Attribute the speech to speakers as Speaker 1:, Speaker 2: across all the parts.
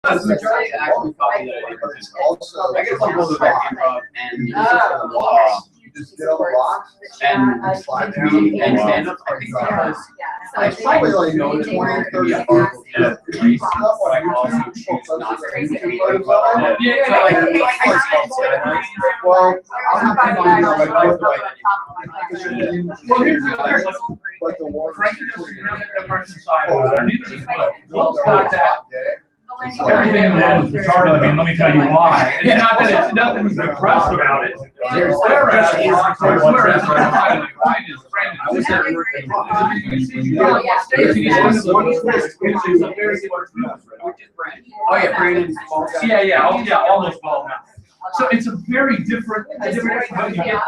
Speaker 1: The majority actually copy that. I get some people that improv and you
Speaker 2: just get on the box
Speaker 1: and slide down and stand up. I think because I probably like 20, 30 bucks.
Speaker 2: Well, I'm not going to
Speaker 3: well, here's the other
Speaker 2: like the war.
Speaker 3: Franqi doesn't have that person side of it. Neither does Will's got that. Everything in the world is retarded. I mean, let me tell you why. It's not that it's nothing's impressed about it. There's whereas is
Speaker 1: oh yeah, Brandon.
Speaker 3: Yeah, almost bald now. So it's a very different, what you get.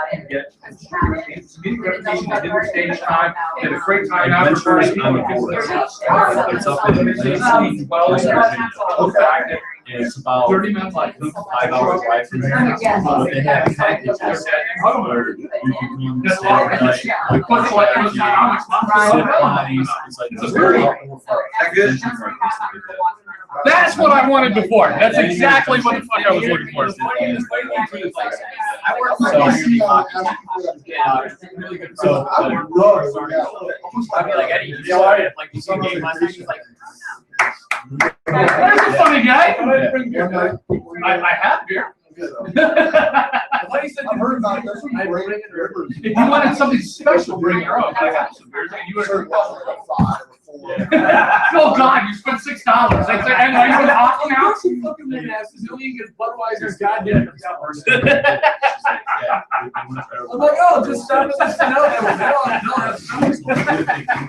Speaker 3: It's a good reputation, they did the stage time, they had a great time advertising.
Speaker 4: It's about
Speaker 3: 30 minutes, like
Speaker 4: 5 hours drive from there. They have a package where you can
Speaker 3: That's
Speaker 4: stay overnight.
Speaker 3: It's a very. That's what I wanted before. That's exactly what the fuck I was looking for.
Speaker 1: I work for really good.
Speaker 2: So I would love to.
Speaker 1: I'd be like, Eddie, you started like you saw game last night. He's like,
Speaker 3: That's a funny guy. I have beer.
Speaker 2: I've heard about this one.
Speaker 3: If you wanted something special, bring your own. I got some beers. You were oh God, you spent $6. And are you in hockey now?
Speaker 5: You fucking man ass a million good Budweiser's goddamn. I'm like, oh, just stop it. Just know that.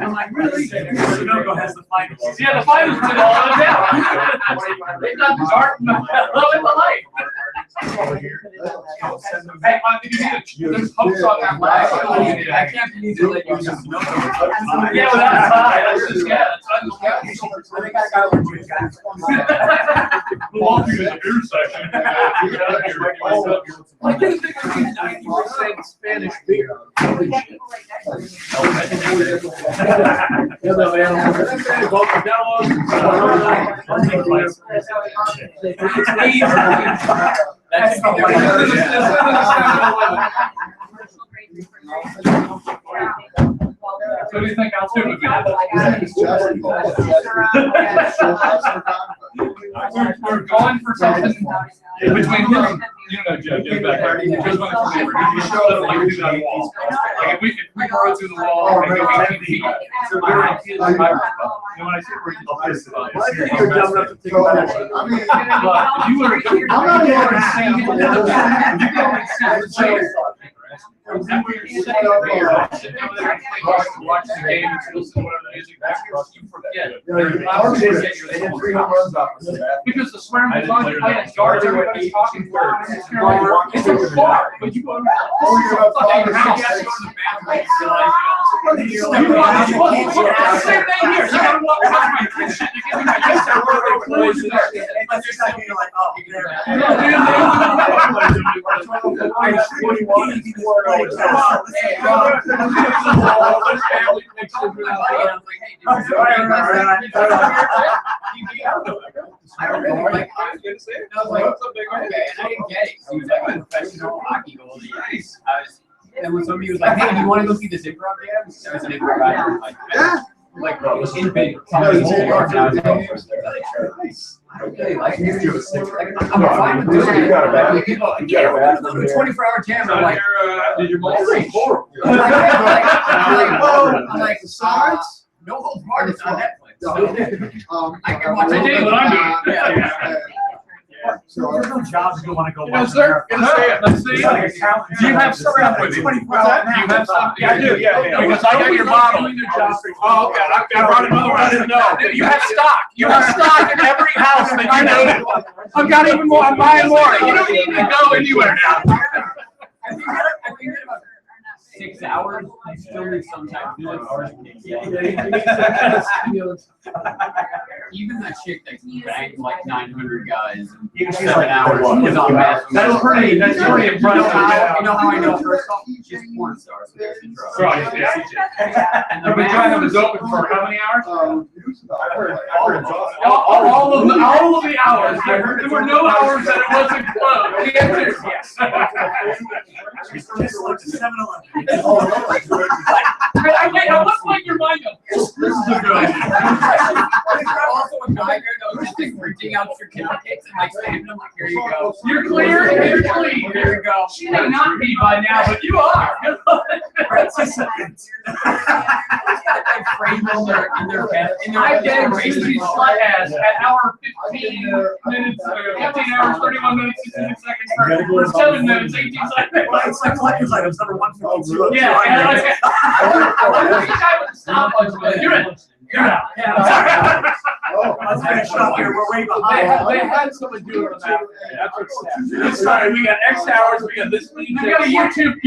Speaker 5: I'm like, really?
Speaker 3: Sunoco has the finals. Yeah, the finals did all of it down. They got the dark and the low and the light. Hey, there's hopes on that last.
Speaker 1: I can't believe they let you use Sunoco.
Speaker 3: Yeah, without a tie. That's just, yeah, that's belong to the beer section.
Speaker 5: I didn't think I'd be 90% Spanish beer. Holy shit.
Speaker 3: What do you think I'll do with it? We're going for something between him, you know, Joe, get back there. Just when it's you show up like through that wall. Like if we burrow through the wall, and go 18 feet, so we're in kids. And when I say we're in this,
Speaker 5: I think you're dumb enough to think about it.
Speaker 2: I mean,
Speaker 3: but if you were to go,
Speaker 2: I'm not even saying
Speaker 3: if you go and see the and then when you're sitting over here, sitting over there and watch the game, and listen to whatever the music background, you forget. Because the swearing is on your head, guards, everybody's talking for it. It's a bar, but you go to the fucking house. Same thing here. You gotta walk past my kid shit to get me my kids that were closed there.
Speaker 1: I don't know, like, I was gonna say it. I was like, okay, and I didn't get it. He was like a professional hockey goalie. And when somebody was like, hey, do you want to go see this improv jam? I was an improv actor. Like, it was in big. I'm fine with doing it. You got a bad. Yeah, we're going to do a 24-hour jam. I'm like,
Speaker 3: did your balls ring?
Speaker 1: I'm like, besides, no holds barred. It's on Netflix. I can watch it.
Speaker 3: What I'm doing.
Speaker 1: Yeah.
Speaker 5: So there's no jobs you want to go.
Speaker 3: Let's see it. Let's see it. Do you have stuff with you? Do you have stuff?
Speaker 5: Yeah, I do. Yeah.
Speaker 3: Because I got your bottle. Oh, okay. I brought another one. I didn't know. You have stock. You have stock in every house that you know. I've got even more. I'm buying more. You don't need to go anywhere now.
Speaker 1: I think about 6 hours. I still need some time to do it. Even that chick that bagged like 900 guys in 7 hours is on that.
Speaker 3: That's pretty impressive.
Speaker 1: You know how I know? First off, she's a porn star, so there's the drug.
Speaker 3: Right, yeah. I've been trying to was open for how many hours? All of the hours. There were no hours that it wasn't closed. The answer is yes.
Speaker 5: Just like the 7-Eleven.
Speaker 3: I what's like your mind up? This is a good idea.
Speaker 1: Also a guy there that was just like printing out certificates and like saving them like, here you go.
Speaker 3: You're clear, you're clean.
Speaker 1: Here you go.
Speaker 3: She may not be by now, but you are. I've been Susie's slut ass at hour 15 minutes, 15 hours, 31 minutes, 66 seconds, for 7 minutes, 18 seconds.
Speaker 5: It's like collector's items, number 152.
Speaker 3: Yeah, and I wish I would stop on you're in. You're out.
Speaker 5: Let's finish up here. We're way behind.
Speaker 3: They had someone do it on that. Sorry, we got X hours, we got this many. You got a YouTube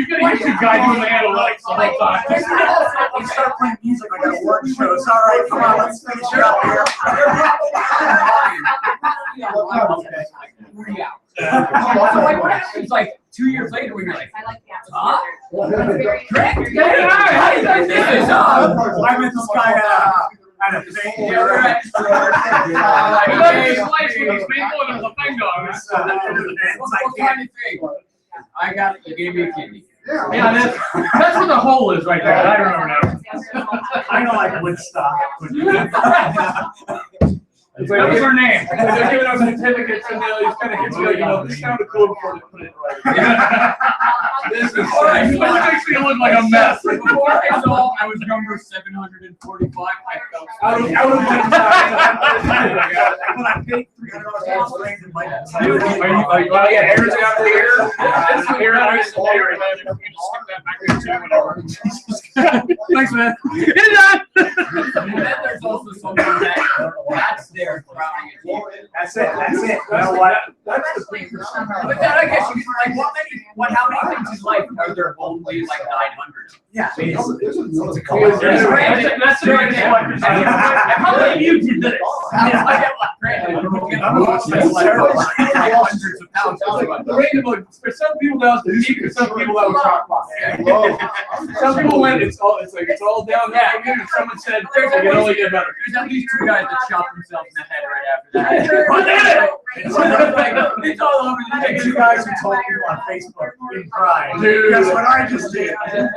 Speaker 3: guy doing the analytics the whole time.
Speaker 5: We start playing music like a work show. It's all right. Come on, let's finish it up here.
Speaker 1: It's like 2 years later when you're like, huh?
Speaker 3: Hey, how did I do this?
Speaker 5: I met this guy at a thing.
Speaker 3: We got this place with these people and there's a thing going.
Speaker 1: What kind of thing? I got it. You gave me a kidney.
Speaker 3: Yeah, that's what the hole is right there. I remember now.
Speaker 5: I know I would stop.
Speaker 3: That was her name.
Speaker 2: They're giving out certificates and he's kind of hits you like, this sounded cool before they put it right.
Speaker 3: This is makes me look like a mess.
Speaker 1: Before I saw I was number 745, I felt
Speaker 2: Out of
Speaker 5: When I paid $300 for rings and like
Speaker 3: Are you hairs out of here? That's hair ice and hair. You just stick that back there too, whatever. Thanks, man. Get it done.
Speaker 1: And then there's also someone that's there crowding it.
Speaker 5: That's it. You know what?
Speaker 2: That's the thing.
Speaker 1: But then I guess you like how many things in life are there only like 900?
Speaker 5: Yeah.
Speaker 3: That's the right name. How many of you did this?
Speaker 1: Hundreds of pounds.
Speaker 2: The rate of like, for some people that was the heat, for some people that was rock bottom. Some people went, it's all down there. And someone said, it can only get better.
Speaker 1: There's at least 2 guys that shot themselves in the head right after that.
Speaker 3: What did it?
Speaker 1: It's all over the
Speaker 5: Hey,
Speaker 1: place.
Speaker 5: 2 guys who told people on Facebook in pride.
Speaker 3: Dude.
Speaker 5: Guess what I just did?
Speaker 3: I got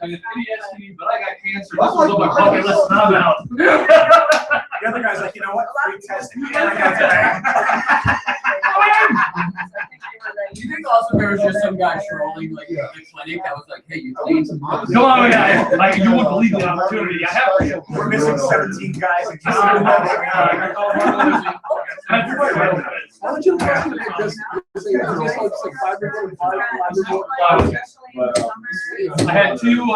Speaker 3: PTSD, but I got cancer. This was on my bucket list. I'm out.
Speaker 5: The other guy's like, you know what? Free testing. And I got that.
Speaker 1: Do you think also there was just some guy trolling like the clinic that was like, hey, you clean some money?
Speaker 3: Come on, guys. Like, you wouldn't believe the opportunity I have.
Speaker 5: We're missing 17 guys. And
Speaker 2: Why don't you look at it? Just like 5
Speaker 3: I had 2, I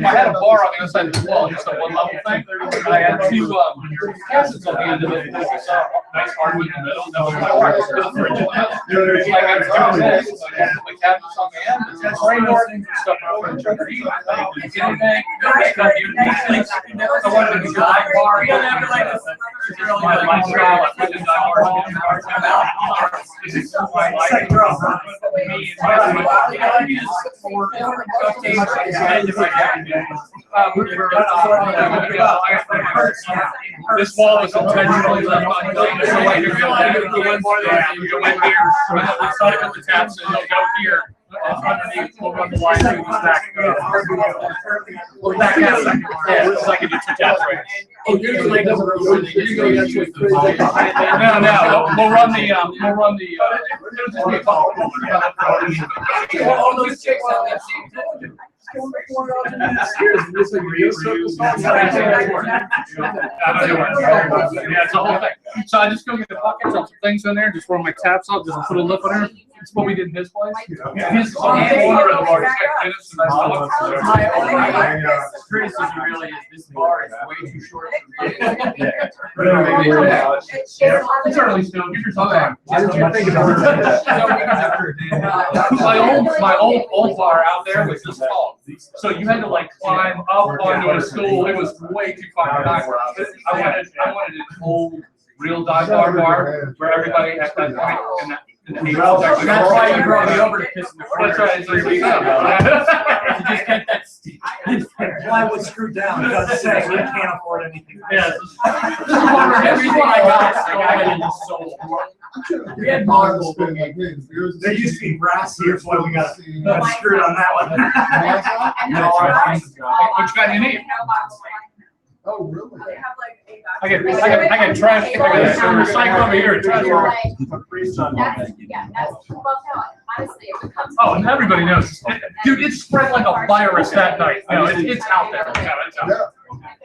Speaker 3: had a bar on the other side of the wall, just a 1-level thing. I had 2 cabinets on the end of it. Nice hardwood in the middle. No, my fridge in the middle. I got 2 beds. I had my cabinets on the end. It's rainboard and stuff. I wanted to be dive bar. My lifestyle. I put the dive bar. This wall was intentionally left unclean, so like if you go in more than you go in here, the side of the taps and you'll go here. Underneath, we'll run the line through the back. We'll back out. Yeah, it's like a 2 taps right.
Speaker 1: Oh, usually doesn't
Speaker 3: No, we'll run the, it'll just be a couple.
Speaker 1: All those chicks out that same time.
Speaker 3: I don't do it. Yeah, it's a whole thing. So I just go get the buckets, I'll put things in there, just roll my taps up, just put a lip on there. It's what we did in his place. His is on the corner of the bar.
Speaker 1: My criticism really is this bar is way too short for me.
Speaker 3: It's early still. Give yourself time. My old bar out there was this tall. So you had to like climb up onto a stool. It was way too far. I wanted an old real dive bar where everybody at that point
Speaker 1: That's why you brought me over to piss in the
Speaker 3: That's right, it's like,
Speaker 1: You just get that stick.
Speaker 5: Plywood screwed down, it doesn't say, we can't afford anything.
Speaker 3: Yeah.
Speaker 1: Everything I got in the soul. We had marble.
Speaker 5: There used to be brass here, so we got screwed on that one.
Speaker 3: Which guy do you need?
Speaker 4: Oh, really?
Speaker 3: I get trash, I got recycle over here, trash. Oh, and everybody knows, dude, it spread like a virus that night, no, it's out there, no, it's out there.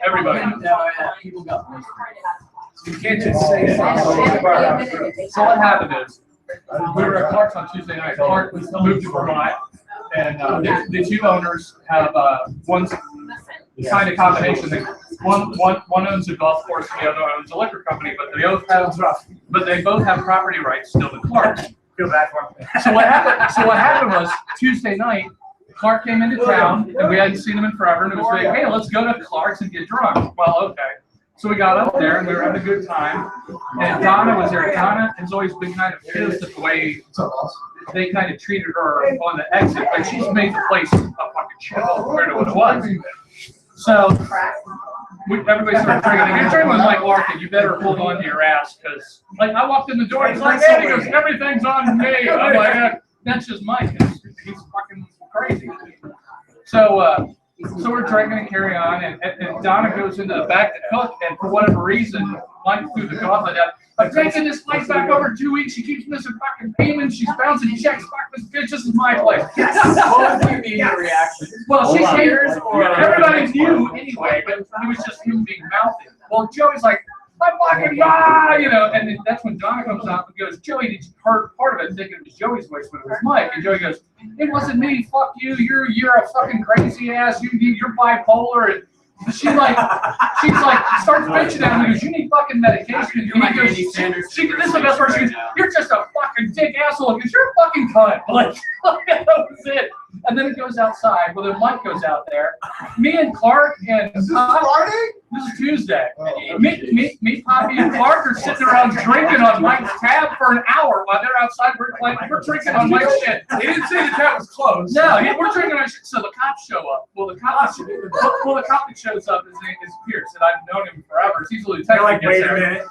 Speaker 3: Everybody.
Speaker 1: People got me.
Speaker 3: You can't just say something. So what happened is, we were at Clark's on Tuesday night. Clark was moved to Vermont, and the two owners have one's signed a combination. One owns a golf course, and the other owns a liquor company, but they both have property rights still to Clark.
Speaker 5: Feel bad for him.
Speaker 3: So what happened was Tuesday night, Clark came into town, and we hadn't seen him in forever, and it was like, hey, let's go to Clark's and get drunk. Well, okay. So we got up there and we were having a good time, and Donna was there. Donna has always been kind of pissed at the way they kind of treated her on the exit, but she's made the place a fucking shithole compared to what it was. So everybody started drinking. If you're drinking like Larkin, you better hold on to your ass, because like I walked in the door, he's like, hey, he goes, everything's on me. I'm like, that's just Mike. He's fucking crazy. So we're drinking and carry on, and Donna goes into the back to cook, and for whatever reason, Mike threw the gauntlet out. I'm taking this place back over 2 weeks. She keeps missing fucking payments. She's bouncing checks. Fuck this bitch. This is my place.
Speaker 1: What do you mean your reaction?
Speaker 3: Well, she's here. Everybody knew anyway, but it was just him being mouthy. Well, Joey's like, I'm fucking you know, and then that's when Donna comes out and goes, Joey, did you heard part of it thinking it was Joey's voice, but it was Mike. And Joey goes, it wasn't me. Fuck you. You're a fucking crazy ass. You're bipolar. And she's like, starts bitching at him. He goes, you need fucking medication. And he goes, this is the best part. She goes, you're just a fucking dick asshole. Because you're a fucking cunt. Like, that was it. And then it goes outside. Well, then Mike goes out there. Me and Clark and
Speaker 4: Is this Friday?
Speaker 3: This is Tuesday. Me, Poppy, and Clark are sitting around drinking on Mike's tab for an hour while they're outside. We're drinking on Mike's shit.
Speaker 2: He didn't say the tab was closed.
Speaker 3: No, we're drinking on shit. So the cops show up. Well, the cop that shows up, his name is Pierce, and I've known him forever. He's a lieutenant.
Speaker 5: They're like, wait a minute.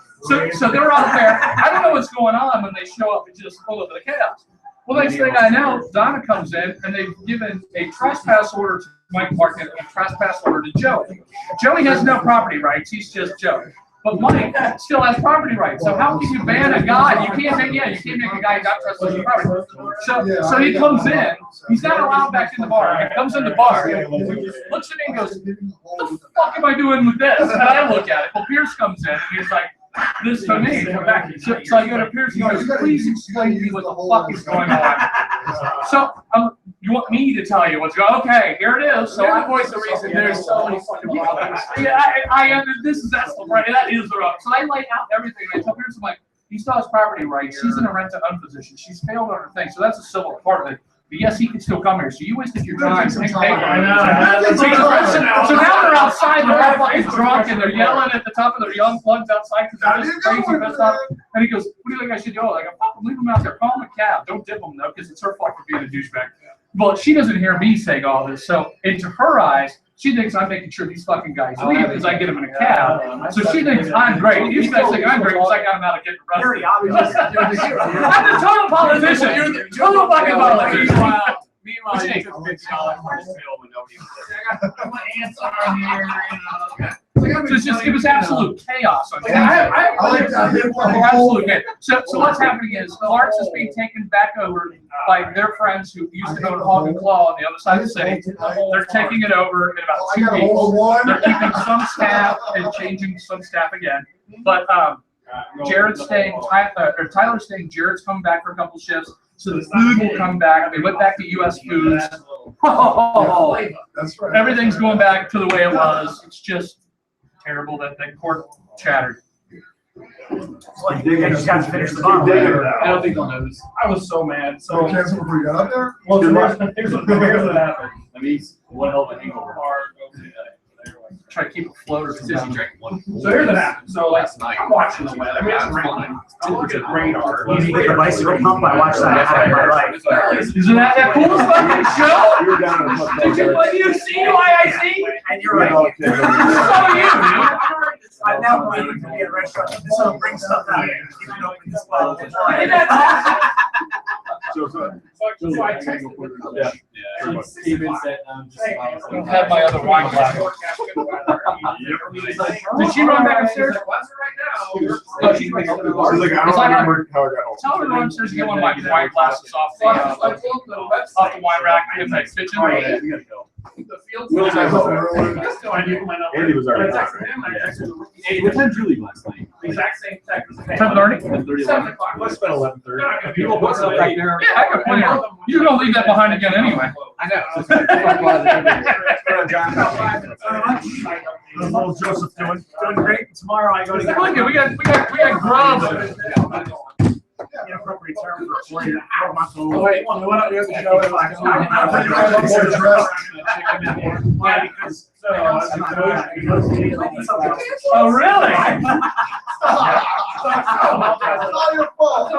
Speaker 3: So they're out there. I don't know what's going on when they show up. It's just full of the chaos. Well, next thing I know, Donna comes in, and they've given a trespass order to Mike Clark and a trespass order to Joey. Joey has no property rights. He's just Joey. But Mike still has property rights. So how can you ban a guy? You can't make a guy who got trespassed property. So he comes in. He's not allowed back in the bar. He comes in the bar, looks at me and goes, what the fuck am I doing with this? And I look at it. Well, Pierce comes in, and he's like, this to me. So I go to Pierce and he goes, please explain to me what the fuck is going on. So you want me to tell you what's going on? Okay, here it is. So I voice the reason there's so many fucking problems. Yeah, this is that's right. That is the wrong. So I lay out everything. I tell Pierce, I'm like, he still has property rights. She's in a rent-to-own position. She's failed on her thing. So that's a civil part of it. But yes, he can still come here. So you wasted your time. So now they're outside. They're all fucking drunk and they're yelling at the top of their young plugs outside because they're just crazy pissed off. And he goes, "What do you think I should do?" Like, "Fucking leave them out there. Call them a cab. Don't dip them though, because it's her fault for being a douchebag." Well, she doesn't hear me saying all this. So into her eyes, she thinks I'm making sure these fucking guys leave because I get them in a cab. So she thinks I'm great. You guys think I'm great because I got them out of getting arrested. I'm the total politician. You're the total fucking politician.
Speaker 1: Meanwhile, you took $50 for his bill when nobody was there. I got my ants on here,
Speaker 3: It was absolute chaos. Absolute chaos. So what's happening is Clark's is being taken back over by their friends who used to own Hog and Claw on the other side of the city. They're taking it over in about 2 weeks. They're keeping some staff and changing some staff again. But Jared's staying, Tyler's staying, Jared's coming back for a couple shifts. So the food will come back. They went back to U.S. Foods.
Speaker 4: That's right.
Speaker 3: Everything's going back to the way it was. It's just terrible that court chattered.
Speaker 5: I just got to finish the bottle.
Speaker 3: I don't think they'll notice.
Speaker 2: I was so mad.
Speaker 4: So cancel before you got out there?
Speaker 2: Well, here's what happened.
Speaker 1: I mean, what hell of a hangover.
Speaker 3: try to keep it floater.
Speaker 1: Since you drank one.
Speaker 2: So here's what happened. So like,
Speaker 1: Last night.
Speaker 2: I'm watching the weather. It's raining. I'm looking at radar.
Speaker 5: You need a bicycle pump. I watched that half my life.
Speaker 3: Isn't that that cool fucking show?
Speaker 4: You were down in
Speaker 3: Did you see why I see?
Speaker 5: And you're right.
Speaker 3: So you, dude.
Speaker 5: I'm now waiting to be at a restaurant. This will bring stuff out. Keep it open this well.
Speaker 3: Isn't that awesome?
Speaker 2: So I texted
Speaker 4: Yeah.
Speaker 1: Steven said,
Speaker 3: I had my other wine glass. Did she run back upstairs? No, she's right.
Speaker 4: She's like, I don't remember how I got home.
Speaker 3: Tell her to run upstairs and get one of my wine glasses off the wine rack in the kitchen.
Speaker 4: Oh, yeah, we gotta go.
Speaker 2: The field.
Speaker 4: Will's like, Andy was already
Speaker 2: I
Speaker 4: back,
Speaker 2: texted
Speaker 4: right?
Speaker 2: him. I texted him.
Speaker 1: hey, what time did you leave last night?
Speaker 2: Exact same text.
Speaker 3: 10:30?
Speaker 2: 7 o'clock.
Speaker 4: Must have been 11:30.
Speaker 1: People put stuff back there.
Speaker 3: Yeah, I got plenty of. You're gonna leave that behind again anyway.
Speaker 1: I know.
Speaker 5: Little Joseph doing great. Tomorrow I go to get.
Speaker 3: Look, we got grub.
Speaker 5: Inappropriate term for a 4-month-old.
Speaker 2: Oh, wait, what about the other show?
Speaker 5: Why? Because.
Speaker 3: Oh, really?
Speaker 5: It's all your fault.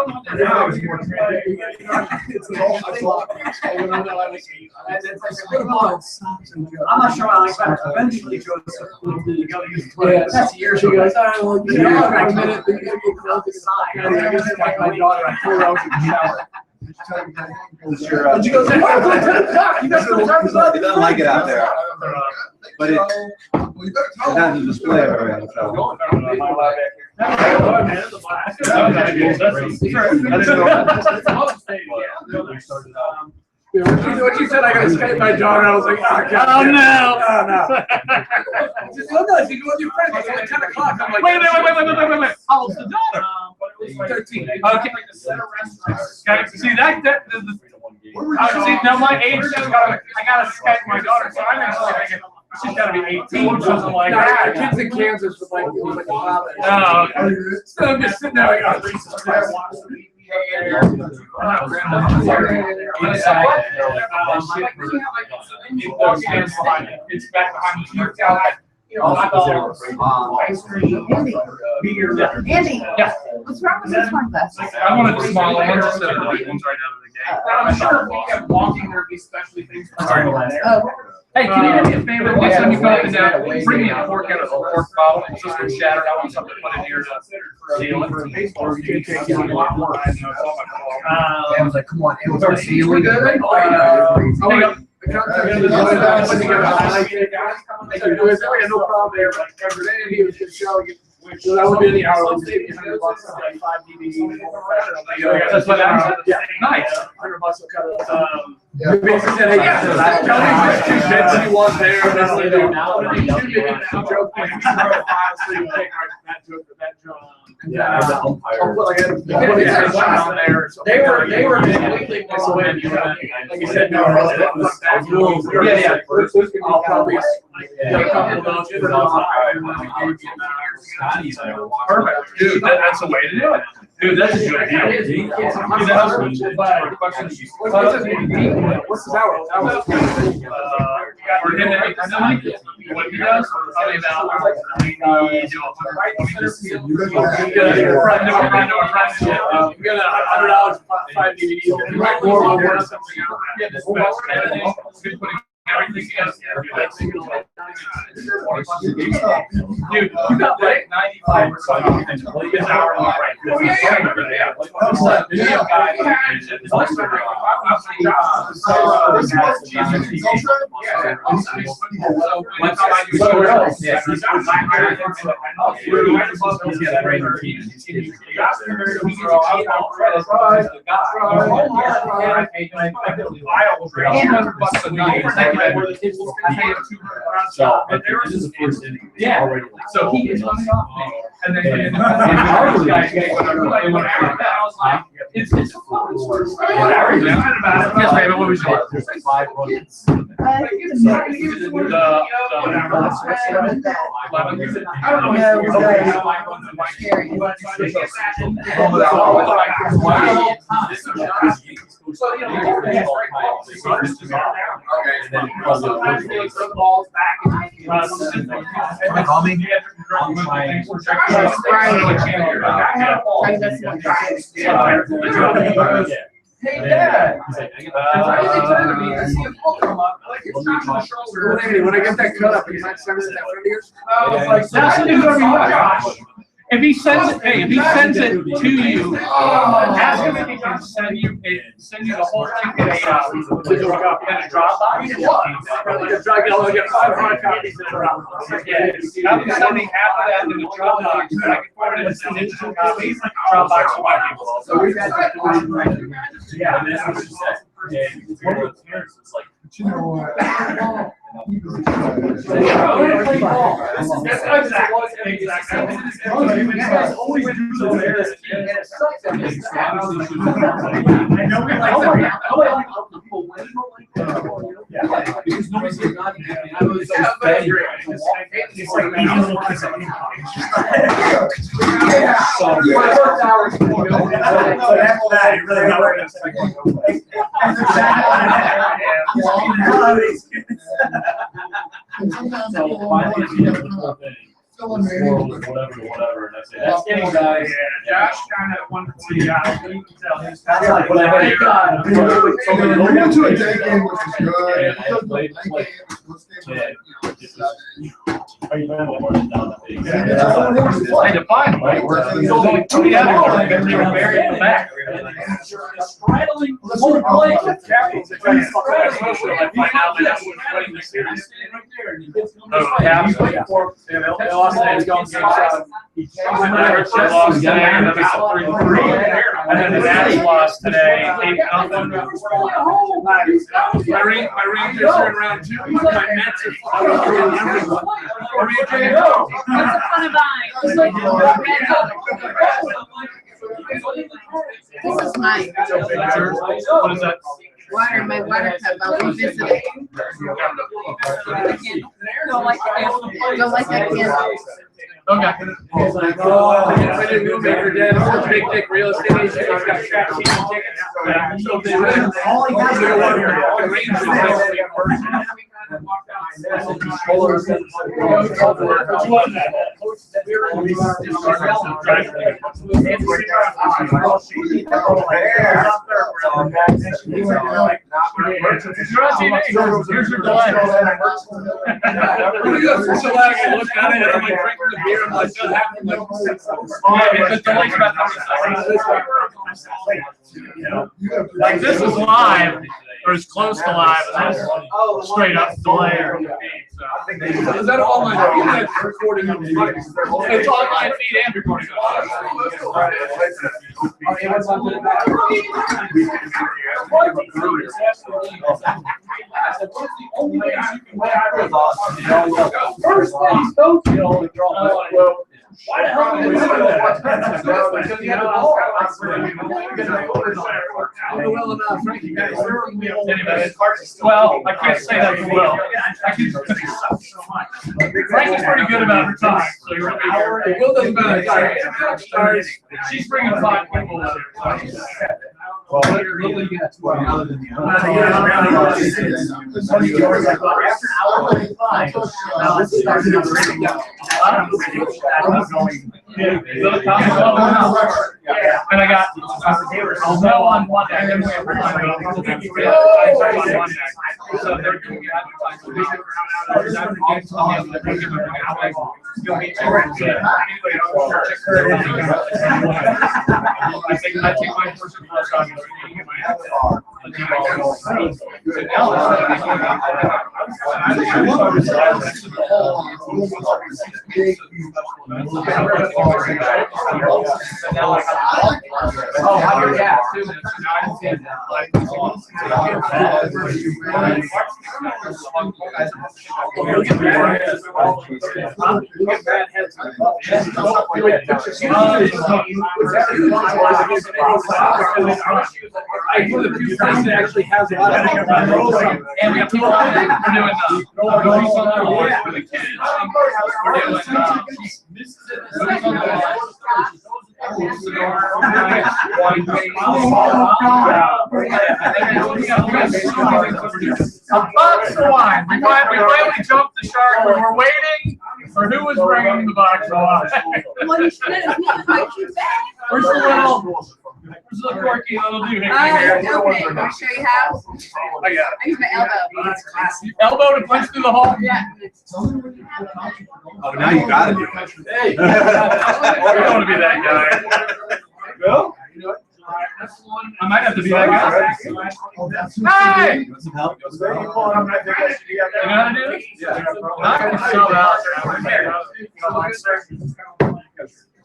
Speaker 5: I'm not sure I like that. Eventually, Joseph will go use the toilet.
Speaker 2: That's years ago.
Speaker 5: My daughter, I told her I was in the shower.
Speaker 2: Did you go say, "Oh, go to the top"? You guys go to the top.
Speaker 6: He doesn't like it out there. But it's not the display everywhere. So.
Speaker 2: What you said, I gotta Skype my daughter. I was like, oh no. Just look at it. You go with your friends. It's like 10 o'clock. I'm like,
Speaker 3: Wait. How old's the daughter?
Speaker 2: 13.
Speaker 3: Okay. Guys, see that see now my age I gotta Skype my daughter, so I'm actually thinking she's gotta be 18 or something like that.
Speaker 2: Kids in Kansas with like a father.
Speaker 3: Oh, okay.
Speaker 2: So I'm just sitting there like, oh, Jesus Christ.
Speaker 3: It's back behind you.
Speaker 2: Ice cream, beer.
Speaker 7: Andy,
Speaker 3: Yeah.
Speaker 7: what's wrong with this one glass?
Speaker 3: I wanted the smaller ones instead of the big ones right out of the gate.
Speaker 2: I'm sure if we kept walking, there'd be specialty things.
Speaker 7: Oh,
Speaker 3: Hey, can you do me a favor? Next time you come up and down, bring me a cork out of a cork bottle. It's just been shattered. I want something to put in here to seal it.
Speaker 1: I was like, come on, it was our ceiling.
Speaker 2: No problem there, but every day he was just showing it. So that would be the hour. $100 like 5 DVDs.
Speaker 3: That's what happened?
Speaker 2: Yeah.
Speaker 3: Nice.
Speaker 2: $100 will cut it. Basically said, hey, yeah, tell me which 2 bits you want there. That's what they do now. That joke.
Speaker 4: Yeah, the umpire.
Speaker 2: They were completely misleading. Like you said, no. Yeah. I'll probably a couple of those.
Speaker 3: Perfect. Dude, that's the way to do it. Dude, that's a good deal.
Speaker 2: What's his hour?
Speaker 3: For him to make the money, what he does, probably about
Speaker 2: we got $100 for 5 DVDs. More everything else. Dude, you got like 95% his hour right. Oh, yeah. Video guy.
Speaker 4: So, this is the first inning.
Speaker 3: Yeah.
Speaker 4: Already.
Speaker 3: So he gets money off me. And then I was like, It's a fun story. Yes, baby, what was yours?
Speaker 7: I think the I don't know.
Speaker 6: Call me.
Speaker 3: Hey, Dad.
Speaker 2: When I get that cut up, you might send it that friend of yours?
Speaker 3: That's what he's gonna be like. If he sends it, hey, if he sends it to you, ask him if he can send you the whole thing in a Dropbox.
Speaker 2: I'll get 5 hard copies in a Dropbox.
Speaker 3: Yeah, I'm sending half of that in the Dropbox, but I can put it in digital copies, Dropbox for my people.
Speaker 2: So we've got
Speaker 3: Yeah, that's what she said. One of the parents was like,
Speaker 4: You know what?
Speaker 1: Because nobody's not, I was so fed. It's like me.
Speaker 4: So finally, she does the whole thing. Whatever, and I say, that's getting guys.
Speaker 3: Josh kind of one point, you can tell he's.
Speaker 4: That's like what I got.
Speaker 5: We went to a day game, which was good.
Speaker 4: Are you going more than down the big?
Speaker 3: I had to find them, right? There's only 3 out there, they were buried in the back. Straddling the whole place. I find out that that's what's playing the series. No, Caps.
Speaker 2: they lost that game.
Speaker 3: I heard she lost today, and then it's 3-3. And then the Nats lost today, 8-0.
Speaker 2: My Rangers are in round 2. My Mets are 4-3.
Speaker 7: What's the fun of buying? This is mine.
Speaker 3: What is that?
Speaker 7: Water, my water cup. I'll revisit it. Don't like that candle.
Speaker 3: Okay.
Speaker 2: My new movemaker dad is a big dick real estate agent. He's got trap season tickets. So if they win, all he has to do is
Speaker 3: Here's your dilemma.
Speaker 2: So I looked at it and I'm like drinking the beer. I'm like, what happened? Like,
Speaker 3: The delay's about 30 seconds. Like this is live, or as close to live as straight up delay.
Speaker 2: is that online feed? That's recording on the mic.
Speaker 3: It's online feed and recording.
Speaker 2: First place, don't kill. Why the hell did they do that? Because he had a ball.
Speaker 3: Franqi, well, I can't say that you will. Frankie's pretty good about her time, so you're gonna be here.
Speaker 2: Will doesn't matter.
Speaker 3: She's bringing 5 people with her.
Speaker 4: Well,
Speaker 5: After hour 45. Now this is starting to bring down.
Speaker 3: And I got I'll know on Monday. So they're doing it I take my first class on
Speaker 1: Oh, yeah, 2 minutes.
Speaker 2: I do the few things that actually has a lot of.
Speaker 3: And we got people out there, we're doing, Grease on the Lawn for the kids. We're doing, Grease on the Lawn. A box of wine. We finally jumped the shark. We're waiting for who was bringing the box of wine. Where's the corky little dude?
Speaker 7: Okay, can I show you how?
Speaker 3: I got it.
Speaker 7: I use my elbow.
Speaker 3: Elbow to punch through the hole?
Speaker 7: Yeah.
Speaker 6: Oh, now you gotta do it.
Speaker 3: Hey. I don't want to be that guy.
Speaker 2: Bill?
Speaker 3: I might have to be that guy. Hey!
Speaker 6: You want some help?
Speaker 3: You know how to do it?
Speaker 6: Yeah.
Speaker 3: I can show out.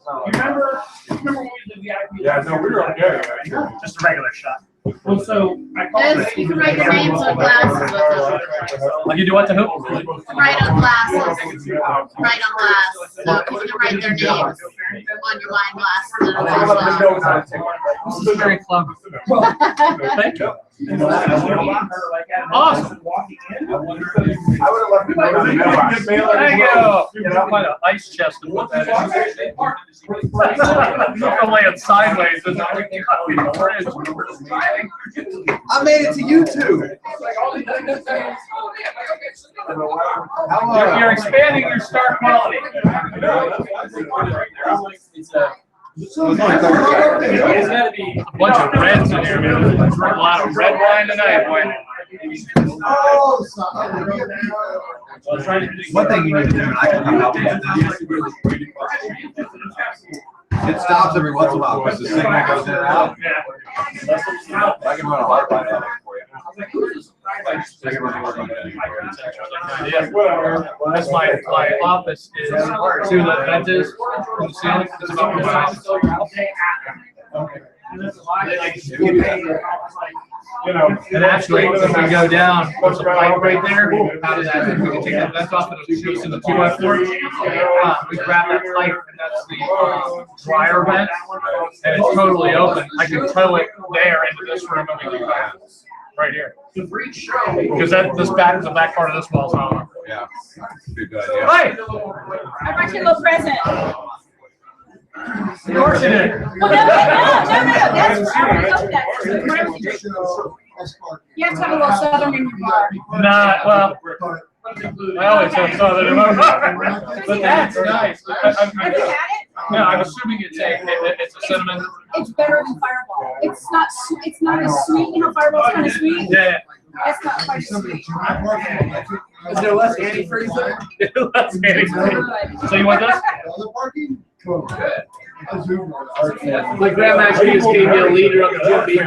Speaker 2: You remember when we did the IP? Yeah, no, we were okay.
Speaker 3: Just a regular shot.
Speaker 2: Well, so I
Speaker 7: This, you can write your names on glasses with
Speaker 3: Like you do what to who?
Speaker 7: them. Write on glasses. Write on glass. So you can write their names on your wine glasses.
Speaker 3: This is very clever. Thank you. Awesome.
Speaker 2: I would have left it.
Speaker 3: Thank you. Quite an ice chest to put that in. I'm laying sideways. I
Speaker 6: made it to YouTube.
Speaker 3: You're expanding your star quality. There's gotta be a bunch of reds in here, man. A lot of red wine tonight, boy.
Speaker 6: One thing you need to do, and I can come help you with this. It stops every once in a while because the signal goes in and out. I can run a hard line on it for you.
Speaker 3: That's my office is to the benches from the ceiling. It's about this size. And actually, if we go down, there's a pipe right there. Out of that, we can take that vent off and it shoots in the 2x4. We grab that pipe and that's the dryer vent, and it's totally open. I can tow it there into this room and we can go right here. Because the back part of this wall is hollow.
Speaker 6: Yeah. Good idea.
Speaker 3: Hey!
Speaker 7: I brought you a little present.
Speaker 3: Of course you did.
Speaker 7: Well, no, that's you have to have a little southern in your bar.
Speaker 3: Nah, well, I always have southern in my bar. But that's nice.
Speaker 7: Have you had it?
Speaker 3: No, I'm assuming it's a cinnamon.
Speaker 7: It's better than Fireball. It's not as sweet. You know, Fireball's kind of sweet.
Speaker 3: Yeah.
Speaker 7: That's not quite as sweet.
Speaker 2: Is there less antifreeze there?
Speaker 3: Less antifreeze. So you want this?
Speaker 2: My grandma actually just gave me a liter of the Jim Beam.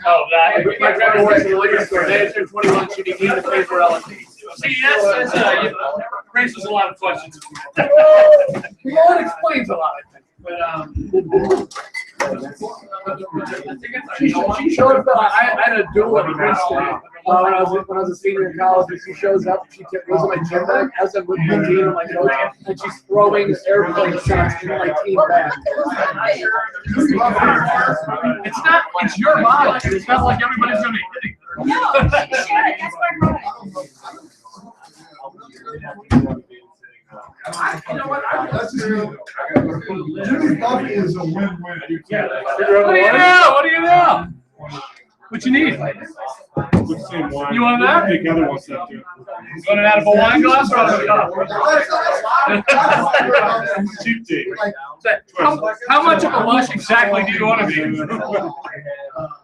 Speaker 3: Oh, that.
Speaker 2: My grandma works in the liquor store. They turned 21, she became the paper relative.
Speaker 3: See, that's raises a lot of questions.
Speaker 2: Well, it explains a lot, I think. But she showed up. I had a duel at Princeton when I was a senior in college. And she shows up. She goes in my gym bag as I'm with my team. I'm like, okay, and she's throwing airplane shots in my team bag.
Speaker 3: It's not. It's your body. It's not like everybody's gonna be hitting her.
Speaker 7: No, she shared it. That's why I brought it.
Speaker 5: You know what? Jimmy Buffett is a win-win.
Speaker 3: What do you know? What do you know? What you need? You want that? You want it out of a wine glass or out of a cup? Cheap tea. How much of a lush exactly do you want to be?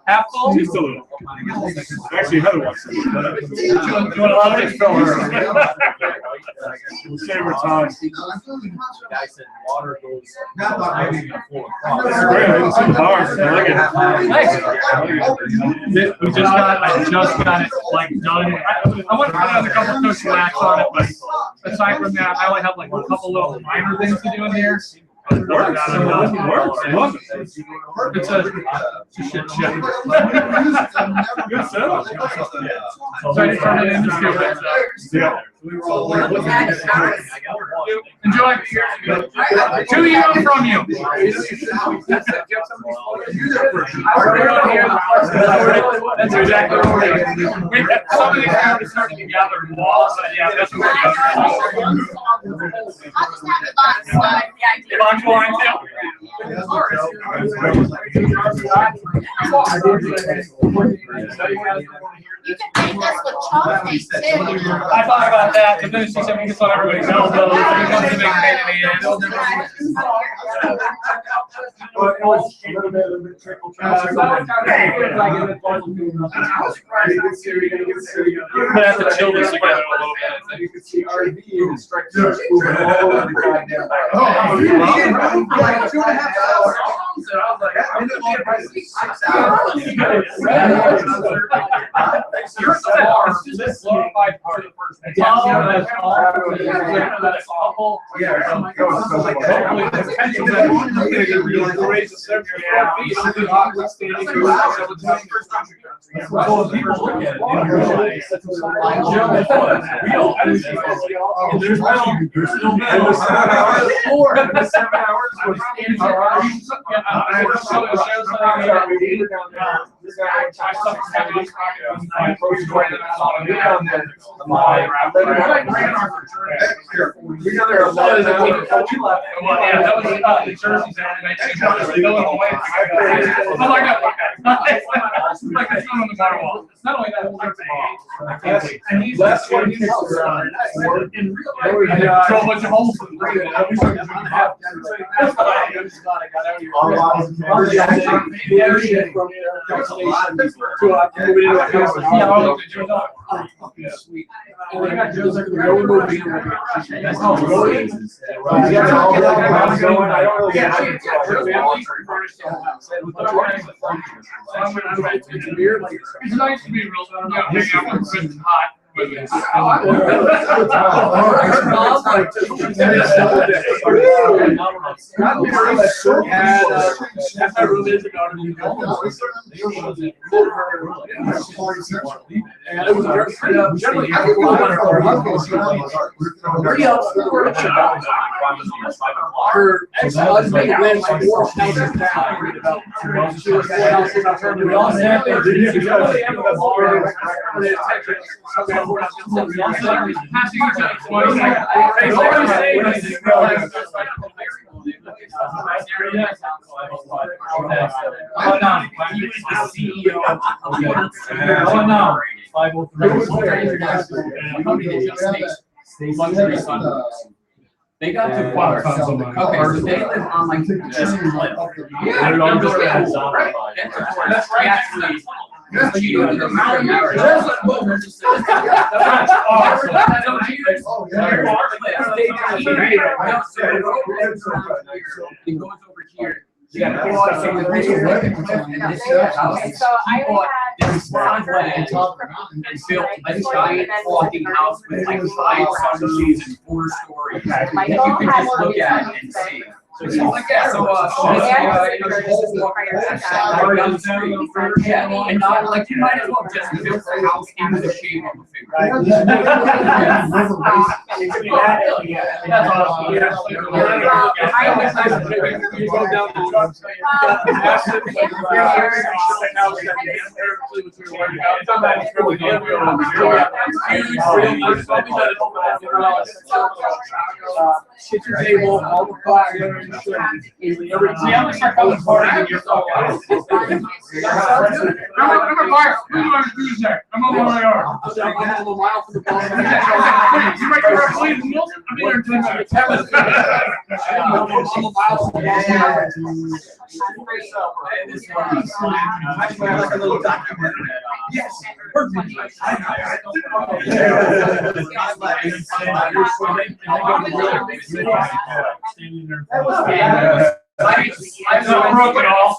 Speaker 3: Half full? Just a little.
Speaker 4: Actually, Heather wants to. You want to allow me to fill her? We'll save her time.
Speaker 1: The guy said water goes.
Speaker 4: That's great. I didn't see the bars. I like it.
Speaker 3: I just got it like done. I want to put a couple of coach wax on it, but aside from that, I only have like a couple little minor things to do in here.
Speaker 4: It works. I love it.
Speaker 3: It's a shit show.
Speaker 4: Good setup.
Speaker 3: So I just turned it into stupid.
Speaker 4: Yeah.
Speaker 3: Enjoy. To you and from you. That's exactly what we're doing. We have some of these guys starting to gather walls, but yeah, that's what we're doing.
Speaker 7: I'll just have the box,
Speaker 3: The box line too.
Speaker 7: You can paint this with chalk paint too.
Speaker 3: I thought about that, but then she said we can on everybody's elbows. It becomes a big pain in the ass. But I have to chill this together a little bit.
Speaker 2: You can see RV and
Speaker 5: Like 2.5 hours. And I was like, I'm gonna be a 6 hours.
Speaker 3: You're so far. This glorified part of the first day.
Speaker 5: Yeah.
Speaker 3: That's awful.
Speaker 2: That's what he's
Speaker 3: It's nice to be real, hang out with Chris and hot.
Speaker 2: Her ex-husband went like 4,000
Speaker 1: They got to water. Okay, so they live on like this cliff. That's right. Actually, you go to the mountain. That's awesome. It goes over here. You got to go and this house.
Speaker 8: So I
Speaker 1: bought this driveway and built a giant fucking house with like 5 sunroofs and 4 stories that you can just look at and see. So she's like, yeah, so down the street. Yeah, and not like you might as well just build a house into the shape of a finger. That's awesome.
Speaker 2: You go down the massive kitchen table, all the fire.
Speaker 3: Yeah, I'm gonna start coming forward in your phone. I'm on my way over.
Speaker 2: I'm a mile from the ball.
Speaker 3: You make your please milk? I'll be there in 10 minutes.
Speaker 2: I'm a mile from the
Speaker 1: This one, I like a little documentary.
Speaker 5: Yes. Perfect.
Speaker 3: I've broken off.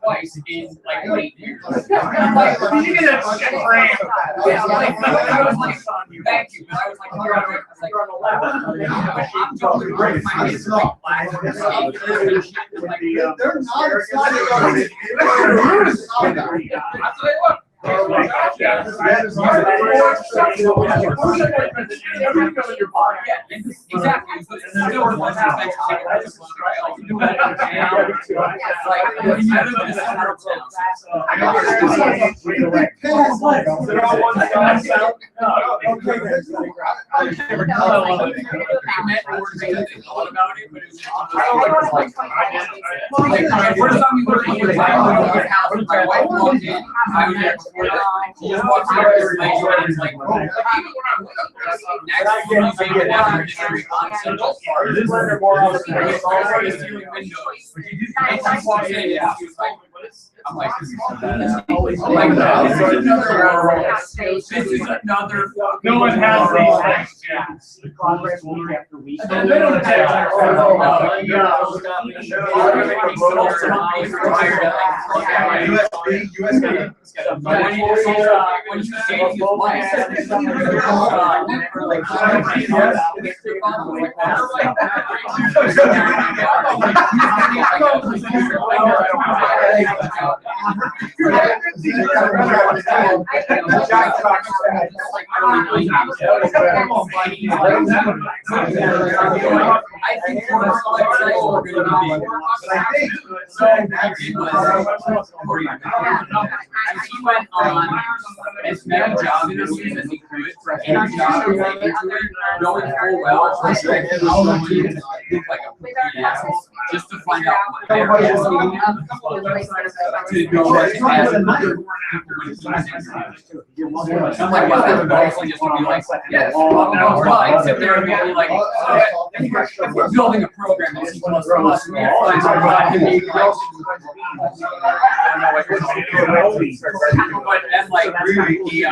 Speaker 1: Twice in like 8 years.
Speaker 3: You get a check frame.
Speaker 1: Yeah, like, I was like, thank you, but I was like, you're on the left. I'm totally right. My kids are like,
Speaker 5: They're not
Speaker 1: I'm like, this is another.
Speaker 3: No one has these things. They don't
Speaker 1: I think we're going to be. He went on as many job interviews as he could for any job, knowing full well just to find out what they were asking him, to know what to ask him. I'm like, wow, that's awesome. Just to be like, yes, we're like, sit there and be like, if we're building a program in C++, we have to find somebody to be like, I don't know what you're talking about. But then, like, he,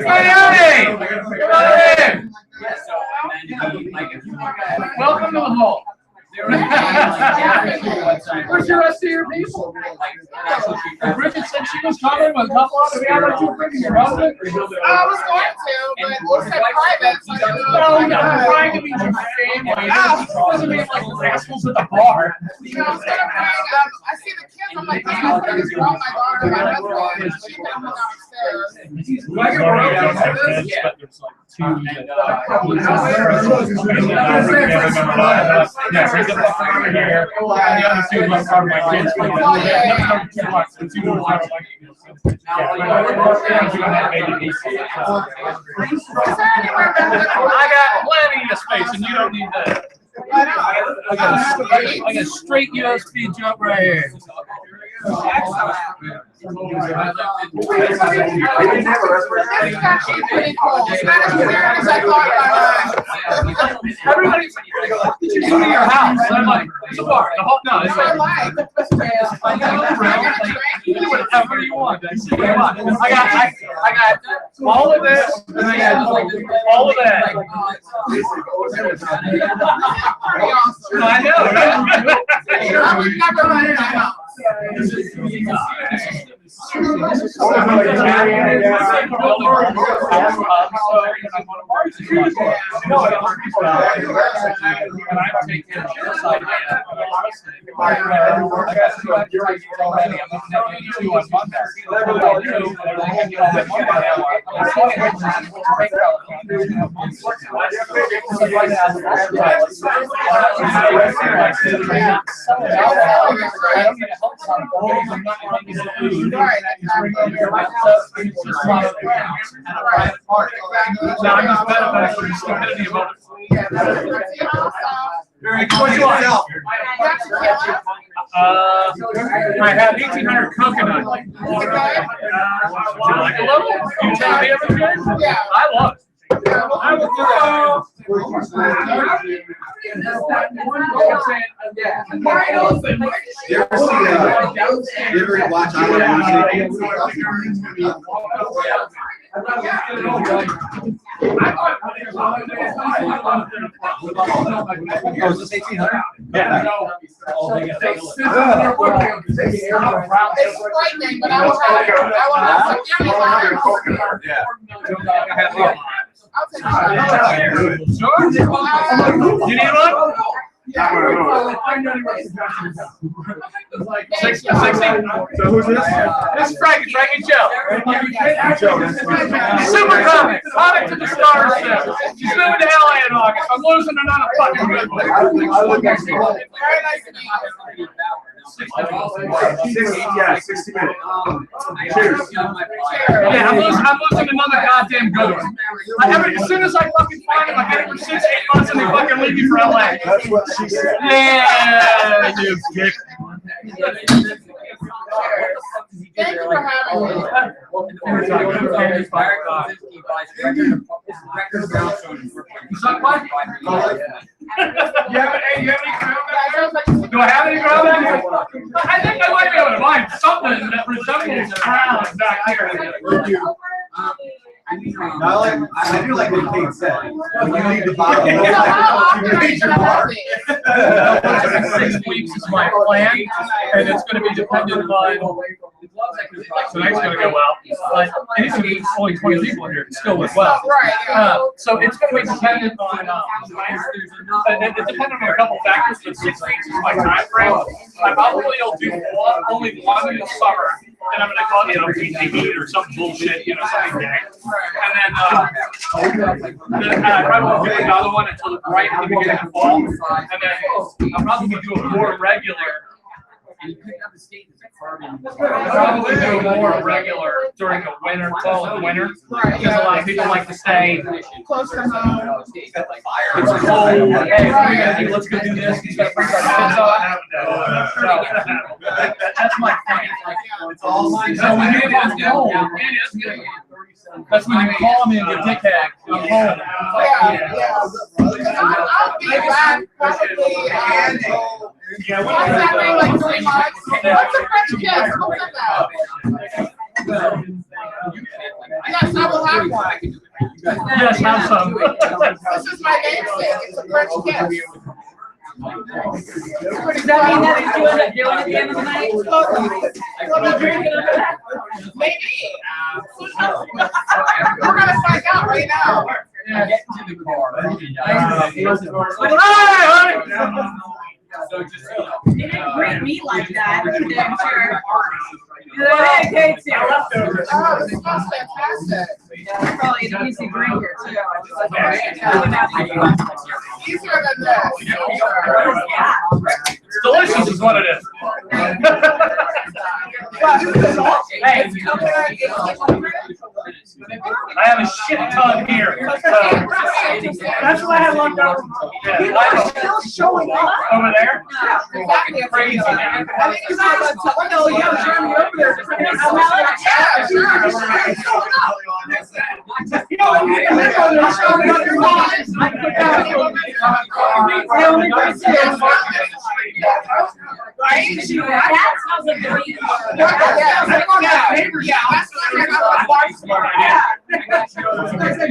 Speaker 3: Hey, come on in.
Speaker 1: yeah, so, and then he, like, if you look at,
Speaker 3: Welcome to the hall.
Speaker 1: Where's the rest of your people?
Speaker 3: Bridget said she was coming with a couple of them. You bringing your husband?
Speaker 8: I was going to, but you said private, so I didn't know.
Speaker 3: No, I'm trying to be your family. Doesn't mean like we're assholes at the bar.
Speaker 8: You know, I was gonna bring, I see the kids, I'm like, damn, I'm gonna just draw my daughter and my husband, but she can come downstairs.
Speaker 3: I got plenty of space and you don't need that. I got a straight USB jump right here. Everybody's like, did you go to your house? And I'm like, it's a bar. The whole, no, it's like, do whatever you want. I got all of this, and I got all of that. I know, right? I have 1,800 coconut. Do you like a little? You tell me everything?
Speaker 8: Yeah.
Speaker 3: I love it. I would do that.
Speaker 6: You ever see you ever watch I Oh, is this 1,800?
Speaker 3: Yeah.
Speaker 8: It's frightening, but I will have some
Speaker 6: Yeah.
Speaker 8: I'll take a shot.
Speaker 3: Sure. You need one? Six. So
Speaker 6: who's this?
Speaker 3: This is Franqi Joe. Super comic to the stars. She's moving to LA in August. I'm losing another fucking good one.
Speaker 8: Very nice to meet you.
Speaker 6: 60 minutes. Cheers.
Speaker 3: Yeah, I'm losing another goddamn good one. As soon as I fucking find him, I get it for 6-8 months and they fucking leave me for LA.
Speaker 6: That's what she said.
Speaker 3: Yeah, you dick.
Speaker 8: Thank you for having me.
Speaker 3: You have any crown back? Do I have any crown back here? I think I might be able to find something that resembles crowns back here.
Speaker 6: I do like what Kate said. When you leave the bottle,
Speaker 8: So how often are you gonna have me?
Speaker 3: 6 weeks is my plan, and it's going to be dependent on. Tonight's going to go well, but anything only 20 people in here can still work well.
Speaker 8: Right.
Speaker 3: So it's going to be dependent on. It's dependent on a couple factors, but 6 weeks is my time frame. I probably will do only one in the summer, and I'm going to call it, beat the heat or some bullshit, something big. And then I probably won't do another one until right at the beginning of fall, and then I'll probably do a more regular. Probably do more regular during the winter, fall and winter, because a lot of people like to stay.
Speaker 8: Close to home.
Speaker 3: It's cold. Hey, let's go do this. Instead of bring our kids on. That's my plan.
Speaker 6: it's all
Speaker 3: So when you get home, that's when you call me and get dickhead. I'm home.
Speaker 8: I'll be back probably.
Speaker 3: Yeah,
Speaker 8: What's that name, like 3 months? What's a French kiss? What's that? Yes, I will have one.
Speaker 3: Yes, have some.
Speaker 8: This is my namesake. It's a French kiss.
Speaker 9: Does that mean that you end up doing it at the end of the night?
Speaker 8: Maybe. We're gonna find out right now.
Speaker 1: Get into the car.
Speaker 3: Hi, honey.
Speaker 1: So just,
Speaker 9: You didn't greet me like that. You did, sure. Hey, Kate's here.
Speaker 8: Oh, this smells fantastic.
Speaker 9: Yeah, probably an easy drinker, too.
Speaker 8: Easier than this.
Speaker 9: Yeah.
Speaker 3: It's delicious is what it is. Hey, I have a shit ton here.
Speaker 2: That's what I had locked up.
Speaker 3: People are
Speaker 9: still showing up.
Speaker 3: Over there?
Speaker 8: Exactly.
Speaker 3: Crazy, man.
Speaker 8: I think it's not
Speaker 9: No, yeah, Jeremy over there.
Speaker 8: yeah, sure. Right?
Speaker 9: That sounds like the reason.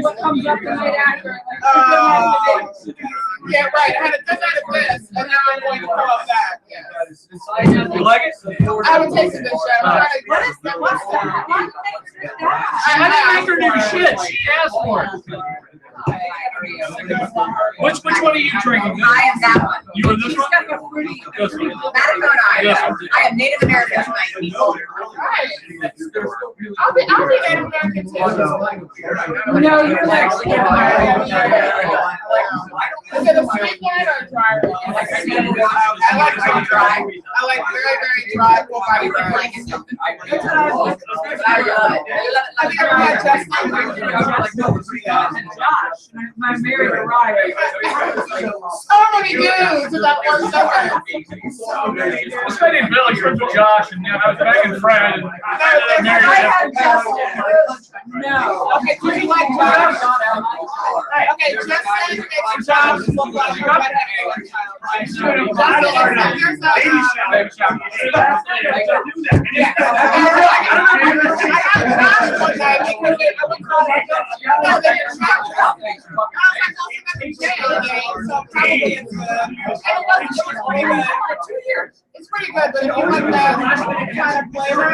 Speaker 9: What comes up the night after?
Speaker 8: Yeah, right. I had done that at this, and now I'm going to throw it back. Yes.
Speaker 3: You like it?
Speaker 8: I haven't tasted this yet. I'm trying to.
Speaker 9: What is that? What's that? Why do they drink that?
Speaker 3: I didn't make her do shit. She asked for it. Which one are you drinking?
Speaker 9: I am that one.
Speaker 3: You are this
Speaker 9: She's
Speaker 3: one?
Speaker 9: got the fruity.
Speaker 3: This one.
Speaker 9: Matacona.
Speaker 3: Yes.
Speaker 9: I am Native American tonight, people.
Speaker 8: I'll be Native American too.
Speaker 9: No, you're like.
Speaker 8: Is it a sweet wine or a dry wine? I like dry. I like very, very dry. Full body wine. I think I've had just
Speaker 9: Josh, my married Ryan.
Speaker 8: so many dudes in that one second.
Speaker 3: This guy named Billy friends with Josh, and I was back in Fred. And I married
Speaker 9: I
Speaker 3: him.
Speaker 9: had Justin. No.
Speaker 8: Okay, do you like Josh? Okay, Justin makes Josh look like a redhead. It's pretty good, but if you like that kind of flavor,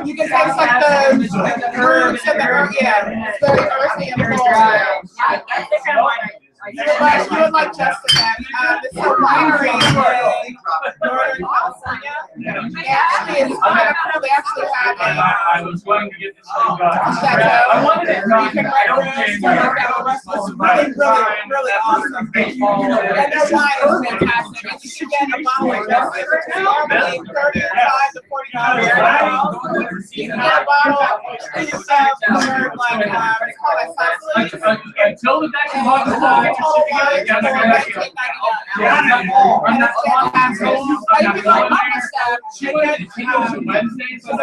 Speaker 8: you can taste like the herbs and the herb, yeah. It's very earthy and floral. You would like Justin then. This is a winery in Northern California. Actually, it's kind of cool. They actually have
Speaker 3: I was going to get this thing
Speaker 8: a chateau.
Speaker 3: I wanted it.
Speaker 8: You can write rooms. It's really, really awesome. And their wine is fantastic. And you should get a bottle of Justin. It's normally $35 to $40. You can get a bottle and just have word like, it's called a sausage.
Speaker 3: Until the next month.
Speaker 8: Total wine for $19.99. And it's fantastic. Or you can like other stuff.
Speaker 3: Wednesday, so
Speaker 8: I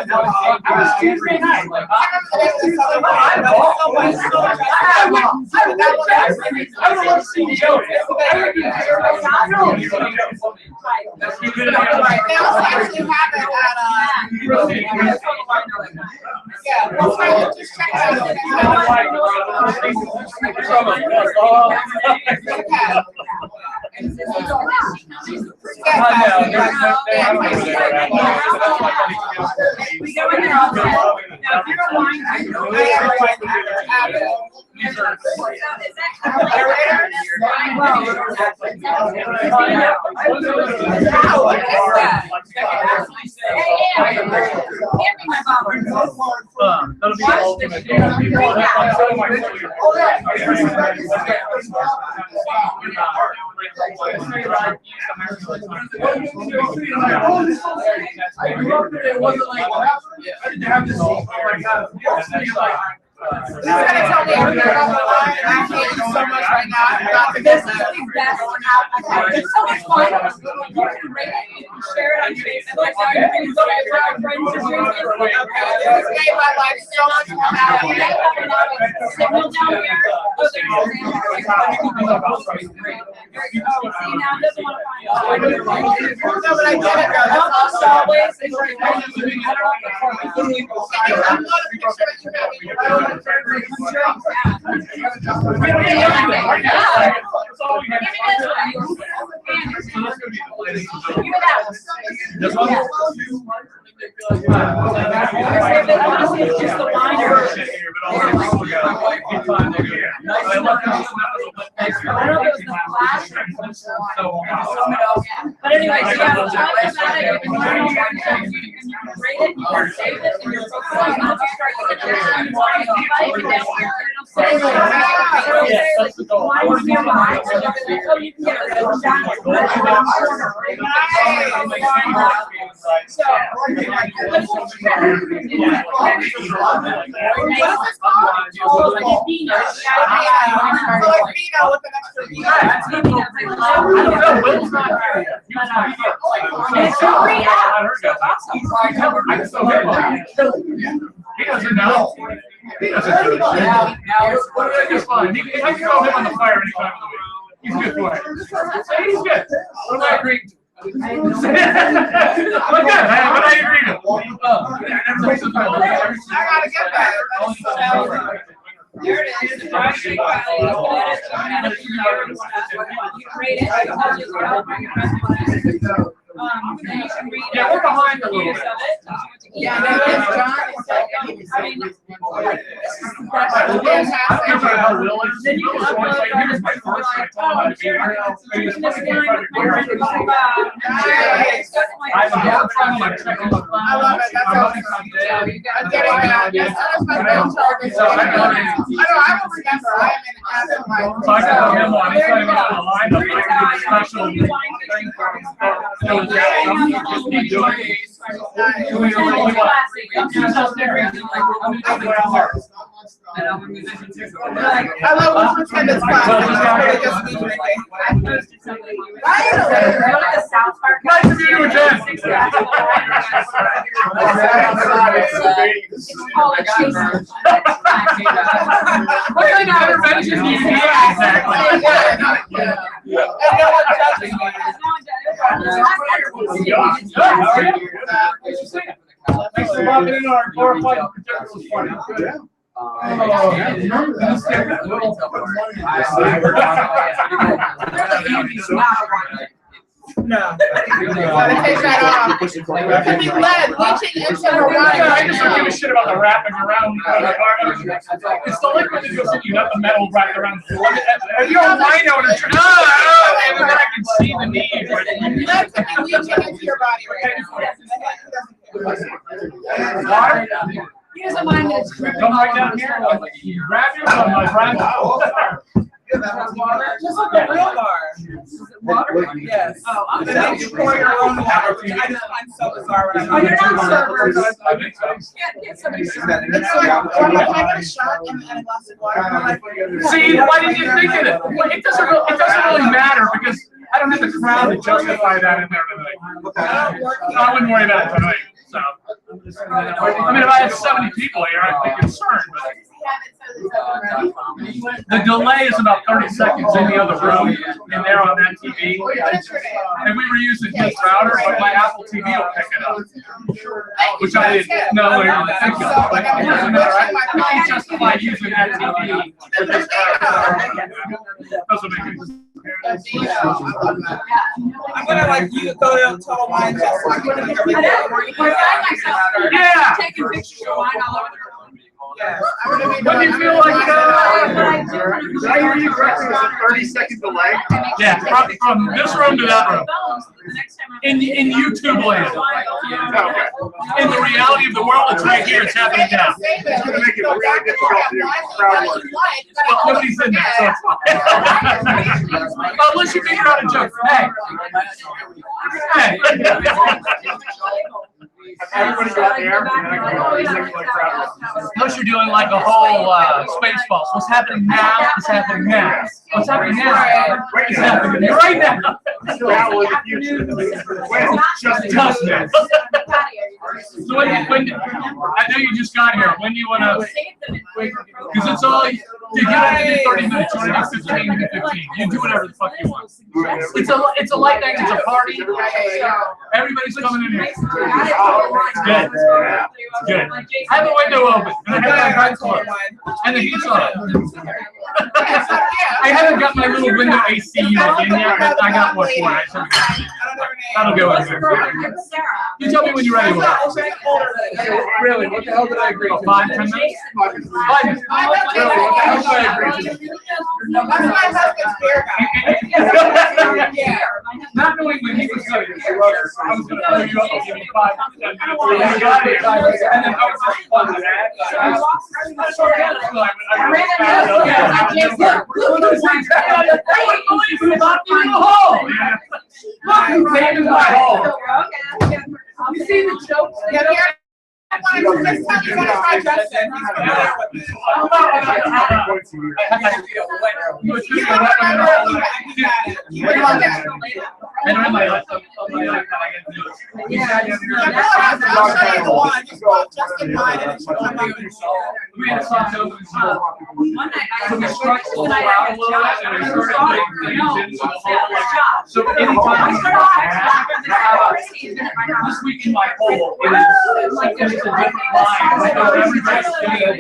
Speaker 8: was Tuesday night. I remember the name of this other wine, but it's so much so much. I would love to see Joe. They also actually have it at yeah, we'll try to just check it out.
Speaker 9: We go in there all the time. Now, if you're a wine
Speaker 3: that'll be the ultimate.
Speaker 2: It wasn't like, I didn't have this. Oh my God.
Speaker 8: He's gonna tell me everything about the wine. I hate you so much right now. I'm about to
Speaker 9: This
Speaker 8: get
Speaker 9: is
Speaker 8: that.
Speaker 9: the best alcohol. It's so much fun. You can rate it, you can share it on Facebook. Now you can go to our friends and drink it.
Speaker 8: This made my life so much more happy.
Speaker 9: We have another signal down here. Oh, there's See, now it doesn't want to find out.
Speaker 8: No, but I get it, though. That's also always. I'm not a picture that you have in your phone.
Speaker 9: But anyway, so yeah, we'll talk about it. You can learn all about it. You can rate it, you can save it, and you're focused on it. You start to get your own wine, and then it'll say, like, wine is nearby. So you can get a little shot. So,
Speaker 3: He doesn't know. He doesn't know. He's fine. I can throw him on the fire any time of the week. He's good for it. He's good. What am I agreeing to? I'm good, man. What do I agree to?
Speaker 8: gotta get that.
Speaker 9: There it is. Dry shake valley. You can edit, you can edit from there and stuff. You can rate it. It tells you what else you can then you can read.
Speaker 3: Yeah, we're behind a little bit.
Speaker 8: Yeah, that is John.
Speaker 9: I mean,
Speaker 3: Then you can upload it. Here's my first. I
Speaker 9: This one,
Speaker 3: I have a hard time like checking the
Speaker 8: I love it. That's awesome. I'm getting that. As soon as my phone charges, I know. I will remember. I am in absolute.
Speaker 3: So I got a memo anytime I'm on the line, I'm like, special thing for just keep doing it.
Speaker 8: I love when pretenders class.
Speaker 9: I posted something. Go to the South Park.
Speaker 3: Nice to meet you again.
Speaker 9: It's called a chaser.
Speaker 3: What kind of intervention do you need exactly?
Speaker 8: And no one judges me.
Speaker 3: Thanks for walking in our glorified projector. Was funny. Good.
Speaker 8: No. Gotta take that off. It could be lead leaching into her
Speaker 3: Yeah, I just don't give a
Speaker 8: wine.
Speaker 3: shit about the wrapping around. It's the liquid that goes in you, not the metal wrapped around the floor. If you're a wino and and then I can see the need.
Speaker 8: Lead could be leaching into your body right now.
Speaker 9: He doesn't mind that it's dripping
Speaker 3: Come
Speaker 9: all
Speaker 3: right
Speaker 9: over
Speaker 3: down
Speaker 9: his
Speaker 3: here.
Speaker 9: clothes.
Speaker 3: Grab your gun, my friend.
Speaker 5: Just like a real bar. Yes.
Speaker 9: Oh, I'm
Speaker 5: And then you pour your own water. I just find so bizarre when I'm.
Speaker 9: Oh, you're not servers.
Speaker 3: I think so.
Speaker 9: Get somebody
Speaker 8: It's like, can I get a shot and a glass of water?
Speaker 3: See, why didn't you think of it? Well, it doesn't really matter because I don't have the crowd to justify that in there tonight. I wouldn't worry about it tonight. So, I mean, if I had 70 people here, I'd be concerned. But the delay is about 30 seconds in the other room, and they're on that TV. And we were using his router, but my Apple TV will pick it up. Which I didn't know I didn't think of. But it doesn't matter. I can't justify using that TV with this router. Doesn't make any sense.
Speaker 5: I'm gonna like you go to Total Wine just so I can hear
Speaker 9: I know, I find myself
Speaker 3: Yeah.
Speaker 9: taking pictures of wine all over the room.
Speaker 5: Yes.
Speaker 3: What do you feel like?
Speaker 9: But I do
Speaker 6: Did I hear you correctly? Was it 30-second delay?
Speaker 3: Yeah, from this room to that room. In YouTube land.
Speaker 6: Okay.
Speaker 3: In the reality of the world, it's right here. It's happening now.
Speaker 6: It's gonna make it really difficult to do crowd work.
Speaker 3: Well, nobody's in there, so it's fine. Unless you figure out a joke. Hey.
Speaker 6: Everybody got there, and then I go, like crowd work.
Speaker 3: Unless you're doing like a whole Spaceballs. What's happening now is happening now. What's happening now is happening right now.
Speaker 6: That was the future. Well, just now.
Speaker 3: So when I know you just got here. When do you want to? Because it's all you got to do 30 minutes. You want to do 15, you do 15. You do whatever the fuck you want. It's a light night. It's a party. Everybody's coming in here. It's good. It's good. I have a window open and I have my back closed and the heat's on. I haven't got my little window AC unit in yet, but I got one for it. That'll go in there. You tell me when you're ready.
Speaker 2: Really, what the hell did I agree to?
Speaker 3: 5, 10 minutes? 5 minutes.
Speaker 2: Really, what the hell did I agree to?
Speaker 8: That's my husband's beer guy.
Speaker 3: Not knowing when he was going to I was going to throw you up and give you 5 to 10 minutes. When you got here, and then I was just fun to that. I wouldn't believe you locked me in the hole. Look, you came in my hole.
Speaker 9: You see the jokes?
Speaker 8: I wanted to just tell you what I Justin. He's familiar with this. You don't remember if you had it. You remember that. Yeah. I'll show you the one. Just call Justin Biden and she'll come out and
Speaker 3: We had a soft open spot.
Speaker 9: One night I
Speaker 3: So we
Speaker 9: was
Speaker 3: struck the
Speaker 9: I
Speaker 3: out a
Speaker 9: had a
Speaker 3: little
Speaker 9: job.
Speaker 3: bit and we
Speaker 9: I
Speaker 3: started
Speaker 9: started
Speaker 3: putting things in the hole.
Speaker 9: job.
Speaker 3: So anytime
Speaker 9: I started
Speaker 3: this week in my hole, it is like there's a different line. Like everybody's doing it.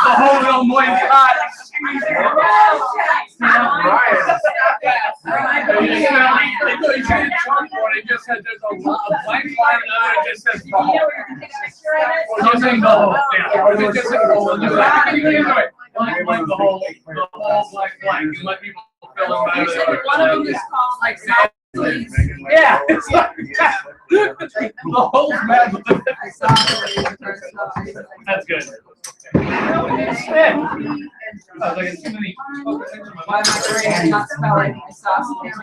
Speaker 3: The whole Illinois God. It just says there's a blank line and it just says ball. Or just saying the whole. Yeah. Or just saying the whole. Blank the whole blank and let people fill in.
Speaker 9: One of them is called like South.
Speaker 3: Yeah, it's like the whole map. That's good. I was like, too many things in my
Speaker 9: Why
Speaker 3: mind.
Speaker 9: am I brain not spelling sausage?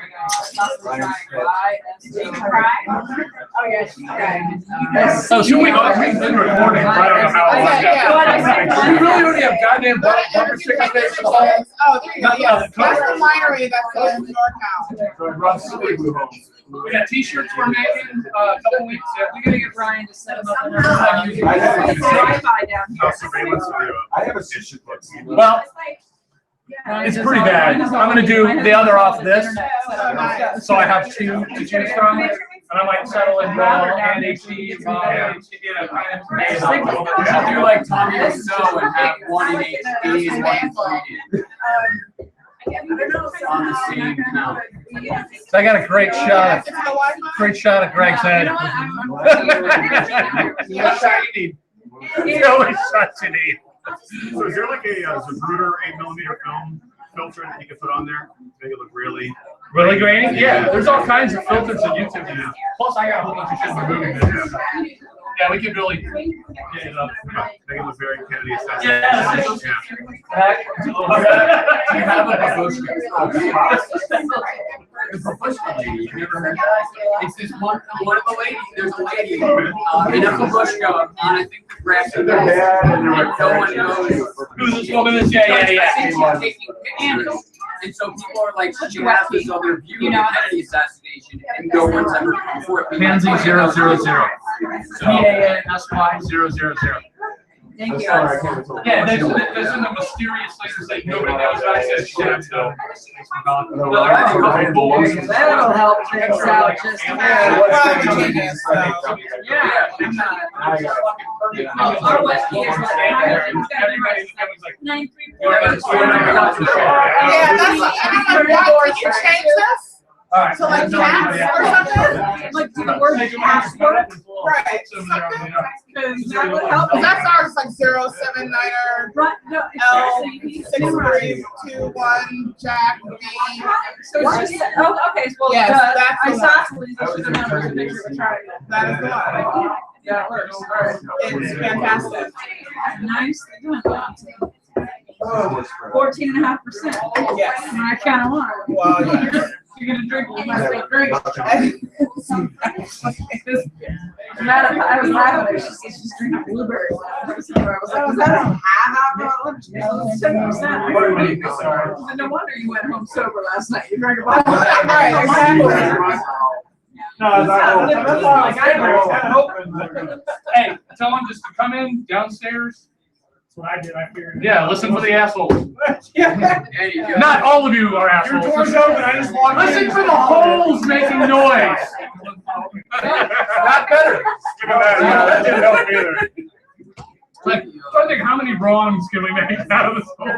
Speaker 9: Oh yeah, she's right.
Speaker 3: So should we go? We've been recording. I don't know how long.
Speaker 2: You really don't have goddamn bumper sticker stations.
Speaker 8: Oh, there you go. Yes. That's the winery that's in North
Speaker 3: We got t-shirts we're making a couple weeks.
Speaker 9: We gotta get Ryan to set them up in our drive-by down here.
Speaker 6: I have a tissue book.
Speaker 3: Well, it's pretty bad. I'm gonna do the other off this, so I have two to choose from, and I might settle in Ball and HD.
Speaker 1: We should do like Tommy and Snow and have one in HD and one in 3D. On the same count.
Speaker 3: So I got a great shot of Greg's head. That's all you need. The only shots you need.
Speaker 10: So is there like a Zapruder 8mm film filter that you can put on there to make it look really
Speaker 3: grainy? Yeah, there's all kinds of filters on YouTube now. Plus, I got a whole bunch of shit for moving videos. Yeah, we could really get it up.
Speaker 10: Make it look very Kennedy assassination.
Speaker 3: Yeah.
Speaker 1: Do you have a babushka? The babushka lady. You never heard that? It's this one of the ladies. There's a lady in a babushka on I think the grass. And no one knows
Speaker 3: who's this woman is. Yeah.
Speaker 1: I think she's taking pictures. And so people are like, she has this other view of the Kennedy assassination, and no one's ever come for it.
Speaker 3: Pansy 000. PANSY 000.
Speaker 9: Thank you.
Speaker 3: Yeah, there's in the mysterious places that nobody knows access to. So.
Speaker 9: That'll help things out just a Our West is like 934.
Speaker 8: Yeah, that's what you change this?
Speaker 3: Alright.
Speaker 8: To like cats or something?
Speaker 9: Like the word passport.
Speaker 8: Right.
Speaker 9: Because that would help.
Speaker 8: That's ours, like 079er
Speaker 9: Right, no,
Speaker 8: L
Speaker 9: it's
Speaker 8: 6321 Jack B.
Speaker 9: So it's just, oh, okay, well,
Speaker 8: Yes, that's the
Speaker 9: isosceles, which is the numbers of picture of a triangle.
Speaker 8: That is the one.
Speaker 9: Yeah, it works. All right.
Speaker 8: It's fantastic.
Speaker 9: Nicely done. 14.5%.
Speaker 8: Yes.
Speaker 9: When I count on one.
Speaker 8: Well, yeah.
Speaker 9: You're gonna drink one of my drink. I was laughing at her. She's drinking blueberries. I was like, is that a half alcohol? 7%. No wonder you went home sober last night. You drank a bottle. Right, exactly.
Speaker 3: Hey, tell them just to come in downstairs.
Speaker 4: That's what I did. I figured.
Speaker 3: Yeah, listen for the assholes.
Speaker 8: Yeah.
Speaker 3: Not all of you are assholes.
Speaker 4: Your door's open. I just walked in.
Speaker 3: Listen for the holes making noise.
Speaker 2: Not better.
Speaker 10: That didn't help either.
Speaker 3: Like, I think how many wrongs can we make out of this whole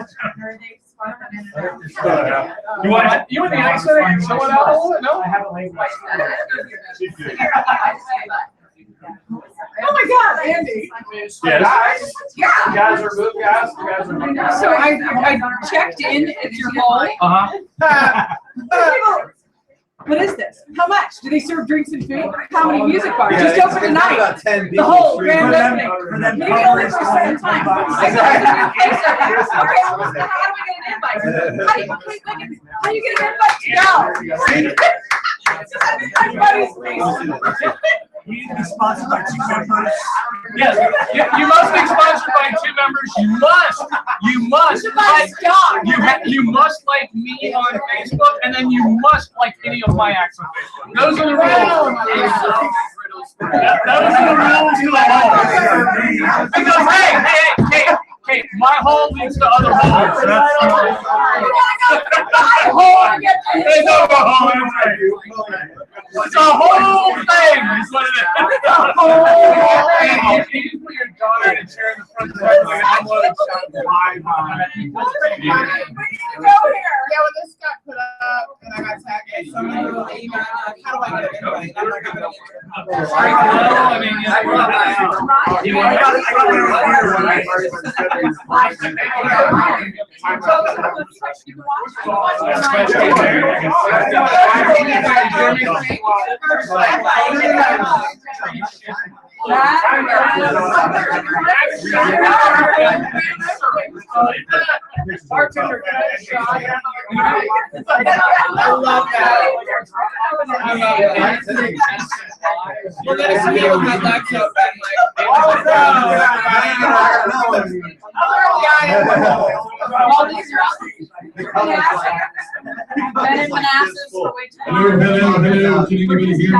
Speaker 3: You want you and the accent? Someone else? No.
Speaker 4: I have a link.
Speaker 8: Oh my God, Andy.
Speaker 3: Yes.
Speaker 2: Guys, you guys are good guys. You guys are good guys.
Speaker 9: So I checked in at your home. What is this? How much? Do they serve drinks and food? How many music bars?
Speaker 6: Yeah,
Speaker 9: Just open tonight.
Speaker 6: about 10
Speaker 9: The
Speaker 6: people.
Speaker 9: whole grand opening.
Speaker 4: For them
Speaker 9: Maybe only for a certain time. Okay, how do we get an invite? How do you get an invite to go? My buddy's face.
Speaker 4: We need to be sponsored by Chief Members.
Speaker 3: Yes, you must be sponsored by 2 members. You must you must like me on Facebook, and then you must like any of my acts on Facebook. Those are the rules. Those are the rules to the law. Because hey, Hey, my hole leads to other holes. There's no hole. It's a whole thing. Is what it is. It's a whole thing. You can put your daughter in a chair in the front of the room like an unloaded shot.
Speaker 8: Yeah, when this got put up and I got tagged, somebody was email, how do I get an invite? I'm like, I'm gonna
Speaker 2: Bartender, can I have a shot?
Speaker 8: I love that. We're gonna see you with my legs up and
Speaker 4: Hello, can anybody hear me?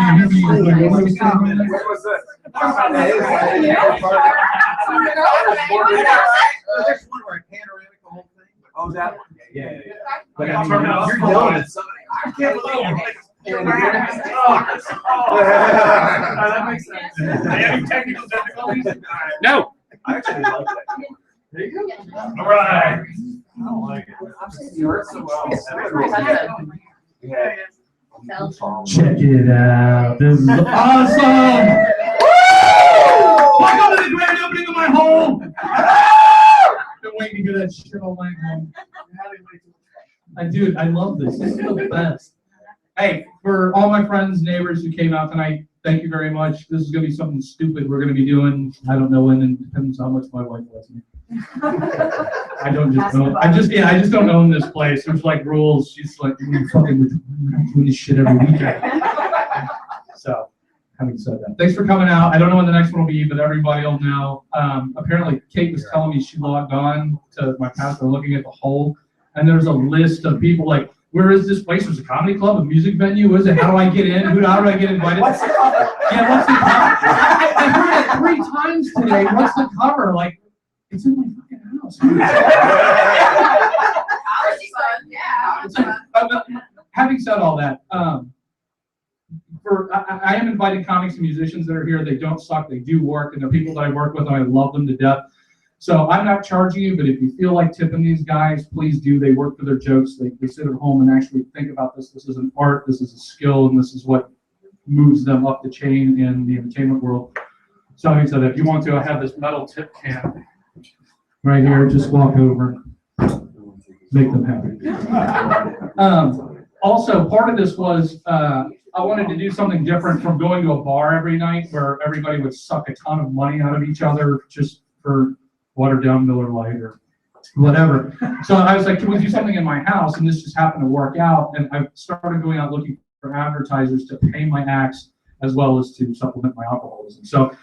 Speaker 6: Oh, that one? Yeah.
Speaker 3: But I mean, you're doing it.
Speaker 6: I can't believe it.
Speaker 3: That makes sense. Any technical difficulties? No.
Speaker 6: I actually like that.
Speaker 3: There you go. All right.
Speaker 6: I don't like it. You hurt so well. Yeah.
Speaker 4: Check it out. This is awesome. Welcome to the grand opening of my home. Been waiting to hear that shit all night long. Dude, I love this. This is the best. Hey, for all my friends, neighbors who came out tonight, thank you very much. This is going to be something stupid we're going to be doing. I don't know when, and depends how much my wife lets me. I just don't own this place. There's like rules. She's like, we're fucking doing this shit every weekend. So, having said that, thanks for coming out. I don't know when the next one will be, but everybody will know. Apparently, Kate was telling me she logged on to my pastor looking at the whole, and there's a list of people like, where is this place? There's a comedy club, a music venue. Is it? How do I get in? How do I get invited? What's the cover? Yeah, what's the cover? I heard it 3 times today. What's the cover? Like, it's in my fucking house. Having said all that, I am inviting comics and musicians that are here. They don't suck. They do work, and the people that I work with, I love them to death. So I'm not charging you, but if you feel like tipping these guys, please do. They work for their jokes. They sit at home and actually think about this. This is an art. This is a skill, and this is what moves them up the chain in the entertainment world. So having said that, if you want to, I have this metal tip can right here. Just walk over, make them happy. Also, part of this was I wanted to do something different from going to a bar every night where everybody would suck a ton of money out of each other just for watered down Miller Lite or whatever. So I was like, can we do something in my house? And this just happened to work out. And I started going out looking for advertisers to pay my acts as well as to supplement my alcoholism. So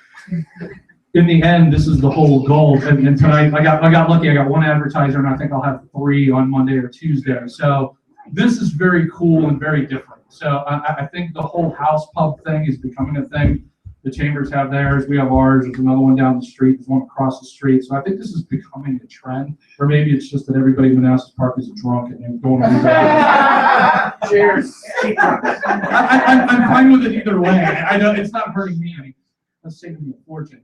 Speaker 4: in the end, this is the whole goal. And tonight I got lucky. I got 1 advertiser, and I think I'll have 3 on Monday or Tuesday. So this is very cool and very different. So I think the whole house pub thing is becoming a thing. The Chambers have theirs, we have ours, there's another one down the street, there's one across the street. So I think this is becoming a trend, or maybe it's just that everybody in Manassas Park is drunk and they're going to do that. Cheers. I'm fine with it either way. I know it's not hurting me any. That's saving me a fortune.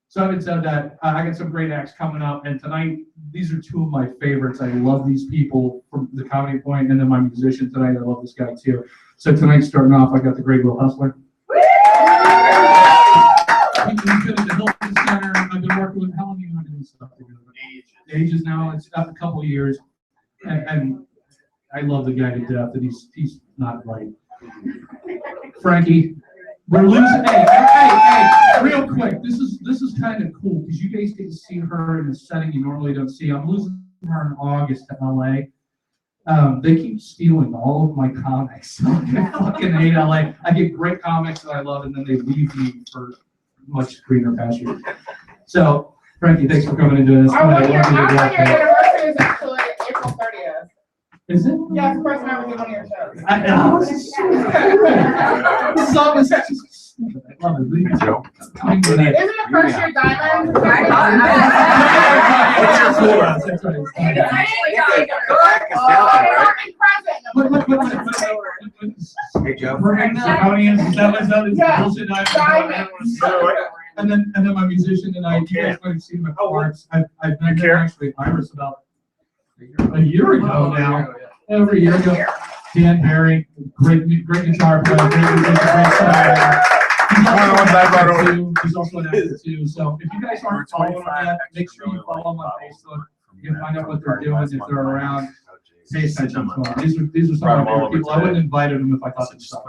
Speaker 4: So having said that, I got some great acts coming up, and tonight, these are 2 of my favorites. I love these people from the Comedy Point, and then my musician tonight, I love this guy too. So tonight, starting off, I got the great Will Hessler. He's been at the Hilton Center. I've been working with how long have you been doing stuff together? Ages now. It's a couple of years, and I love the guy to death. And he's not right. Franqi, we're losing. Hey, real quick. This is kind of cool because you guys get to see her in a setting you normally don't see. I'm losing her in August to LA. They keep stealing all of my comics. I fucking hate LA. I get great comics that I love, and then they leave me for much greener pastures. So, Franqi, thanks for coming and doing this.
Speaker 8: Our one-year anniversary is actually April 30th.
Speaker 4: Is it?
Speaker 8: Yeah, of course, I was on one of your shows.
Speaker 4: I know. This is always Joe.
Speaker 8: Isn't it first year diamond?
Speaker 6: Hey, Joe.
Speaker 4: And then my musician tonight, you guys might have seen my parts. I've met actually Iris about a year ago now. Over a year ago. Dan Barry, great guitar player, great musician, great songwriter. He's also an actor too. So if you guys aren't following that, make sure you follow them on Facebook. You can find out what they're doing if they're around. Pay attention to them. These are some of my favorite people. I wouldn't have invited them if I thought they'd suck.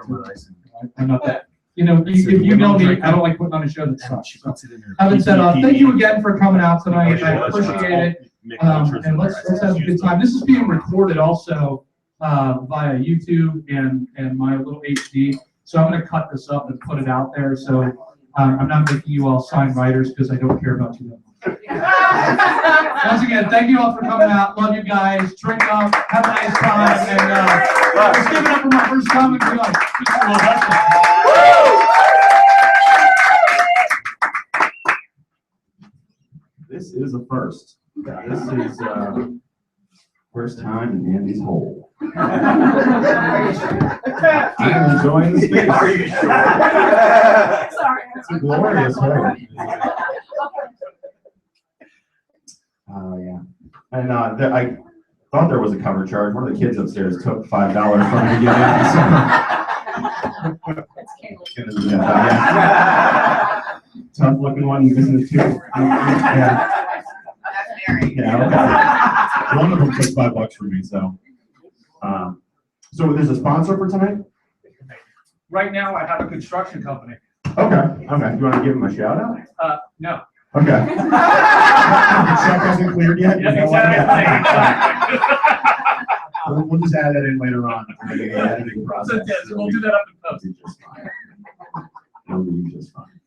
Speaker 4: I'm not that. You know, if you know me, I don't like putting on a show that sucks. So, having said, thank you again for coming out tonight. I appreciate it. And let's have a good time. This is being recorded also via YouTube and my little HD. So I'm going to cut this up and put it out there. So I'm not making you all sign writers because I don't care about you. Once again, thank you all for coming out. Love you guys. Drink up. Have a nice time. And let's give it up for my first comic.
Speaker 11: This is a first. This is first time in Andy's hole. I'm enjoying the space.
Speaker 6: Are you sure?
Speaker 9: Sorry.
Speaker 11: It's a glorious hole. Yeah. And I thought there was a cover charge. One of the kids upstairs took $5 from me to get in. So. Tough looking one, business too. Yeah. Yeah, okay. One of them took $5 from me, so. So there's a sponsor for tonight?
Speaker 4: Right now, I have a construction company.
Speaker 11: Okay. Okay. Do you want to give them a shout out?
Speaker 4: No.
Speaker 11: Okay. The check hasn't cleared yet?
Speaker 4: Yeah, exactly.
Speaker 11: We'll just add that in later on. In the editing process.
Speaker 4: So we'll do that up in post.
Speaker 11: It'll be just fine.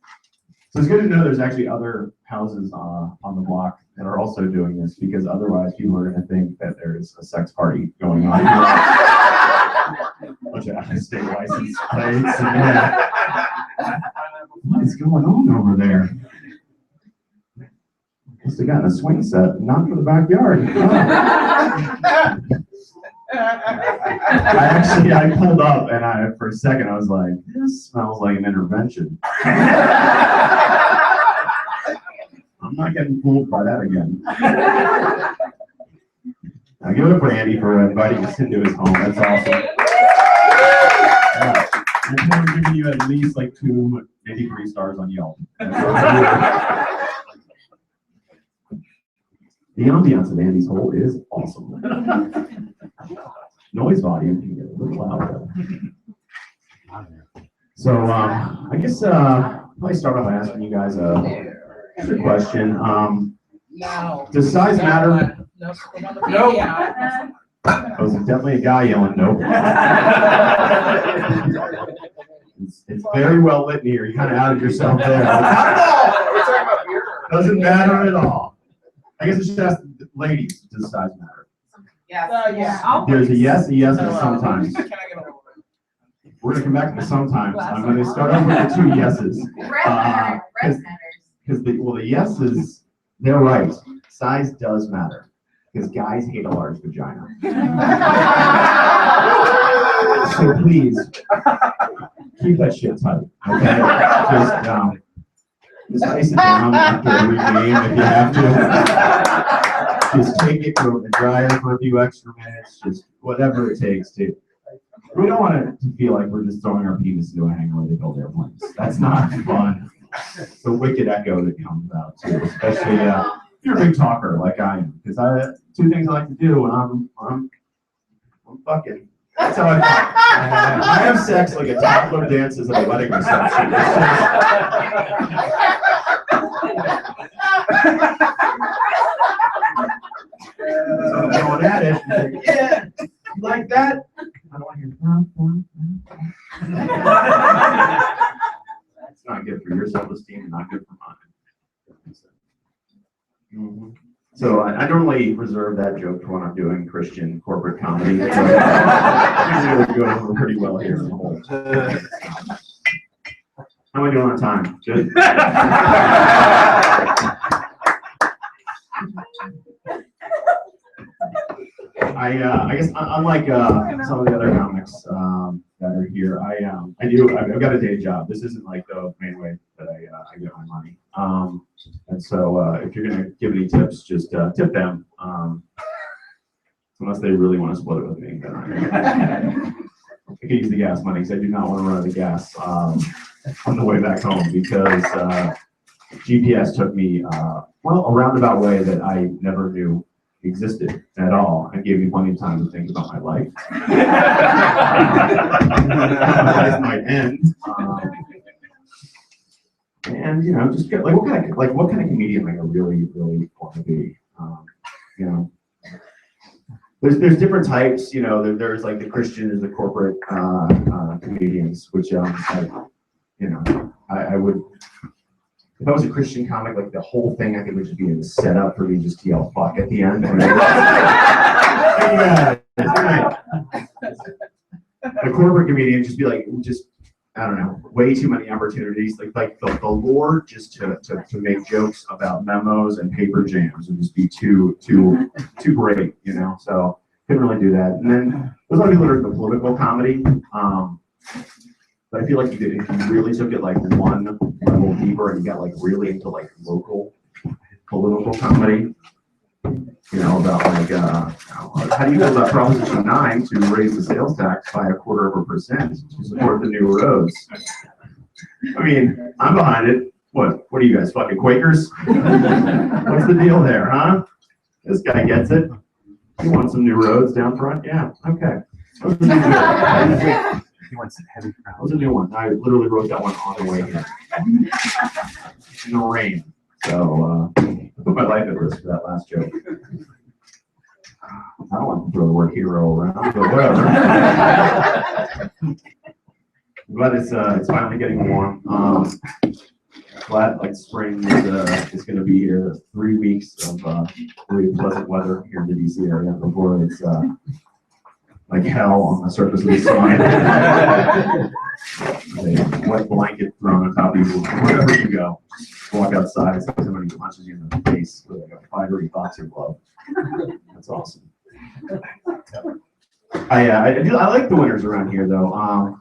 Speaker 11: So it's good to know there's actually other houses on the block that are also doing this, because otherwise people are going to think that there's a sex party going on. Bunch of out-of-state license plates. What is going on over there? Must have gotten a swing set, not for the backyard. I pulled up and for a second I was like, this smells like an intervention. I'm not getting fooled by that again. Now give it up for Andy for inviting us into his home. That's awesome. I'm giving you at least like 2, maybe 3 stars on Yelp. The ambiance of Andy's hole is awesome. Noise volume can get a little louder. So I guess probably start off by asking you guys a question. Does size matter?
Speaker 8: No.
Speaker 11: Oh, it's definitely a guy yelling nope. It's very well lit in here. You kind of outed yourself there. Doesn't matter at all. I guess it's just ladies. Does size matter?
Speaker 8: Yeah.
Speaker 11: There's a yes, and sometimes. We're gonna come back to sometimes. I'm gonna start off with the 2 yeses. Because the yeses, they're right. Size does matter. Because guys hate a large vagina. So please keep that shit tight. Okay? Just ice it down after every game if you have to. Just take it to a dryer for a few extra minutes. Just whatever it takes to. We don't want it to feel like we're just throwing our penis into a hangar where they build airplanes. That's not fun. It's a wicked echo that comes out too, especially if you're a big talker like I am. Because 2 things I like to do when I'm fucking. That's how I talk. I have sex like a toddler dances at a wedding reception. So I'm going at it. Like, yeah, you like that? I don't want to hear. That's not good for your self-esteem and not good for mine. So I normally reserve that joke for when I'm doing Christian corporate comedy. It usually goes over pretty well here in the whole. How am I doing on time? Good. I guess unlike some of the other comics that are here, I've got a day job. This isn't like the main way that I get my money. And so if you're gonna give any tips, just tip them. Unless they really want to split it with me, then I can use the gas money because I do not want to run out of gas on the way back home because GPS took me well a roundabout way that I never knew existed at all and gave me plenty of time to think about my life. My life might end. And you know, just get like what kind of comedian I really want to be. You know. There's different types, you know. There's like the Christian and the corporate comedians, which I would, if I was a Christian comic, like the whole thing I think would just be a setup for me just to yell fuck at the end. The corporate comedian just be like, I don't know, way too many opportunities. Like the lore just to make jokes about memos and paper jams would just be too great, you know. So couldn't really do that. And then there's a lot of people that are into political comedy. But I feel like if you really took it like one level deeper and you got like really into like local political comedy, you know, about like how do you feel about Proposition 9 to raise the sales tax by 0.25% to support the new roads? I mean, I'm behind it. What are you guys, fucking Quakers? What's the deal there, huh? This guy gets it. You want some new roads down front? Yeah, okay.
Speaker 6: He wants some heavy crowd.
Speaker 11: That was a new one. I literally wrote that one on the way here. In the rain. So I put my life at risk for that last joke. I don't want to throw the word hero around, but whatever. But it's finally getting warm. Glad like spring is going to be here. 3 weeks of really pleasant weather here in the DC area before it's like hell on the surface of the sun. A wet blanket thrown on top of you wherever you go. Walk outside, somebody punches you in the face with like a fiery boxing glove. That's awesome. I like the winters around here though.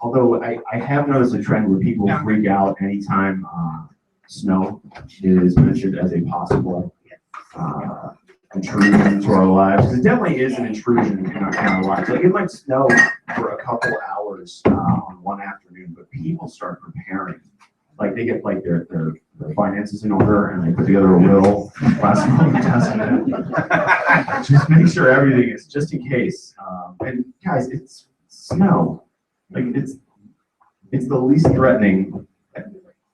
Speaker 11: Although I have noticed a trend where people freak out anytime snow is mentioned as a possible intrusion into our lives. Because it definitely is an intrusion in our lives. Like it might snow for a couple hours on one afternoon, but people start preparing. Like they get like their finances in order and they put together a will, last moment testament. Just make sure everything is just in case. And guys, it's snow. Like it's the least threatening.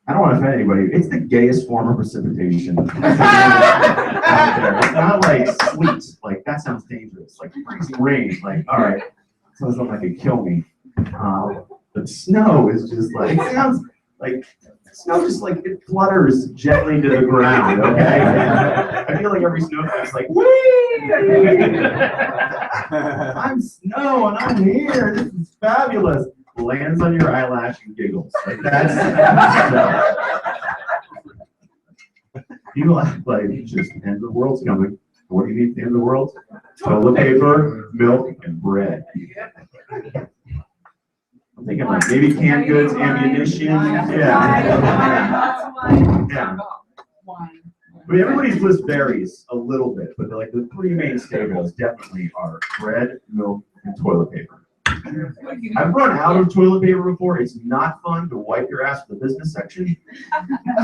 Speaker 11: I don't want to offend anybody. It's the gayest form of precipitation out there. It's not like sleet. Like that sounds dangerous. Like freezing rain. Like all right, sounds like it could kill me. But snow is just like it sounds like snow. Just like it flutters gently to the ground. Okay. I feel like every snowflake is like, whee! I'm snow and I'm here. This is fabulous. Lands on your eyelash and giggles. Like that's people act like just the end of the world's coming. What do you need at the end of the world? Toilet paper, milk, and bread. I'm thinking like maybe canned goods, ammunition. Yeah. I mean, everybody's list varies a little bit, but like the three main staples definitely are bread, milk, and toilet paper. I've run out of toilet paper before. It's not fun to wipe your ass with the business section.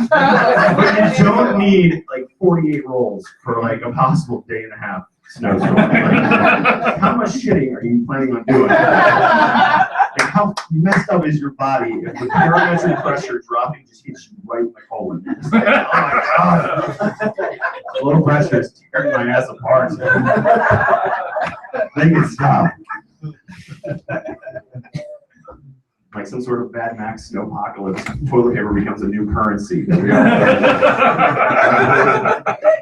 Speaker 11: But you don't need like 48 rolls for like a possible day and a half snowstorm. Like, how much shitting are you planning on doing? Like, how messed up is your body if the barometric pressure dropping just hits you right in the colon? It's like, oh my god. A little pressure is tearing my ass apart. Make it stop. Like some sort of Mad Max snowpocalypse, toilet paper becomes a new currency that we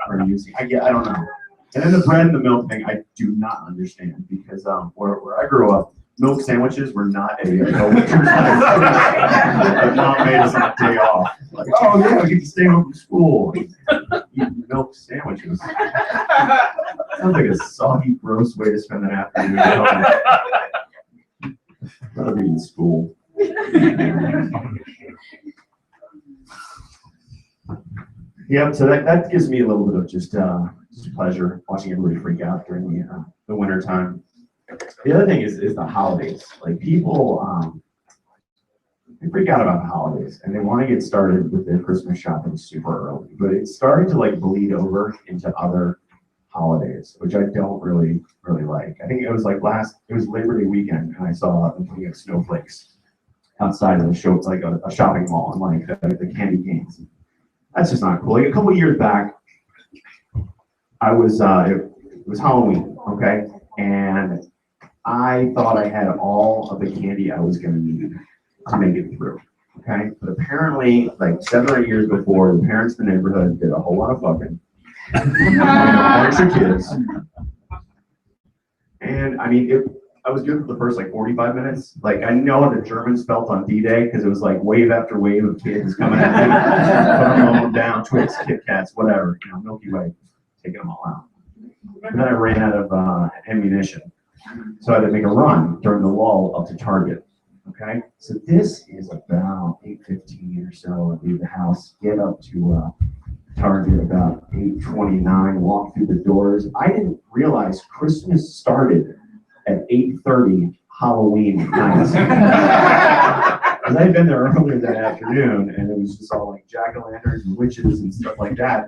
Speaker 11: are using. I don't know. And then the bread and the milk thing, I do not understand because where I grew up, milk sandwiches were not a winter time. Have not made us a day off. Like, oh yeah, we get to stay home from school. Eat milk sandwiches. Sounds like a soggy, gross way to spend an afternoon at home. Rather be in school. Yeah, so that gives me a little bit of just pleasure watching everybody freak out during the winter time. The other thing is the holidays. Like people, they freak out about the holidays and they want to get started with their Christmas shopping super early, but it's starting to like bleed over into other holidays, which I don't really like. I think it was like it was Labor Day weekend, and I saw them putting up snowflakes outside of the show, like a shopping mall, and like the candy canes. That's just not cool. Like a couple of years back, I was it was Halloween, okay, and I thought I had all of the candy I was going to need to make it through, okay. But apparently, like 7 or 8 years before, the parents in the neighborhood did a whole lot of fucking. A bunch of kids. And I mean, I was good for the first like 45 minutes. Like I know how the Germans felt on D-Day because it was like wave after wave of kids coming at me, putting them down, Twix, Kit Kats, whatever, Milky Way, taking them all out. And then I ran out of ammunition, so I had to make a run during the lull up to Target. Okay, so this is about 8:15 or so. I leave the house, get up to Target about 8:29, walk through the doors. I didn't realize Christmas started at 8:30 Halloween night. Because I had been there earlier that afternoon, and it was just all like jack-o'-lanterns and witches and stuff like that.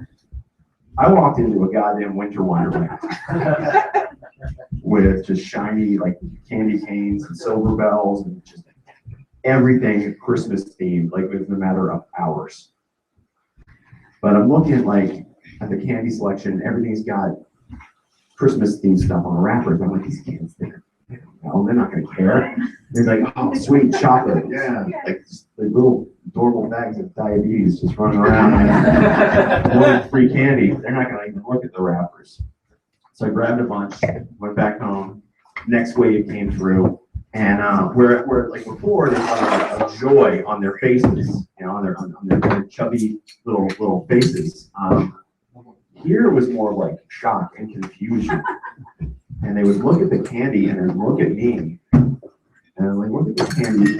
Speaker 11: I walked into a goddamn winter wonderland with just shiny like candy canes and silver bells and just everything Christmas themed, like within a matter of hours. But I'm looking at the candy selection. Everything's got Christmas themed stuff on the wrappers. I'm like, these kids, they're not going to care. They're like, oh, sweet chocolate. Yeah. Like the little adorable bags of diabetes just running around wanting free candy. They're not going to even look at the wrappers. So I grabbed a bunch, went back home. Next wave came through. And where like before, they had a joy on their faces, on their chubby little faces. Here it was more like shock and confusion. And they would look at the candy and they'd look at me, and like look at the candy,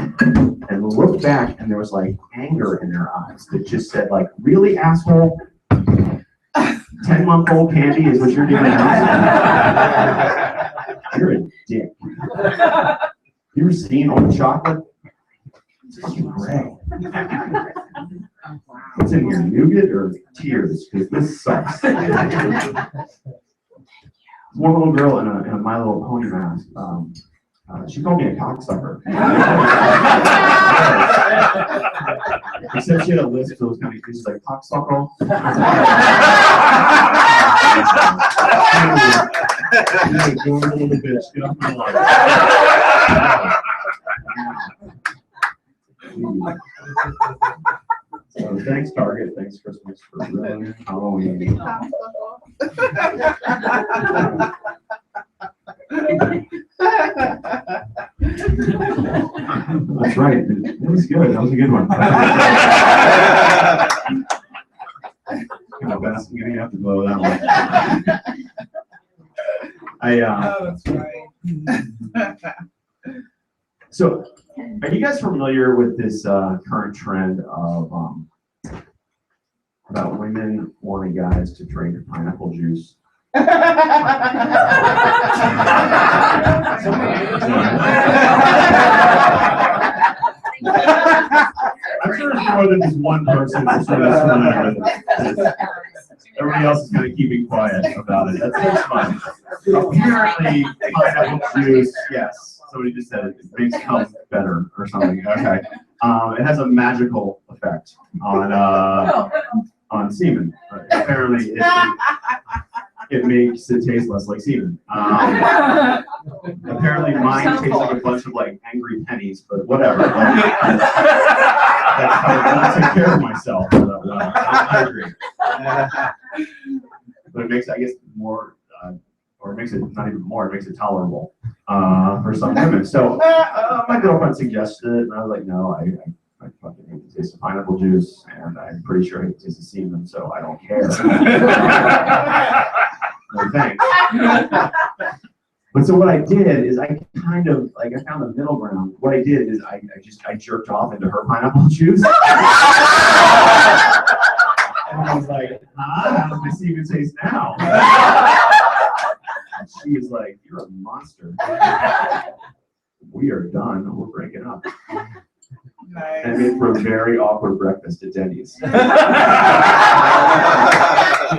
Speaker 11: and look back, and there was like anger in their eyes that just said like, "Really, asshole? 10-month-old candy is what you're giving out? You're a dick." You ever seen old chocolate? It's fucking gray. What's in here, nougat or tears? Because this sucks. One little girl in a My Little Pony mask. She called me a cocksucker. She said she had a list of those kind of things like cocksucker. You're a little bitch. Get off my lawn. So thanks, Target. Thanks, Christmas, for ruining Halloween. That's right. It was good. That was a good one. You didn't have to blow that one.
Speaker 8: Oh, that's right.
Speaker 11: So, are you guys familiar with this current trend of about women wanting guys to drink pineapple juice? I'm sure it's more than just one person that's sort of familiar with it. Everybody else is kind of keeping quiet about it. That's fine. Apparently, pineapple juice, yes. Somebody just said it makes cum better or something. Okay. It has a magical effect on semen. Apparently, it makes it taste less like semen. Apparently, mine tastes like a bunch of like angry pennies, but whatever. That's how I take care of myself. I agree. But it makes, I guess, more, or it makes it not even more. It makes it tolerable. for some women. So my girlfriend suggested it, and I was like, no, I fucking hate the taste of pineapple juice, and I'm pretty sure I hate the taste of semen, so I don't care. No thanks. But so what I did is I kind of, like, I found the middle ground. What I did is I jerked off into her pineapple juice. And I was like, how does my semen taste now? She was like, you're a monster. We are done. We're breaking up.
Speaker 8: Nice.
Speaker 11: And made for a very awkward breakfast at Denny's. It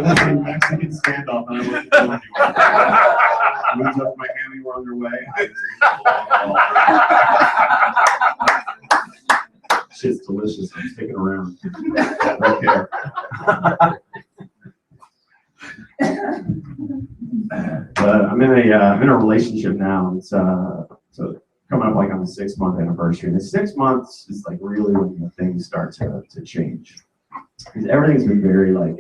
Speaker 11: was a Mexican standoff, and I wasn't going anywhere. Moved up my hand, we were underway. Shit's delicious. I'm sticking around. Right there. I'm in a relationship now. It's so coming up like on the 6-month anniversary. And the 6 months is like really when things start to change. Because everything's been very like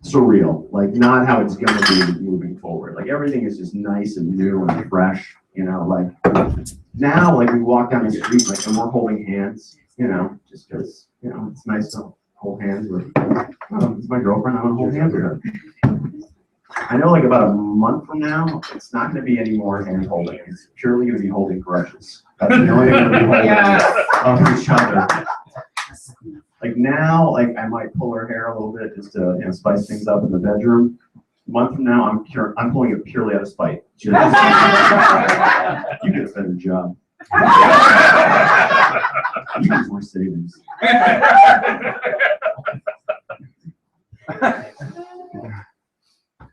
Speaker 11: surreal, like not how it's gonna be moving forward. Like everything is just nice and new and fresh, you know, like now like we walk down the street like and we're holding hands, you know, just because, you know, it's nice to hold hands with it's my girlfriend, I want to hold hands with her. I know like about a month from now, it's not going to be any more hand holding. It's purely going to be holding grudges. That's the only thing we're going to be holding of each other. Like now, like I might pull her hair a little bit just to, you know, spice things up in the bedroom. A month from now, I'm pulling it purely out of spite. You get a better job. You get more savings.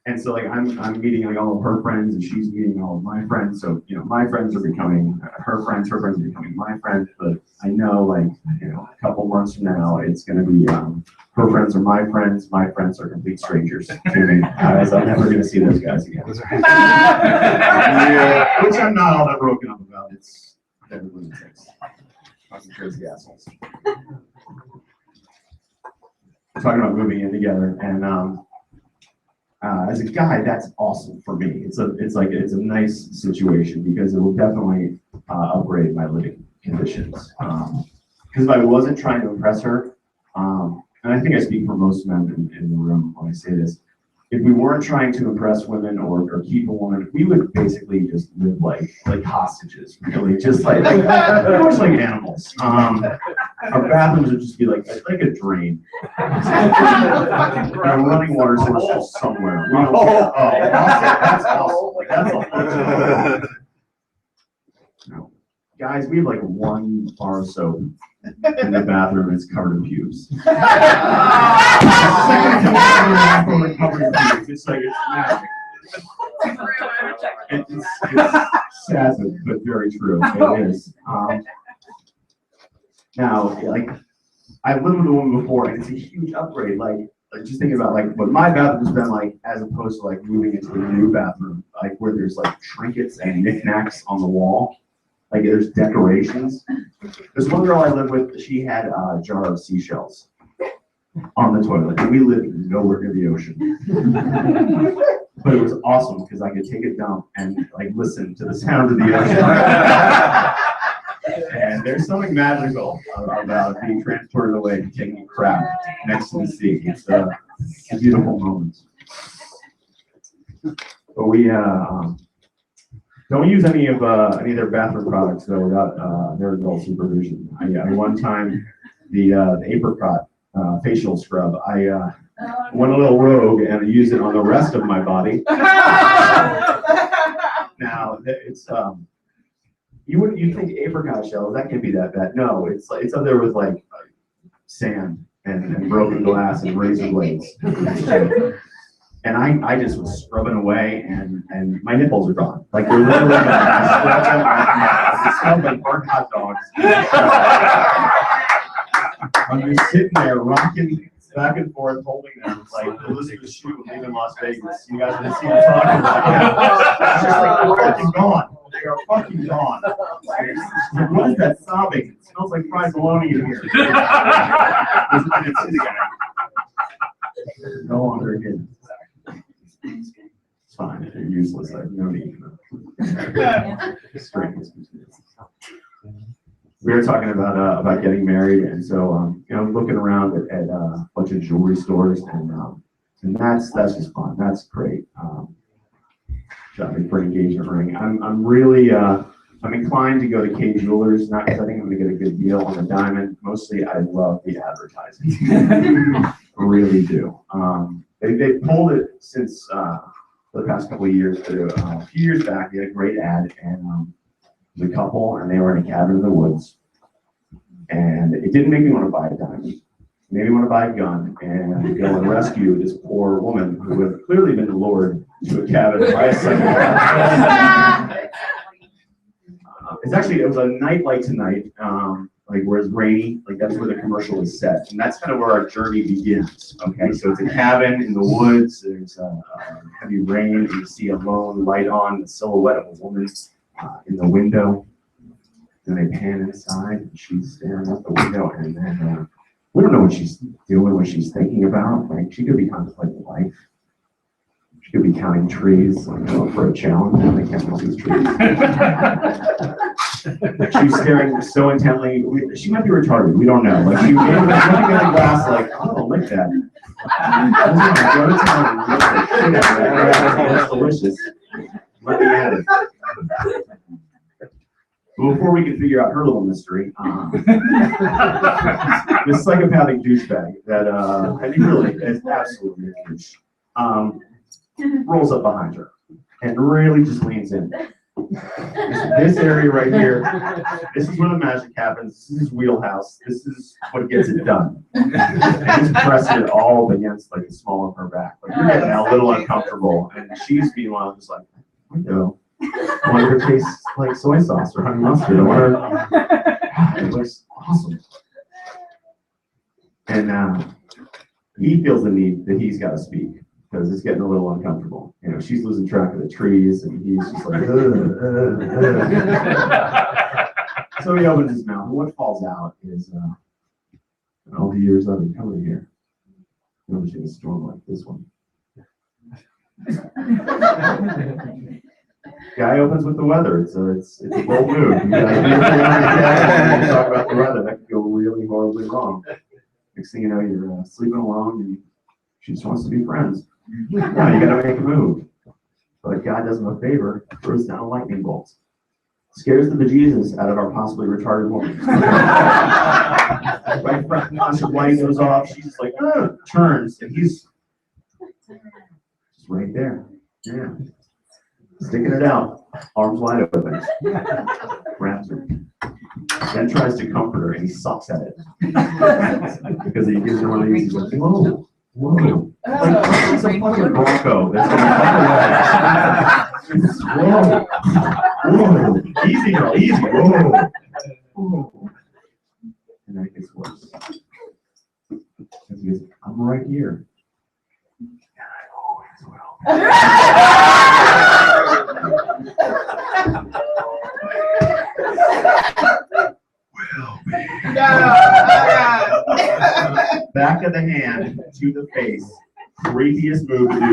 Speaker 11: And so like I'm meeting like all of her friends and she's meeting all of my friends. So, you know, my friends are becoming her friends are becoming my friends. But I know like, you know, a couple months from now, it's going to be her friends are my friends are complete strangers to me. As I'm never going to see those guys again. Yeah, which I'm not all that broken up about. It's everybody takes. Fucking crazy assholes. Talking about moving in together, and as a guy, that's awesome for me. It's a nice situation because it will definitely upgrade my living conditions. Because if I wasn't trying to impress her, and I think I speak for most men in the room when I say this, if we weren't trying to impress women or keep a woman, we would basically just live like hostages, really, just like pretty much like animals. Our bathrooms would just be like a drain. Our running water source is somewhere. We don't care. Oh, that's awesome. Like, that's awesome. No. Guys, we have like one bar of soap in the bathroom and it's covered in pubes. It's like it's magic. It's sad, but very true. It is. Now, like, I've lived with a woman before, and it's a huge upgrade. Like just thinking about like what my bathroom's been like, as opposed to like moving into a new bathroom, like where there's like trinkets and knickknacks on the wall. Like there's decorations. There's one girl I lived with, she had a jar of seashells on the toilet. And we lived nowhere near the ocean. But it was awesome because I could take a dump and like listen to the sound of the ocean. And there's something magical about being transported away and taking a crap next to the sea. It's a beautiful moment. But we don't use any of their bathroom products though without their adult supervision. One time the apricot facial scrub, I went a little rogue and used it on the rest of my body. Now it's you think apricot shells, that can't be that bad. No, it's up there with like sand and broken glass and razor blades. And I just was scrubbing away, and my nipples are gone. Like they're literally gone. It smelled like burnt hot dogs. I'm just sitting there rocking back and forth, holding them like Elizabeth Shue leaving Las Vegas. You guys can see what I'm talking about. Yeah. It's just like they're fucking gone. They are fucking gone. What is that sobbing? It smells like fried bologna in here. No longer hidden. It's fine. They're useless. I have no need for them. We were talking about getting married, and so you know, looking around at a bunch of jewelry stores, and that's just fun. That's great. Shopping for an engagement ring. I'm really I'm inclined to go to K Jewelers, not because I think I'm going to get a good deal on the diamond. Mostly, I love the advertising. I really do. They pulled it since for the past couple of years. But a few years back, they had a great ad, and the couple, and they were in a cabin in the woods, and it didn't make me want to buy a diamond. It made me want to buy a gun and go and rescue this poor woman who had clearly been lured to a cabin by a psychopath. It was a night like tonight, like where it's rainy, like that's where the commercial is set, and that's kind of where our journey begins. Okay, so it's a cabin in the woods. There's heavy rain, and you see a lone light on the silhouette of a woman in the window. And they pan inside, and she's staring out the window, and then we don't know what she's doing, what she's thinking about. Like she could be contemplating life. She could be counting trees, like for a challenge. And they count all these trees. She's staring so intently. She might be retarded. We don't know. Like she was looking at the glass, like, oh, like that. That's delicious. Let me at it. But before we can figure out her little mystery, this psychopathic douchebag that, and he really is absolutely a douche, rolls up behind her and really just leans in. This area right here, this is where the magic happens. This is his wheelhouse. This is what gets it done. And just pressing it all up against like the small of her back. Like you're getting a little uncomfortable, and she's meanwhile just like, I know. I wonder if it tastes like soy sauce or honey mustard. I wonder. It looks awesome. And he feels the need that he's got to speak because it's getting a little uncomfortable. You know, she's losing track of the trees, and he's just like, So he opens his mouth, and what falls out is, in all the years I've been coming here, I've never seen a storm like this one. Guy opens with the weather. It's a bold move. You guys talk about the weather. That could go really horribly wrong. Next thing you know, you're sleeping alone, and she just wants to be friends. Now you got to make a move. But God does him a favor, throws down a lightning bolt, scares the bejesus out of our possibly retarded woman. Right, flash of light goes off. She's just like, turns, and he's just right there. Yeah. Sticking it out, arms wide open, grabs her, then tries to comfort her, and he sucks at it because he gives her one of these. He's like, whoa, whoa, like it's a fucking Bronco. That's whoa, whoa, easy girl, easy, whoa, whoa, and then it gets worse. And he goes, I'm right here. And I always will. Back of the hand to the face. Creepiest move to do.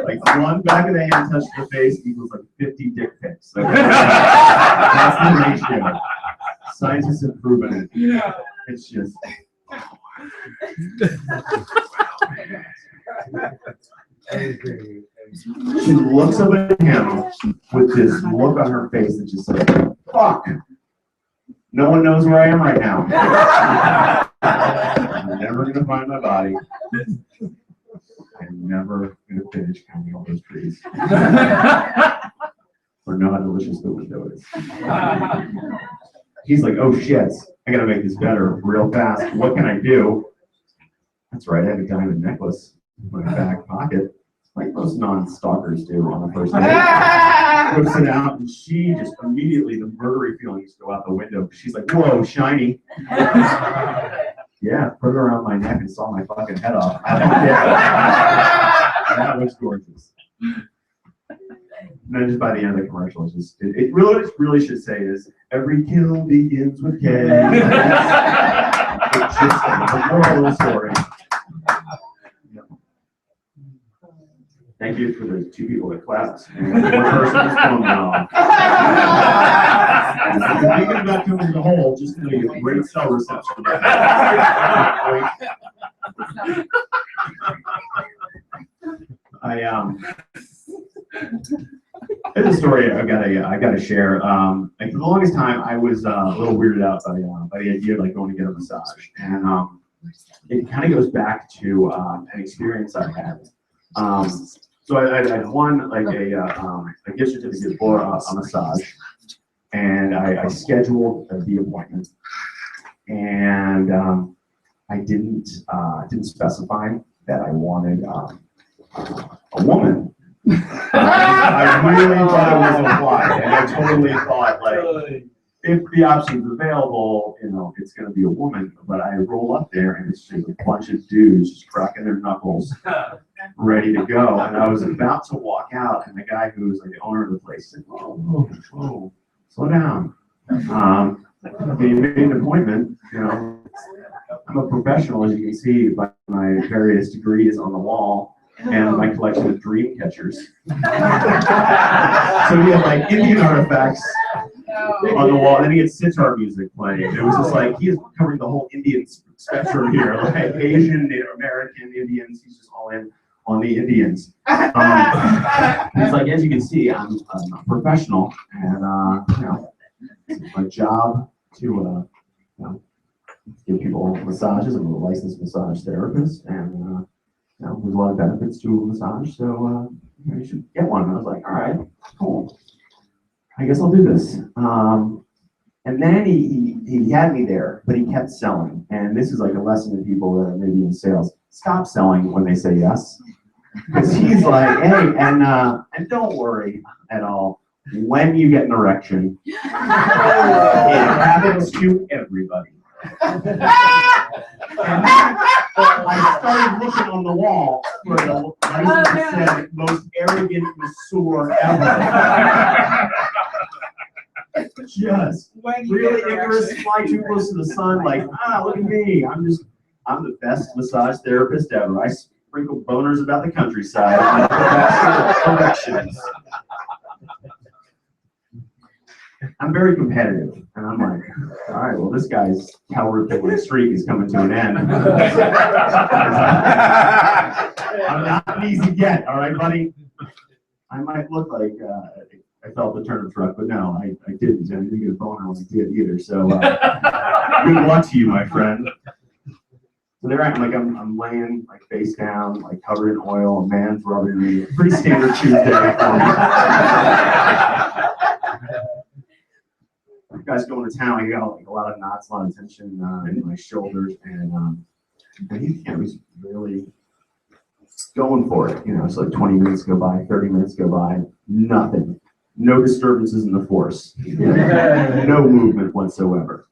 Speaker 11: Like one back of the hand touch to the face equals like 50 dick pics. Okay? That's the ratio. Scientists have proven it. It's just. She looks up at him with this look on her face that just like, fuck. No one knows where I am right now. I'm never going to find my body. I'm never going to finish counting all those trees. Or know how delicious the window is. He's like, oh shit, I got to make this better real fast. What can I do? That's right, I have a diamond necklace in my back pocket. Like most non-stalkers do on the first day. Puts it out, and she just immediately, the murdery feelings go out the window. She's like, whoa, shiny. Yeah, put it around my neck and saw my fucking head off. I don't care. That looks gorgeous. And then just by the end of the commercial, it's just, it really should say is, every kill begins with K. It's just the moral of the story. Thank Thank you for the 2 people that clapped. And one person just phone now. If you're thinking about coming to the hole, just know you have great cell reception. There's a story I gotta share. Like for the longest time, I was a little weirded out by the idea of like going to get a massage, and it kind of goes back to an experience I had. So I won like a gift certificate for a massage, and I scheduled the appointment, and I didn't specify that I wanted a woman. I really thought it was implied, and I totally thought like, if the option's available, you know, it's going to be a woman. But I roll up there and it's just a bunch of dudes just cracking their knuckles, ready to go. And I was about to walk out, and the guy who was like the owner of the place said, "Whoa, slow down. You made an appointment. You know, I'm a professional, as you can see by my various degrees on the wall." And my collection of dream catchers. So he had like Indian artifacts on the wall, and then he had sitar music playing. It was just like, he is covering the whole Indian spectrum here, like Asian, Native American, Indians, he's just all in on the Indians. He's like, as you can see, I'm a professional, and you know, it's my job to you know, give people massages. I'm a licensed massage therapist, and you know, there's a lot of benefits to a massage, so you should get one. And I was like, all right, cool. I guess I'll do this. And then he had me there, but he kept selling. And this is like a lesson to people that are maybe in sales. Stop selling when they say yes. Because he's like, hey, and don't worry at all. When you get an erection, it happens to everybody. I started looking on the wall for the license that said most arrogant masseur ever. Just really Icarus, fly too close to the sun, like, look at me. I'm the best massage therapist ever. I sprinkle boners about the countryside. I'm very competitive, and I'm like, all right, well, this guy's coward streak is coming to an end. I'm not an easy get, all right, buddy? I might look like I felt the turnip truck, but no, I didn't. I didn't get a boner when I did either, so good luck to you, my friend. So there I am, like I'm laying like face down, like covered in oil, a man's rubbing me. Pretty standard Tuesday. Guys going to town, I got like a lot of knots, a lot of tension in my shoulders, and he was really going for it. You know, it's like 20 minutes go by, 30 minutes go by, nothing, no disturbances in the force, no movement whatsoever.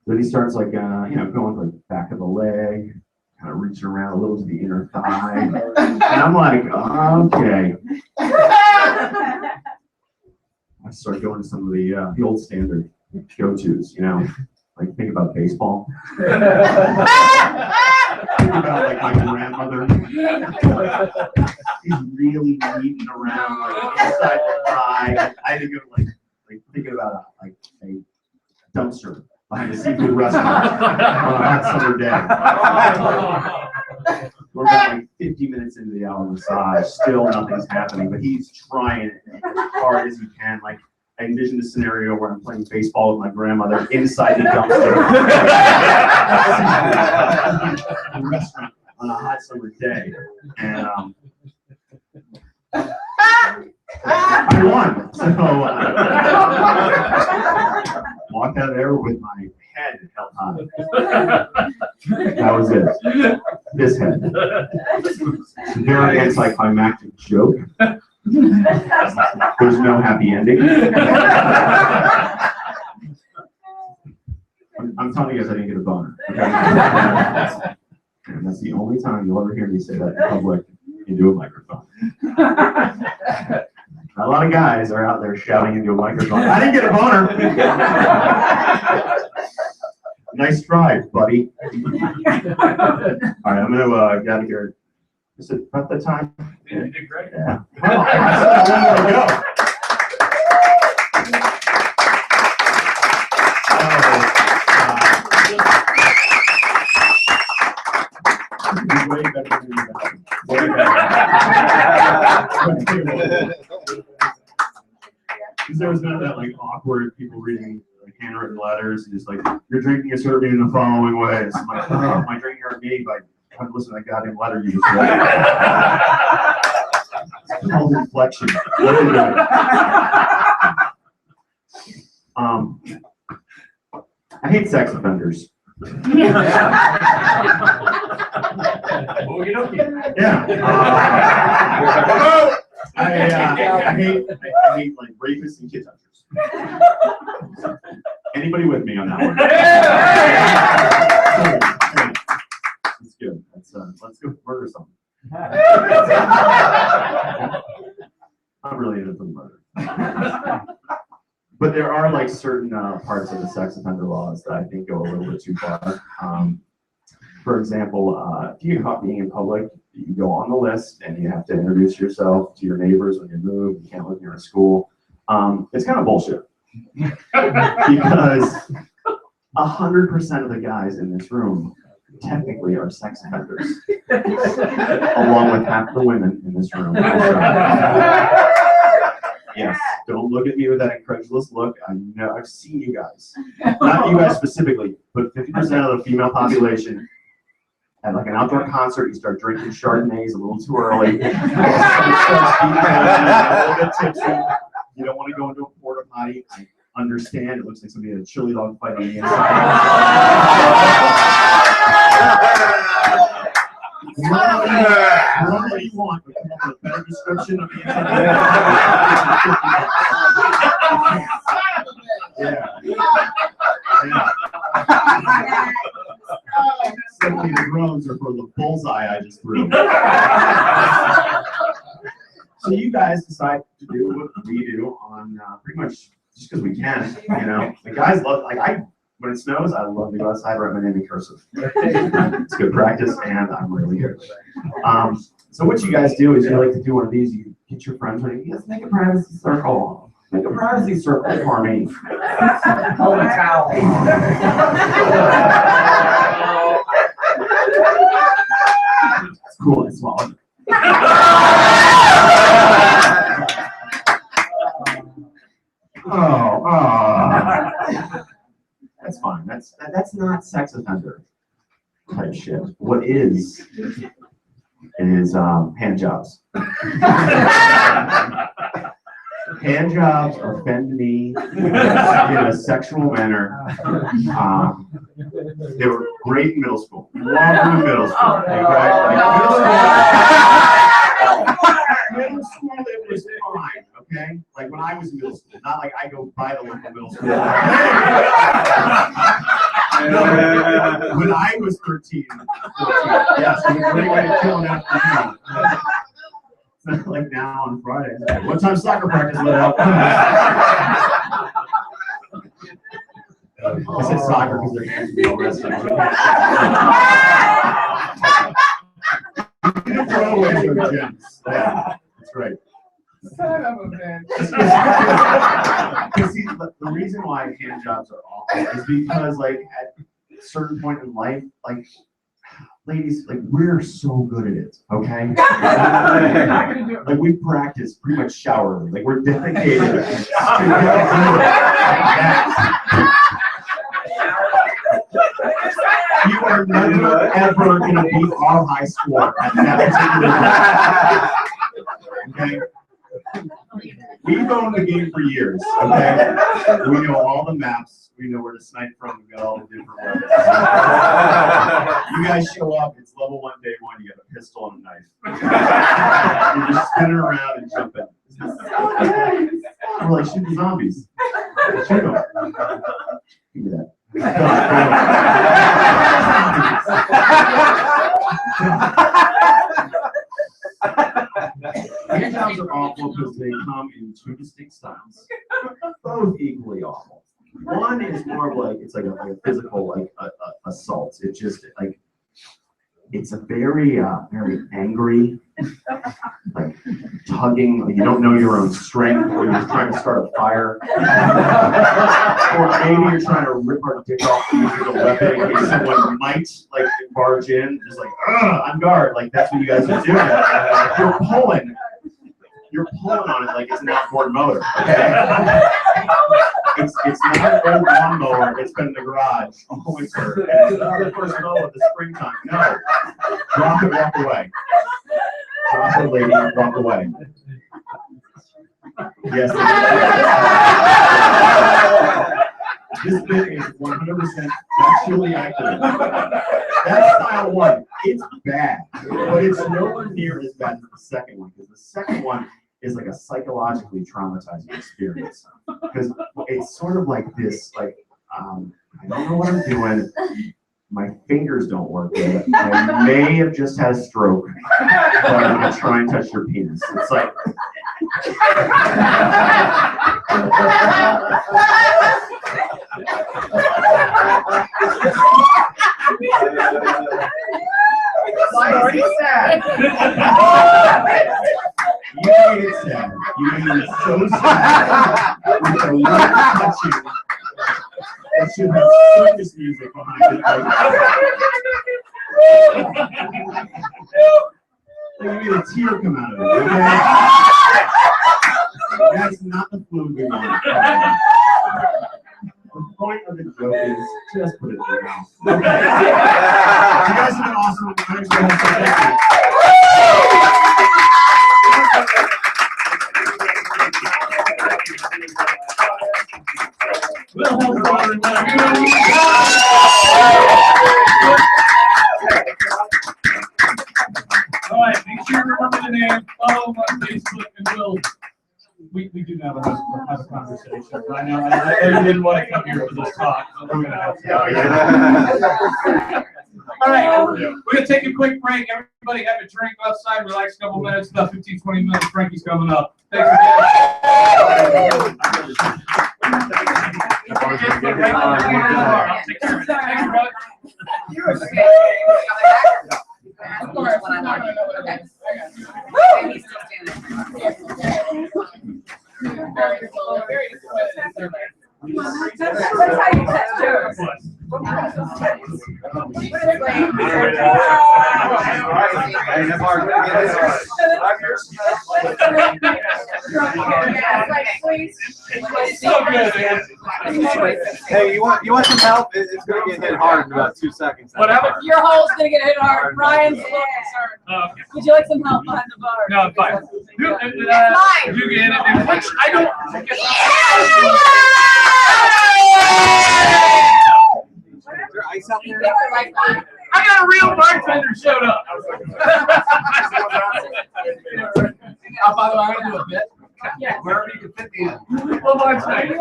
Speaker 11: Then he starts like, you know, going like back of the leg, kind of reaching around a little to the inner thigh, and I'm like, okay. I start going to some of the old standard go-tos, you know, like think about baseball. Think about like my grandmother. He's really weaving around like inside the thigh. I think of like thinking about a dumpster behind a seafood restaurant on a hot summer day. We're about like 50 minutes into the hour massage, still nothing's happening, but he's trying as hard as he can. Like, I envision the scenario where I'm playing baseball with my grandmother inside the dumpster. A restaurant on a hot summer day. And I won. So walked out of there with my head held high. That was it. This head. Very anticlimactic joke. There's no happy ending. I'm telling you guys I didn't get a boner. Okay? And that's the only time you'll ever hear me say that in public into a microphone. A lot of guys are out there shouting into a microphone, I didn't get a boner. Nice try, buddy. All right, I'm gonna get out of here. Is it about that time?
Speaker 3: You did great.
Speaker 11: Yeah. Well, I still have one more to go. Way better than that. Way better. Because there was none of that like awkward people reading like handwritten letters and just like you're drinking a serving in the following ways. I'm like, oh, my drinking aren't made by having listened to that goddamn letter you just read. It's called inflection. What are you doing? I hate sex offenders. Yeah. I hate like rapists and kid touchers. Anybody with me on that one? That's good. Let's go murder someone. I'm really into the murder. But there are like certain parts of the sex offender laws that I think go a little bit too far. For example, if you get caught being in public, you go on the list and you have to introduce yourself to your neighbors when you move. You can't live near a school. It's kind of bullshit because 100% of the guys in this room technically are sex offenders, along with half the women in this room. Yes, don't look at me with that incredulous look. I know I've seen you guys, not you guys specifically, but 50% of the female population. At like an outdoor concert, you start drinking Chardonnays a little too early. You don't want to go into a porta potty. I understand. It looks like somebody had a chili dog fight on the inside. Whatever you want, but come up with a better description of the inside. Certainly the drones are for the bullseye I just threw. So you guys decide to do what we do on pretty much just because we can, you know. The guys love, when it snows, I love to go outside, write my name in cursive. It's good practice, and I'm really good. So what you guys do is you like to do one of these. You get your friends ready. Let's make a privacy circle. Make a privacy circle for me. Hold a towel. It's cool and small. That's fine. That's not sex offender type shit. What is hand jobs. Hand jobs offend me in a sexual manner. They were great in middle school. Love them in middle school. Middle school, it was fine, okay? Like when I was in middle school, not like I go by the local middle school. When I was 13, 14, yes, it was a great way to kill an afternoon. It's not like now on Fridays. What time soccer practice let out? I said soccer because they're going to be all resting. Yeah, that's right.
Speaker 8: Son of a bitch.
Speaker 11: See, the reason why hand jobs are awful is because, like, at a certain point in life, like, ladies, like, we're so good at it, okay? Like, we practice pretty much shower. Like, we're dedicated to it. You are never, ever going to beat our high score at that particular time. Okay? We've owned the game for years, okay? We know all the maps. We know where to snipe from. We've got all the different weapons. You guys show up, it's level 1, day 1, you got a pistol and a knife. You're just spinning around and jumping. We're like shooting zombies. Shoot them. Give me that. Hand jobs are awful because they come in 2 distinct styles, both equally awful. One is more of like, it's like a physical like assault. It's just like it's a very, very angry, like tugging, like you don't know your own strength, or you're trying to start a fire. Or maybe you're trying to rip our dick off using a weapon in case someone might like barge in, just like, on guard. Like that's what you guys are doing. You're pulling on it like it's an outboard motor. Okay? It's not an old lawnmower. It's been in the garage all winter. And it's not the first mow of the springtime. No. Drop it, walk away. Drop it, lady, walk away. Yes. This bit is 100% actually accurate. That's style one. It's bad, but it's nowhere near as bad as the second one, because the second one is like a psychologically traumatizing experience. Because it's sort of like this, like, I don't know what I'm doing. My fingers don't work good. I may have just had a stroke, but I'm gonna try and touch your penis. It's like. You made it sad. You made it so sad. With a little touching. That should have circus music behind it. Like you made a tear come out of it. Okay? That's not the flu we want. The point of the joke is just put it in your mouth. Okay. You guys have been awesome. I'm going to say thank you.
Speaker 3: We'll help all right, make sure you remember the name, follow them on Facebook, and we do now have a conversation. I know you didn't want to come here for this talk, so we're gonna have to. All right, we're gonna take a quick break. Everybody have a drink outside, relax a couple minutes, about 15-20 minutes. Franqie's coming up. Thanks again.
Speaker 8: Of course, I'm not gonna know what it is. He's still standing. Very slow, very slow. That's how you test jokes.
Speaker 3: So good, man.
Speaker 6: Hey, you want some help? It's gonna get hit hard in about 2 seconds.
Speaker 3: Whatever.
Speaker 9: Your hole's gonna get hit hard. Ryan's a little concerned.
Speaker 3: Okay.
Speaker 9: Would you like some help behind the bar?
Speaker 3: No, I'm fine. You get it, which I don't. I guess
Speaker 6: Is there ice out there?
Speaker 3: I got a real bartender showed up.
Speaker 1: By the way, I'm gonna do a bit.
Speaker 9: Yeah.
Speaker 1: Wherever you can fit me in.
Speaker 3: Well, Mark's nice.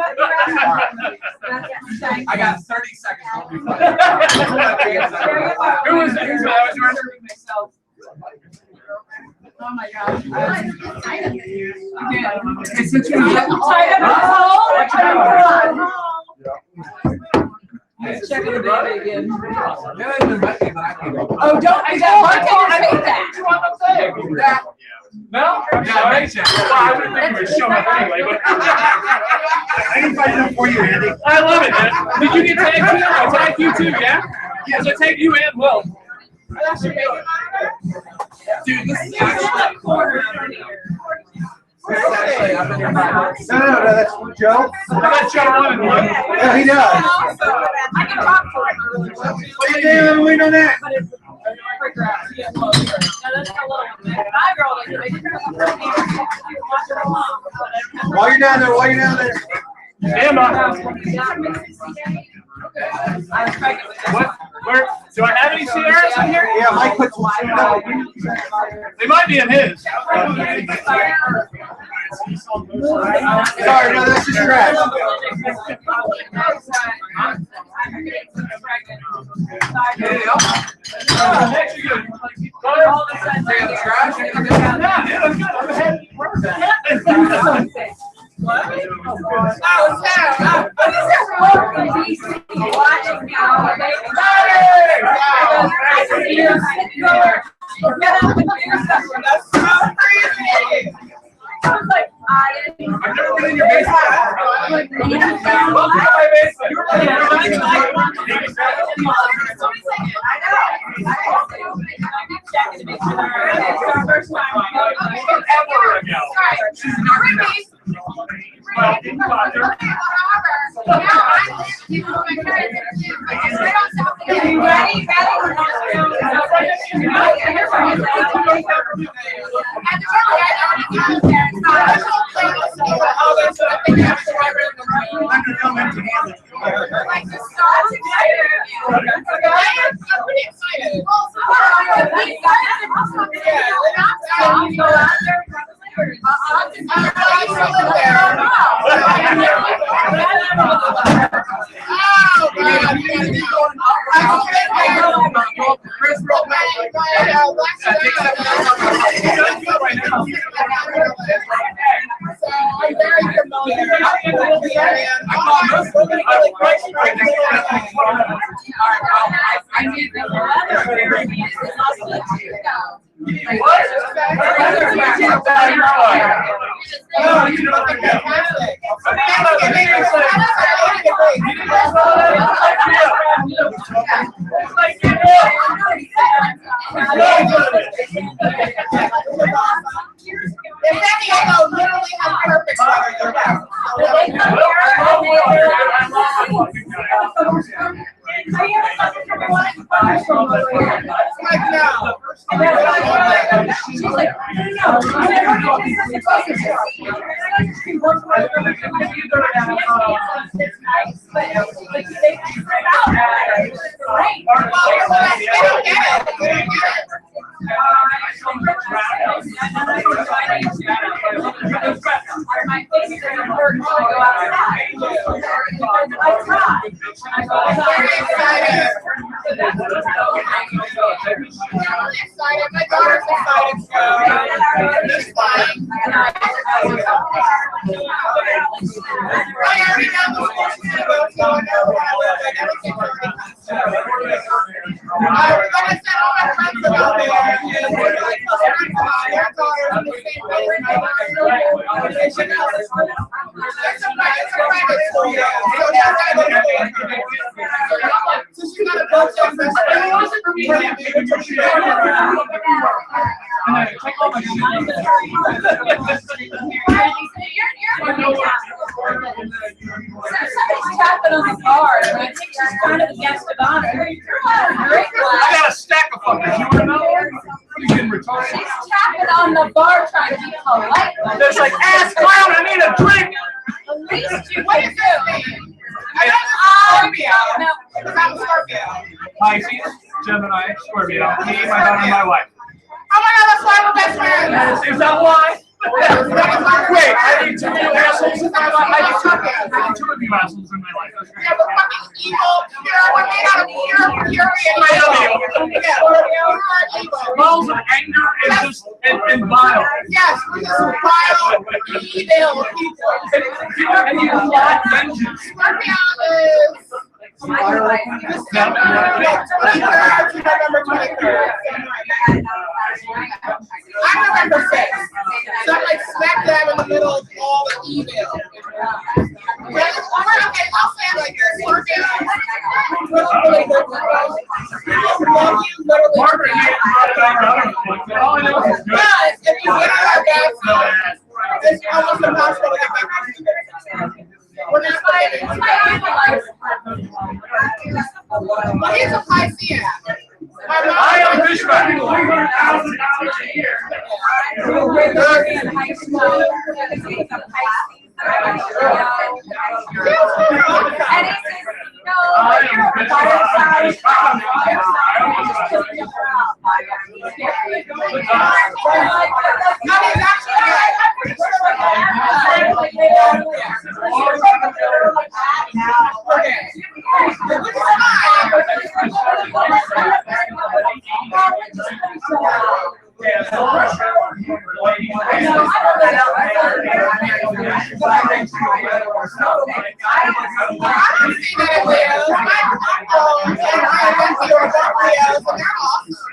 Speaker 1: I got 30 seconds.
Speaker 3: Who was it? Who's that?
Speaker 8: Oh my gosh.
Speaker 1: Since you
Speaker 9: Checking the baby again.
Speaker 8: Oh, don't say that.
Speaker 3: No? Yeah, I mentioned. Well, I wouldn't think you would show up anyway, but.
Speaker 6: I can find it for you, Andy.
Speaker 3: I love it, man. Did you get tagged too? I tagged you too, yeah? Yes, I tagged you and Will.
Speaker 1: Dude, this is actually
Speaker 8: corner.
Speaker 6: No, that's Joe.
Speaker 3: I got Joe on and one.
Speaker 6: Yeah, he does.
Speaker 8: I can talk for him.
Speaker 6: What are you doing? We know that.
Speaker 8: But it's figure out. Yeah, well, no, that's a little one. 5-year-old, like, they can watch her mom.
Speaker 6: While you're down there.
Speaker 3: Stand by.
Speaker 8: I was pregnant with this.
Speaker 3: What? Where? Do I have any Sierras in here?
Speaker 6: Yeah, Mike put some.
Speaker 3: They might be in his.
Speaker 6: Sorry, no, that's just trash.
Speaker 3: Actually good.
Speaker 8: All of a sudden,
Speaker 3: Yeah, that's good. I'm ahead.
Speaker 8: what? Oh, Sarah. What is that? Watching now.
Speaker 9: beer, get up and do something.
Speaker 8: That's so crazy.
Speaker 9: I was like,
Speaker 3: I've never been in your basement.
Speaker 9: like,
Speaker 3: Welcome to my basement. Forever ago. She's not
Speaker 8: I'm very familiar with the area. If San Diego literally has perfect weather, my daughter's excited to go. This flying. I already know the school she's going to go to. I know how like everything's already like I said, all my friends are out there. And we're really close to their daughters in the same place. It's a private school. So she's got a bunch of friends.
Speaker 9: Somebody's tapping on the card, and I think she's kind of the guest of honor. Great
Speaker 3: I got a stack of fuckers. You want to know? You can retard.
Speaker 9: She's tapping on the bar trying to be polite.
Speaker 3: There's like, ass clown, I need a drink.
Speaker 9: At least you
Speaker 8: What is this mean? I got Scorpio. I'm Scorpio.
Speaker 3: Pisces, Gemini, Scorpio. Me, my daughter, and my wife.
Speaker 8: Oh my God, that's why we're best friends.
Speaker 3: Is that why? Wait, I need two of you assholes in my life. I need two of you assholes in my life. That's great.
Speaker 8: Yeah, we're fucking evil, pure, we're made out of pure fury and evil. Yeah, we're pure evil.
Speaker 3: Smells of anger and bile.
Speaker 8: Yes, we're just vile, evil people.
Speaker 3: And you plot vengeance.
Speaker 8: Scorpio is November 23rd. I'm November 6th. So I'm like smack dab in the middle of all the evil. Okay, I'll say it like this. Scorpio, really good for us. I love you, literally.
Speaker 3: Margaret, you all I know is good.
Speaker 8: But if you get on our best, it's almost impossible to get back on you. We're not fighting. Well, he's a Piscean.
Speaker 3: I am Fishback. $300,000 a year.
Speaker 8: I've seen that at Leo's. My uncle and I went to Leo's, and they're awesome.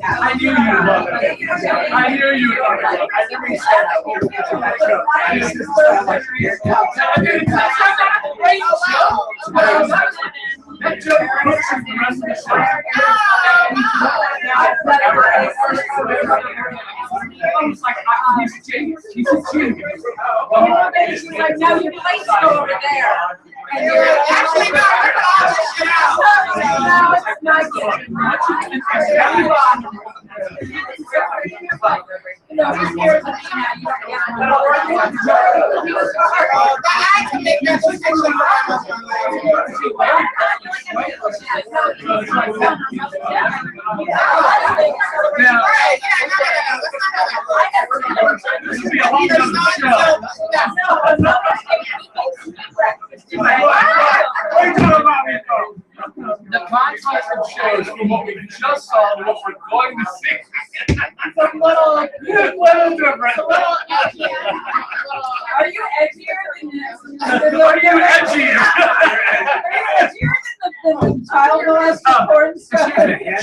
Speaker 3: I knew you would love it. I knew you would love it. I never said that. Great show. That joke works for the rest of the show. Almost like he's a genius. He's a genius.
Speaker 9: She's like, no, your plate's over there. And you're
Speaker 8: Actually, no, I got all this shit out.
Speaker 9: no, it's not good. No, he's scared of me now.
Speaker 8: I can make that decision.
Speaker 3: This would be a whole nother show. What are you talking about me for? The contrast shows from what we just saw to what we're going to see. It's a little different.
Speaker 9: Are you edgier than this?
Speaker 3: Are you edgier?
Speaker 9: Are you edgier than the child molester porn stuff?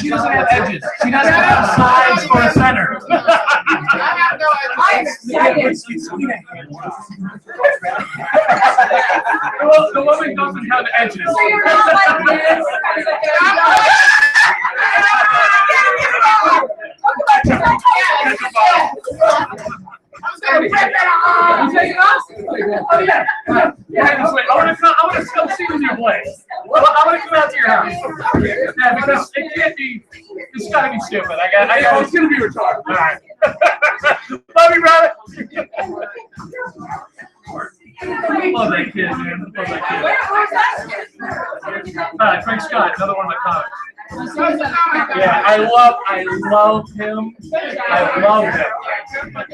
Speaker 3: She doesn't have edges. She doesn't have sides or a center.
Speaker 8: I have no
Speaker 9: I'm
Speaker 8: idea.
Speaker 9: excited.
Speaker 3: The woman doesn't have edges.
Speaker 9: So you're not like this.
Speaker 3: You take it off? Oh yeah. Yeah, just wait. I want to come see with your blade. I want to come out to your house. Yeah, because it can't be. It's got to be stupid. It's gonna be retarded. All right. Love you, brother. Love that kid, man. Love that kid. Frank Scott, another one of my comics. Yeah, I love him. I love him.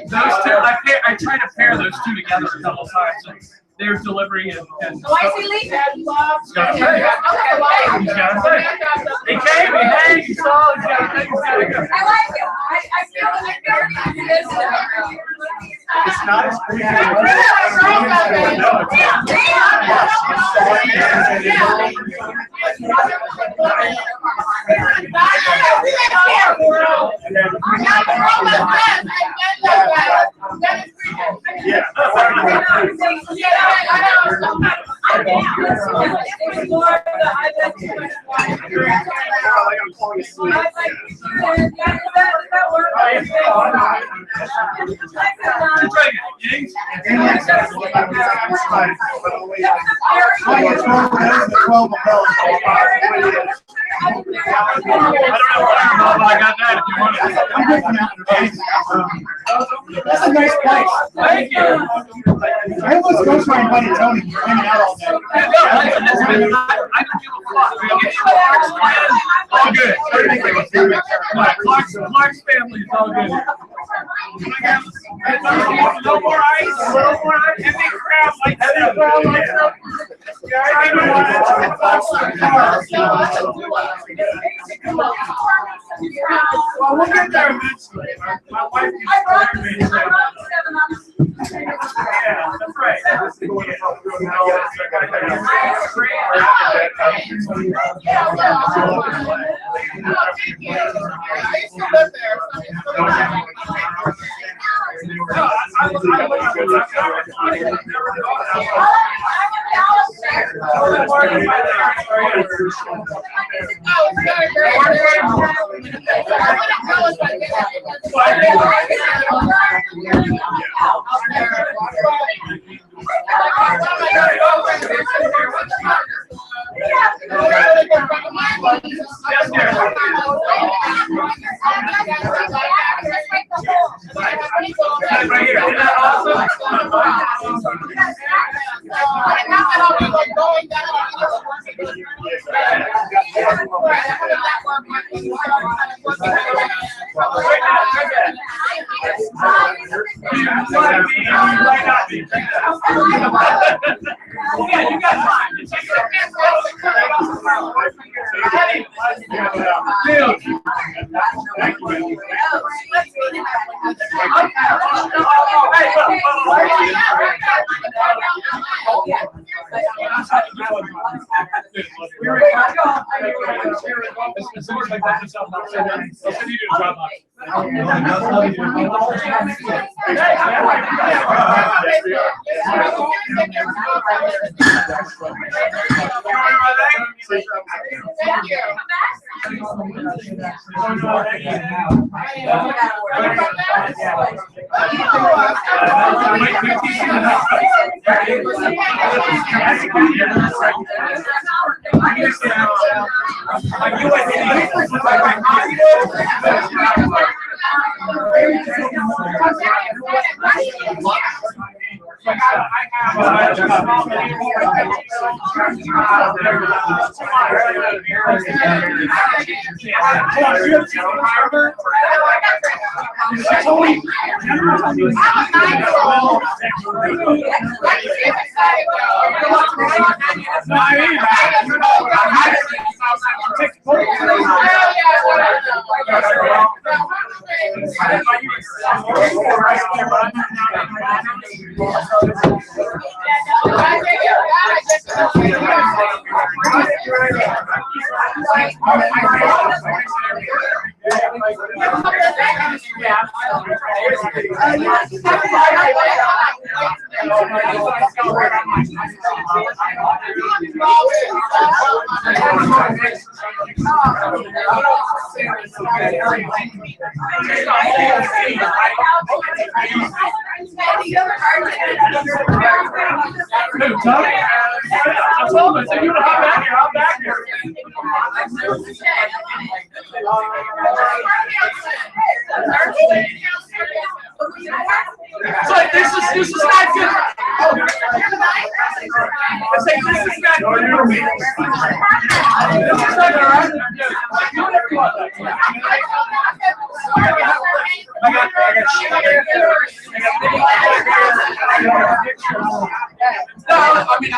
Speaker 3: Those two, I try to pair those two together a couple times. And their delivery and
Speaker 9: Why is he leaving?
Speaker 3: he's got a thing. He's got a thing. He came, he hang, he saw, he's got a thing, he's got to go.
Speaker 9: I like him. I feel this.
Speaker 6: It's not as creepy.
Speaker 3: I don't know if I got that if you want it.
Speaker 5: That's a nice place.
Speaker 3: Thank you.
Speaker 5: I almost go try and buddy Tony. You're hanging out all day.
Speaker 3: I can do all good. Clark's family is all good.
Speaker 5: No more ice. No more ice. Heavy crowd like that. Well, we'll get there eventually. My wife is yeah, that's right. Yeah, you got time. This is not good. It's like, this is not good. This is not all right. No, I mean,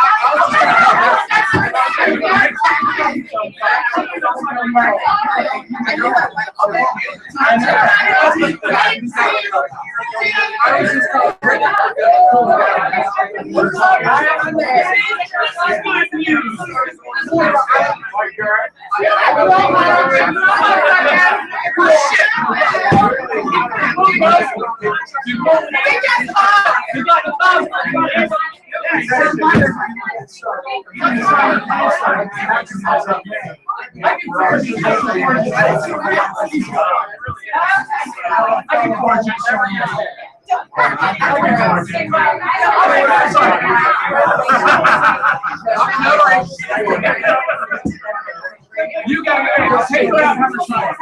Speaker 3: You got to take it out and have a try.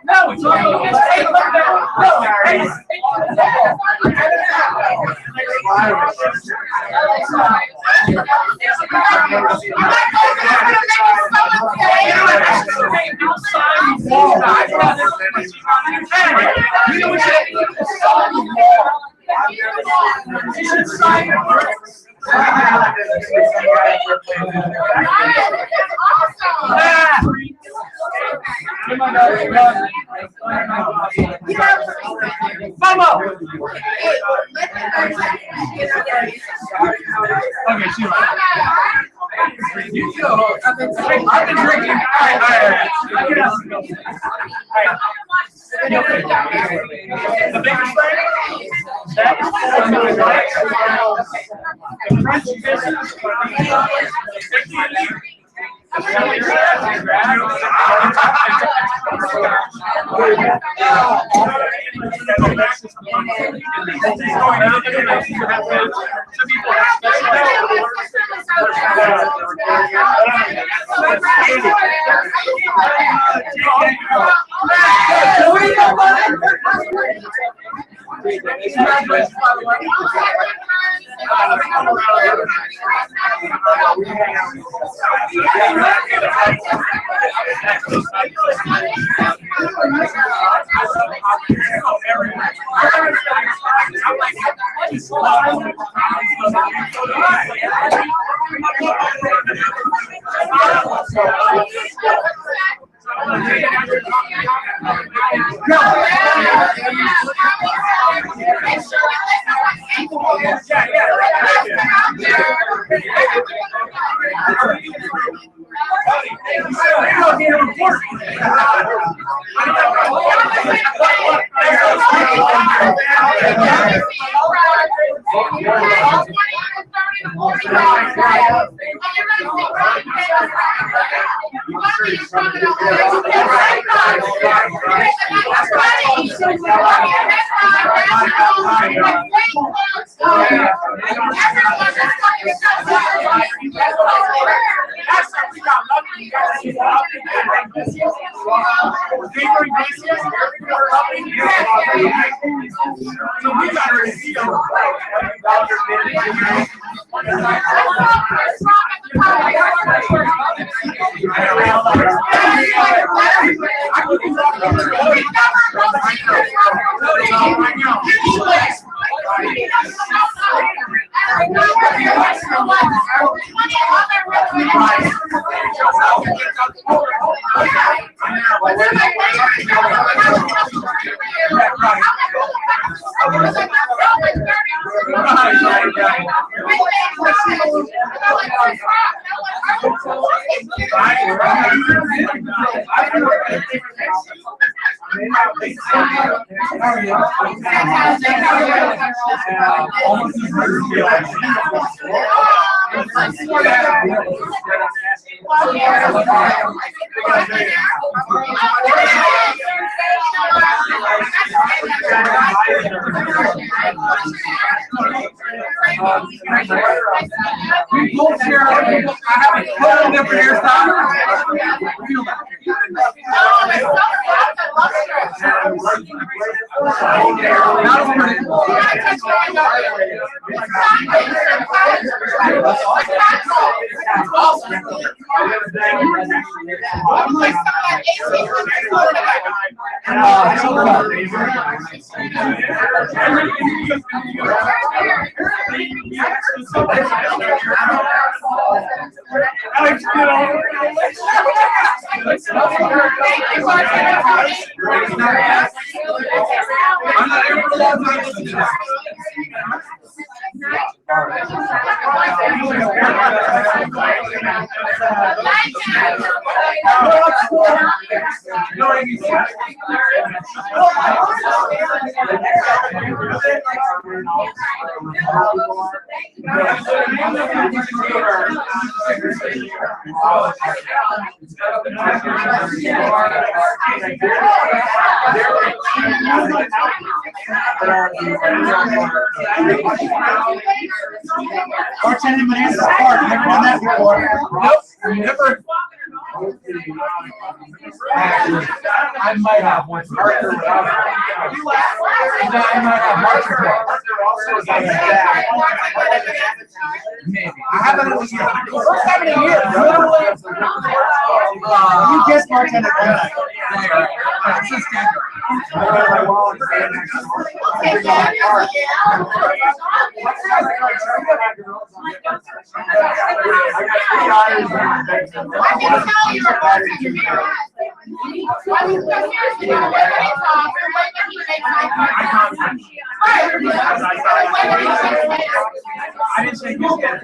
Speaker 3: No, it's not. Okay, she's right. I've been drinking. All right. The biggest thing? The French business. We both share. I have a total different hairstyle.
Speaker 6: Bartending Bonanza Park, never done that before.
Speaker 2: Nope, never. I might have one. Arthur, I might have Arthur. Maybe. I haven't in a year. First time in a year.
Speaker 6: You guessed bartender Bonanza.
Speaker 2: It's just Denver.
Speaker 5: I didn't say you yet.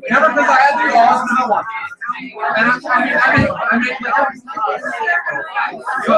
Speaker 2: Never because I had the laws and I want. And I make liquor. So,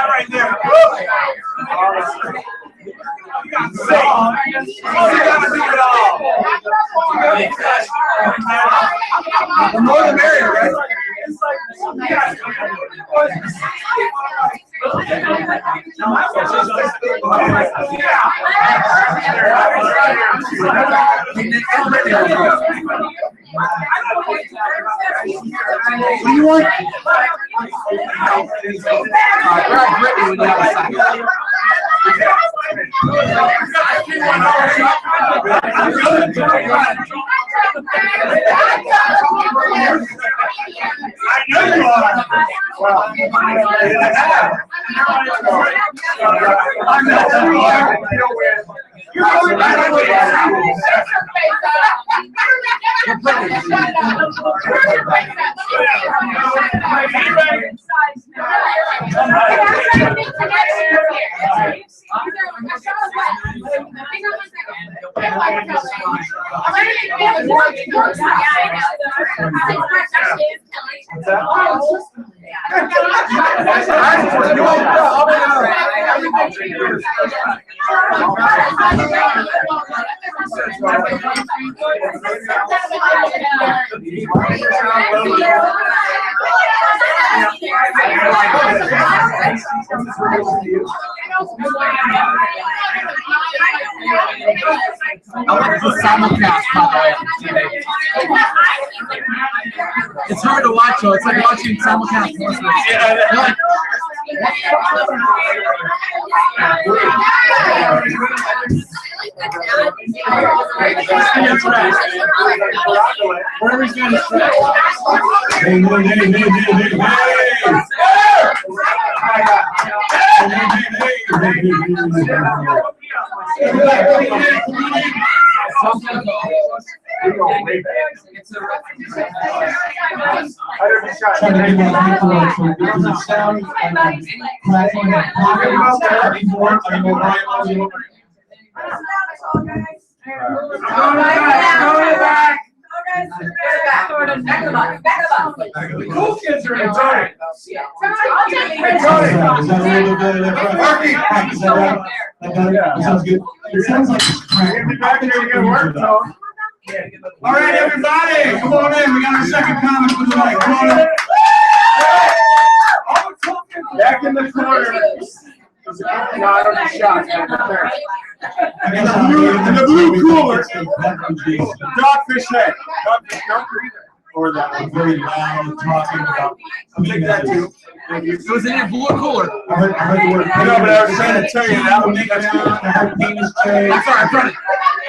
Speaker 5: Right there.
Speaker 2: the more the merrier, right?
Speaker 6: What do you want?
Speaker 2: Grab Brittany when you have a second.
Speaker 5: I know you are.
Speaker 2: It's hard to watch though. It's like watching simulcast. Wherever he's gonna stretch.
Speaker 11: Hey,
Speaker 2: Cool kids are enjoying.
Speaker 11: Sounds good. It sounds like
Speaker 6: All right, everybody, come on in. We got our second comic for the night. Come on in.
Speaker 2: Back in the corner. No, I don't need shots.
Speaker 6: In the blue cooler. Dogfish head. Dogfish, no?
Speaker 11: or that are very loud talking about.
Speaker 6: I think that too.
Speaker 5: It was in your blue cooler.
Speaker 11: I heard the word.
Speaker 6: I know, but I was trying to tell you that would make us.
Speaker 11: I heard penis change.
Speaker 6: I'm sorry, I'm trying to.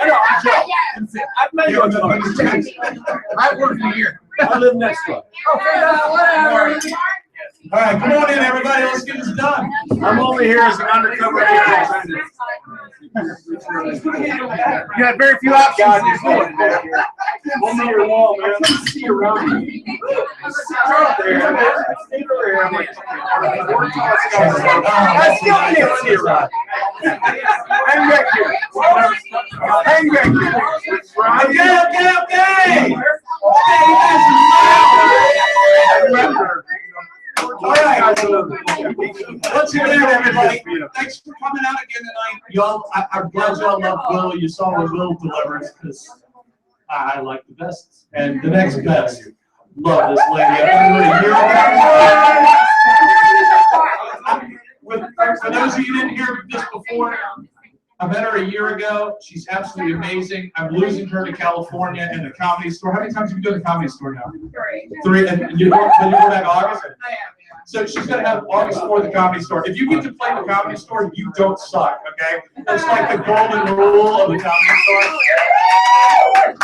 Speaker 6: I know, I'm sure. I've met you on the penis change.
Speaker 5: I work for here.
Speaker 6: I live next door.
Speaker 5: Whatever.
Speaker 6: All right, come on in, everybody. Let's get this done. I'm only here as an undercover agent. You had very few options.
Speaker 2: We'll see your wall, man. Let's see around you.
Speaker 6: I still can't see around. Hang back here. Hang back here. Okay. All right. Let's hear that, everybody. Thanks for coming out again tonight.
Speaker 11: Y'all, I'm glad y'all love Will. You saw what Will delivers because I like the best. And the next best. Love this lady. For those of you who didn't hear this before, I met her a year ago. She's absolutely amazing. I'm losing her to California and the Comedy Store. How many times have you been to the Comedy Store now? Three. And you go back August? I am, yeah. So she's going to have August for the Comedy Store. If you get to play the Comedy Store, you don't suck, okay? That's like the golden rule of the Comedy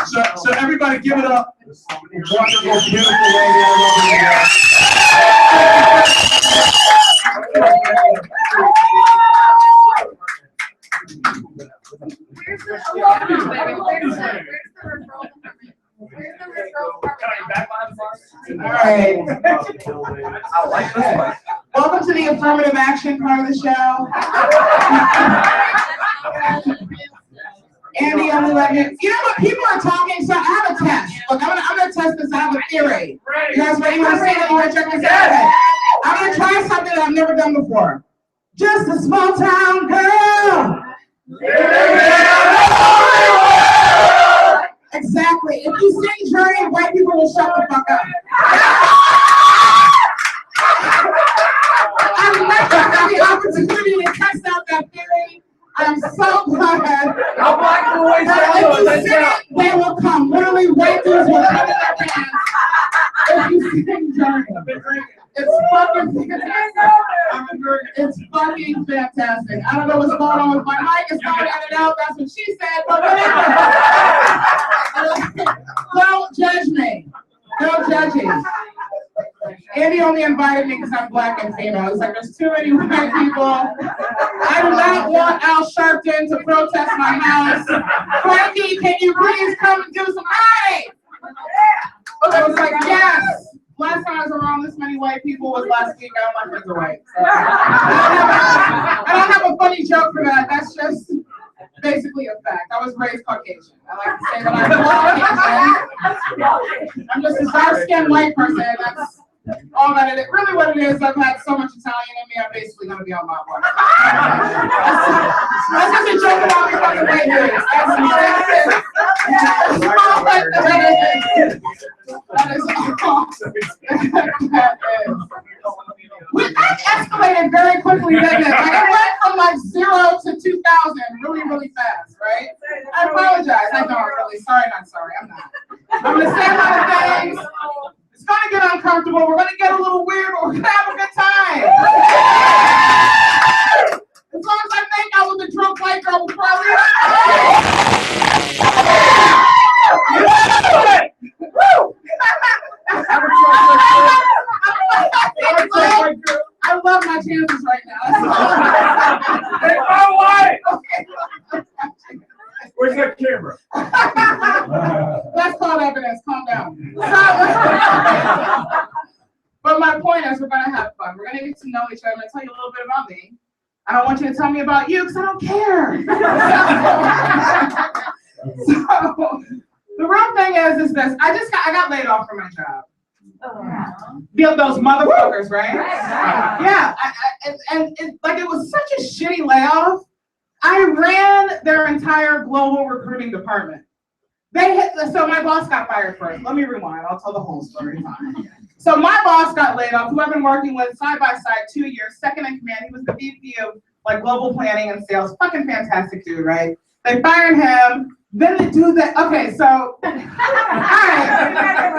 Speaker 11: Store. So everybody give it up. Wonderful, beautiful lady. I
Speaker 7: Where's the referral?
Speaker 8: All right.
Speaker 6: I like this one.
Speaker 8: Welcome to the affirmative action part of the show. Andy only let me. You know what? People are talking, so I have a test. Look, I'm gonna test this. I have a theory. You guys ready? You want to see it? You want to check this out? I'm gonna try something that I've never done before. Just a small town girl. Exactly. If you sing Journey, white people will shut the fuck up. I'm never had the opportunity to test out that theory. I'm so glad.
Speaker 2: How black boys
Speaker 8: If you sing it, they will come. Literally, white dudes will come in their pants. If you sing Journey. It's fucking fantastic. It's fucking fantastic. I don't know what's going on with my mic. It's going in and out. That's what she said, but whatever. Don't judge me. No judging. Andy only invited me because I'm black and female. He's like, there's too many white people. I do not want Al Sharpton to protest my house. Franqi, can you please come and do some party? I was like, yes. Last time I was around this many white people was last week. All my friends are white. So I don't have a funny joke for that. That's just basically a fact. I was raised Caucasian. I like to say that I'm Caucasian. I'm just a dark-skinned white person. That's all that it is. Really what it is, I've had so much Italian in me, I'm basically going to be on my one. That's just a joke about me fucking white dudes. That is awesome. That escalated very quickly, didn't it? Like it went from like 0 to 2,000 really, really fast, right? I apologize. I don't really. Sorry, not sorry. I'm not. I'm gonna say a lot of things. It's gonna get uncomfortable. We're gonna get a little weird, but we're gonna have a good time. As long as I make out with the drunk white girl before I leave. I love my chances right now.
Speaker 2: Hey, my wife! Where's that camera?
Speaker 8: That's called evidence. Calm down. But my point is, we're gonna have fun. We're gonna get to know each other. I'm gonna tell you a little bit about me. I don't want you to tell me about you because I don't care. So the real thing is this: I got laid off from my job. Those motherfuckers, right? Yeah, it was such a shitty layoff. I ran their entire global recruiting department. So my boss got fired first. Let me rewind. I'll tell the whole story. Fine. So my boss got laid off, who I've been working with side by side 2 years, second in command. He was the VP of global planning and sales. Fucking fantastic dude, right? They fired him. Then the dude okay, so, all right,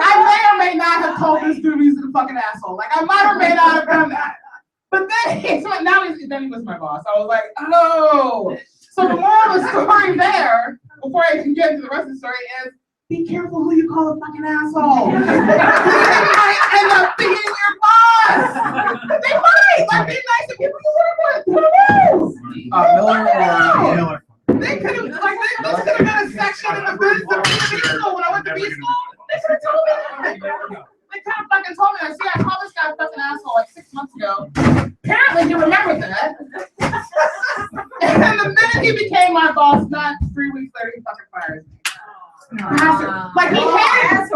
Speaker 8: I may or may not have told this dude he's a fucking asshole. I might or may not have done that. But then he was my boss. I was like, oh. So the moral of the story there, before I can get into the rest of the story, is be careful who you call a fucking asshole. They might end up being your boss. They might. Be nice to people you work with. Who knows?
Speaker 6: Miller or Miller?
Speaker 8: They could have, this could have been a section in the business of B school. When I went to B school, they could have told me that. They kind of fucking told me that. See, I called this guy a fucking asshole 6 months ago. Apparently, he remembered that. And then the minute he became my boss, not 3 weeks later, he fucking fires me. He hated,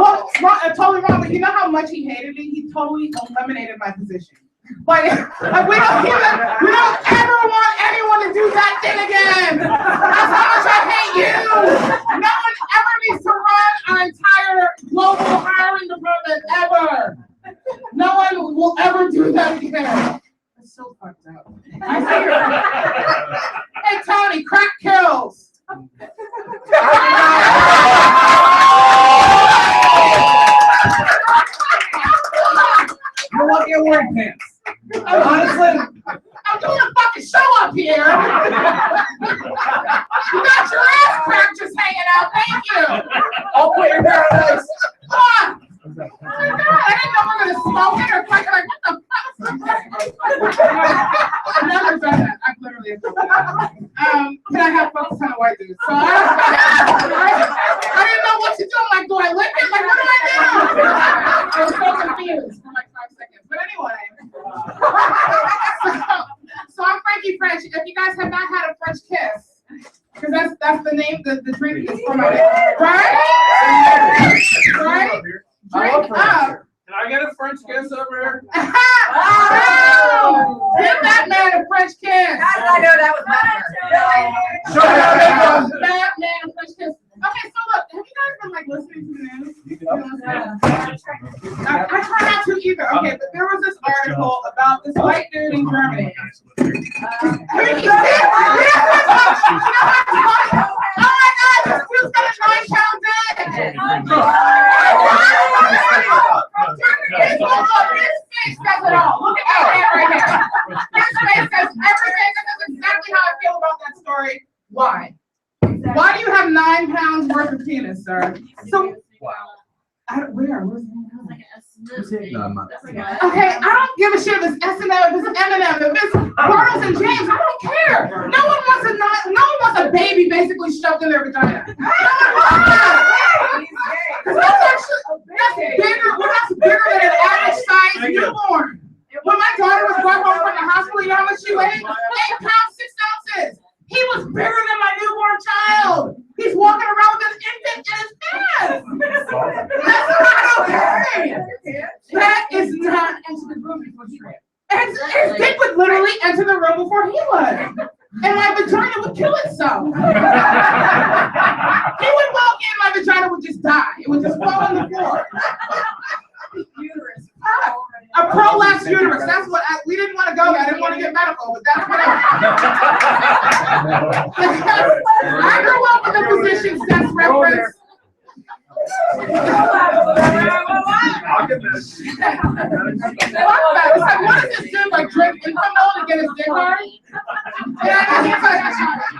Speaker 8: totally wrong, but you know how much he hated me? He totally eliminated my position. We don't ever want anyone to do that thing again. That's how much I hate you. No one ever needs to run our entire global hiring department ever. No one will ever do that again. It's so fucked up. Hey Tony, crack kills.
Speaker 2: You're lucky I'm wearing pants. Honestly,
Speaker 8: I'm doing a fucking show up here. You got your ass crack just hanging out. Thank you.
Speaker 2: I'll put your hair on ice.
Speaker 8: Oh my God, I didn't know we were gonna smoke it or what the fuck? I've never done that. I've literally done that. Can I have fun with kind of white dudes? So I didn't know what to do. I'm like, do I lick it? What do I do? I was so confused for 5 seconds. But anyway. So I'm Franqi French. If you guys have not had a French kiss, because that's the name, the drink is for my right? Right? Drink up.
Speaker 2: Can I get a French kiss over here?
Speaker 8: Oh! Give that man a French kiss.
Speaker 9: I know that was my
Speaker 8: That man a French kiss. Okay, so look, have you guys been listening to the news? I try not to either. Okay, but there was this article about this white dude in Germany. Oh my God, this dude's got a 9-pound dick. His face says it all. Look at that man right here. His face says everything. This is exactly how I feel about that story. Why? Why do you have 9 pounds worth of penis, sir? So, wow. Where's the okay, I don't give a shit if it's S&M, if it's Eminem, if it's Bartles and James, I don't care. No one wants a baby basically shoved in their vagina. That's bigger than an average size newborn. When my daughter was brought home from the hospital, you know how much she weighed? 8 pounds, 6 ounces. He was bigger than my newborn child. He's walking around with an infant in his pants. That's not okay. That is not into the room before he would. His dick would literally enter the room before he would. And my vagina would kill itself. He would walk in, my vagina would just die. It would just fall on the floor. Uterus. A prolapsed uterus. That's what we didn't want to go there. I didn't want to get medical, but that's what I grew up with the physician's desk reference. that. It's like, what is this dude like drink Invitational to get his dick hard? You know what I mean?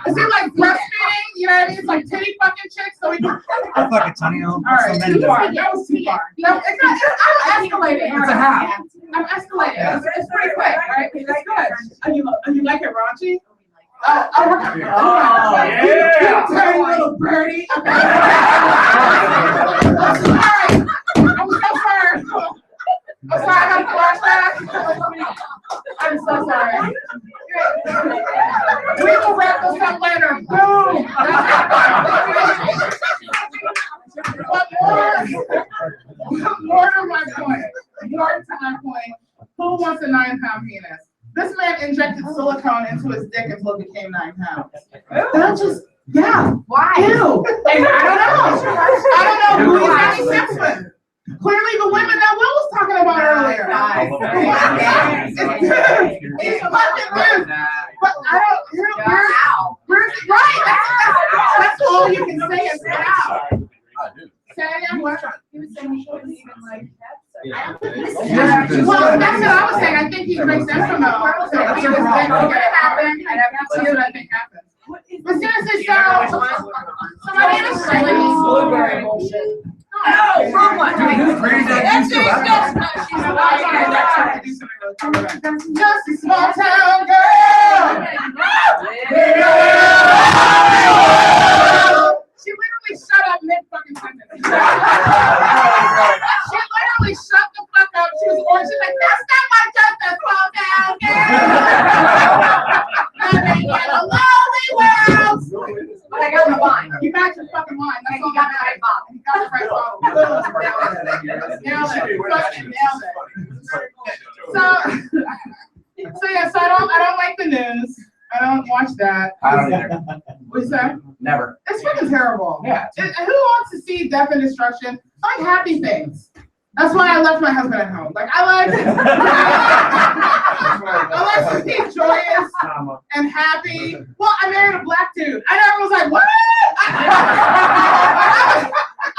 Speaker 8: Is he like breastfeeding? You know what I mean? It's like titty fucking chicks. So he can.
Speaker 6: Fucking Tony.
Speaker 8: All right, too far. That was too far. No, it's not. I'm escalating.
Speaker 6: It's a half.
Speaker 8: I'm escalating. It's pretty quick, right? It's good. And you like it raunchy? Oh,
Speaker 3: yeah.
Speaker 8: Dirty little birdie. Okay. I'm sorry. I'm so sorry. I'm sorry. I got flashback. I'm so sorry. We will wrap this up later. Boom. But more to my point. Who wants a 9-pound penis? This man injected silicone into his dick until it became 9 pounds. That just, yeah.
Speaker 9: Why?
Speaker 8: Ew. And I don't know who he's having sex with. Clearly the women that Will was talking about earlier. It's fucking weird. But I don't, where's it right? That's all you can say is wow. Say again, what?
Speaker 9: He was saying he wasn't even like that.
Speaker 8: Well, that's what I was saying. I think he drinks Eskimo. So he was like, what happened? And that's what I think happened. But seriously, so my name is Franqi.
Speaker 9: No, wrong one.
Speaker 8: That's just a small town girl. She literally shut up mid fucking sentence. She literally shut the fuck up. She was orange. She's like, that's not my just a small town girl. Living in a lonely world.
Speaker 9: But I got the line.
Speaker 8: You got your fucking line. That's all
Speaker 9: You got the right bottle.
Speaker 8: You got the right bottle. Nailed it. Fucking nailed it. So yeah, so I don't like the news. I don't watch that.
Speaker 1: I don't either.
Speaker 8: What's that?
Speaker 1: Never.
Speaker 8: It's fucking terrible.
Speaker 1: Yeah.
Speaker 8: Who wants to see death and destruction? I like happy things. That's why I left my husband at home. Like I like to be joyous and happy. Well, I married a black dude. I never was like, what?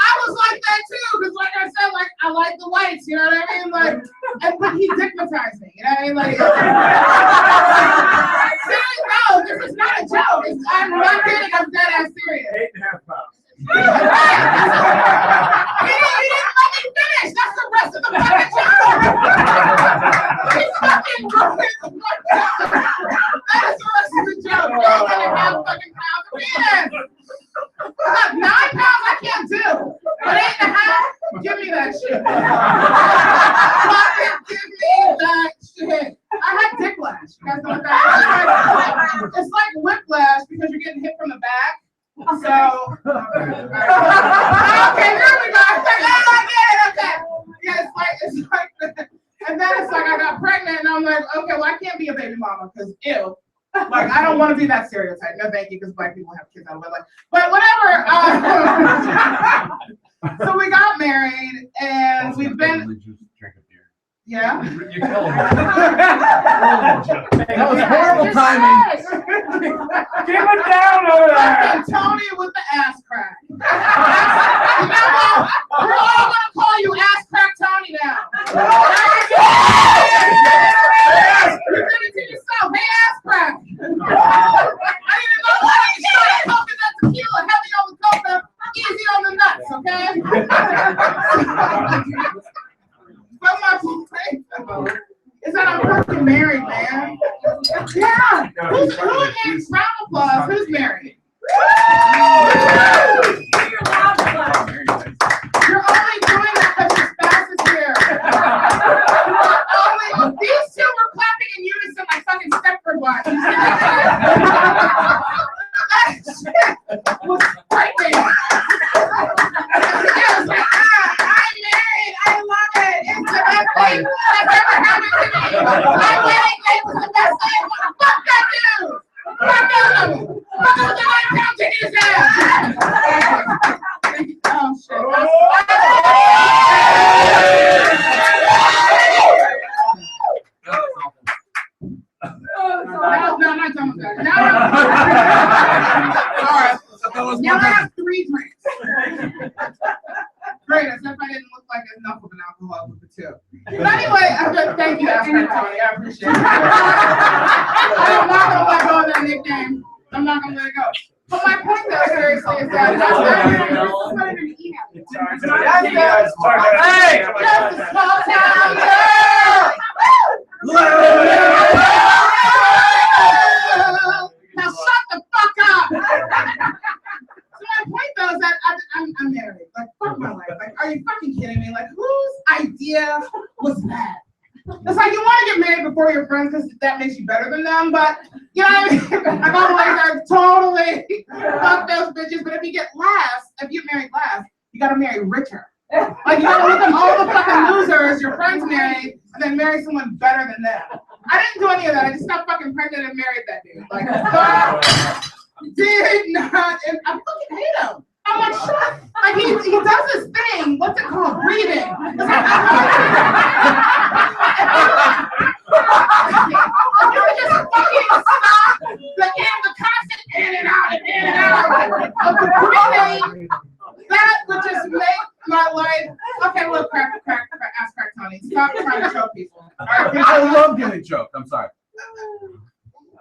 Speaker 8: I was like that too, because like I said, like I like the whites, you know what I mean? Like, but he dickmatized me, you know what I mean? Like, seriously, no, this is not a joke. I'm not kidding. I'm dead ass serious.
Speaker 10: 8.5 pounds.
Speaker 8: He didn't let me finish. That's the rest of the fucking joke. He fucking ruined the fucking joke. That is the rest of the joke. 8.5 fucking pounds of penis. 9 pounds I can't do. But 8.5, give me that shit. Fucking give me that shit. I had dick lash. You guys know what that is? It's like whiplash because you're getting hit from the back. So, okay, here we go. Okay. Yeah, it's like, and then it's like I got pregnant, and I'm like, okay, well, I can't be a baby mama because ew. Like, I don't want to be that stereotype. No, thank you, because black people have kids out of wedlock. But whatever. So we got married, and we've been. Yeah.
Speaker 3: You're killing me.
Speaker 6: That was horrible timing.
Speaker 3: Keep it down over there.
Speaker 8: Tony with the ass crack. You know what? We're all gonna call you ass crack Tony now. You did it to yourself. Hey, ass crack. I didn't know what you shot. Coke is that tequila, heavy on the coca, easy on the nuts. Okay. But my point is that I'm fucking married, man. Yeah. Who needs round of applause? Who's married? You're only doing that because your spouse is here. These two were clapping in unison like fucking Stepford wives. That shit was frightening. It was like, I'm married. I love it. It's the best thing that's ever happened to me. My wedding day was the best thing. Fuck that dude. Fuck him. Fuck him Great, as if I didn't look like enough of an alcoholic with the two. But anyway, thank you, Asper Tony. I appreciate it. I'm not gonna let go of that nickname. I'm not gonna let it go. But my point, though, seriously, is that hey, just a small town girl. Now shut the fuck up. So my point, though, is that I'm married. Like, fuck my life. Like, are you fucking kidding me? Like, whose idea was that? It's like you want to get married before your friends because that makes you better than them, but you know what I mean? Like, I'm like, totally fuck those bitches. But if you get married last, you gotta marry richer. Like, you gotta look at all the fucking losers your friends married and then marry someone better than them. I didn't do any of that. I just got fucking pregnant and married that dude. Like, did not, and I fucking hate him. I'm like, shut. Like, he does this thing. What's it called? Breathing. It's like, you could just fucking stop the constant in and out of the breathing. That would just make my life. Okay, look, ask crack, Tony. Stop trying to choke people.
Speaker 6: I love getting choked. I'm sorry.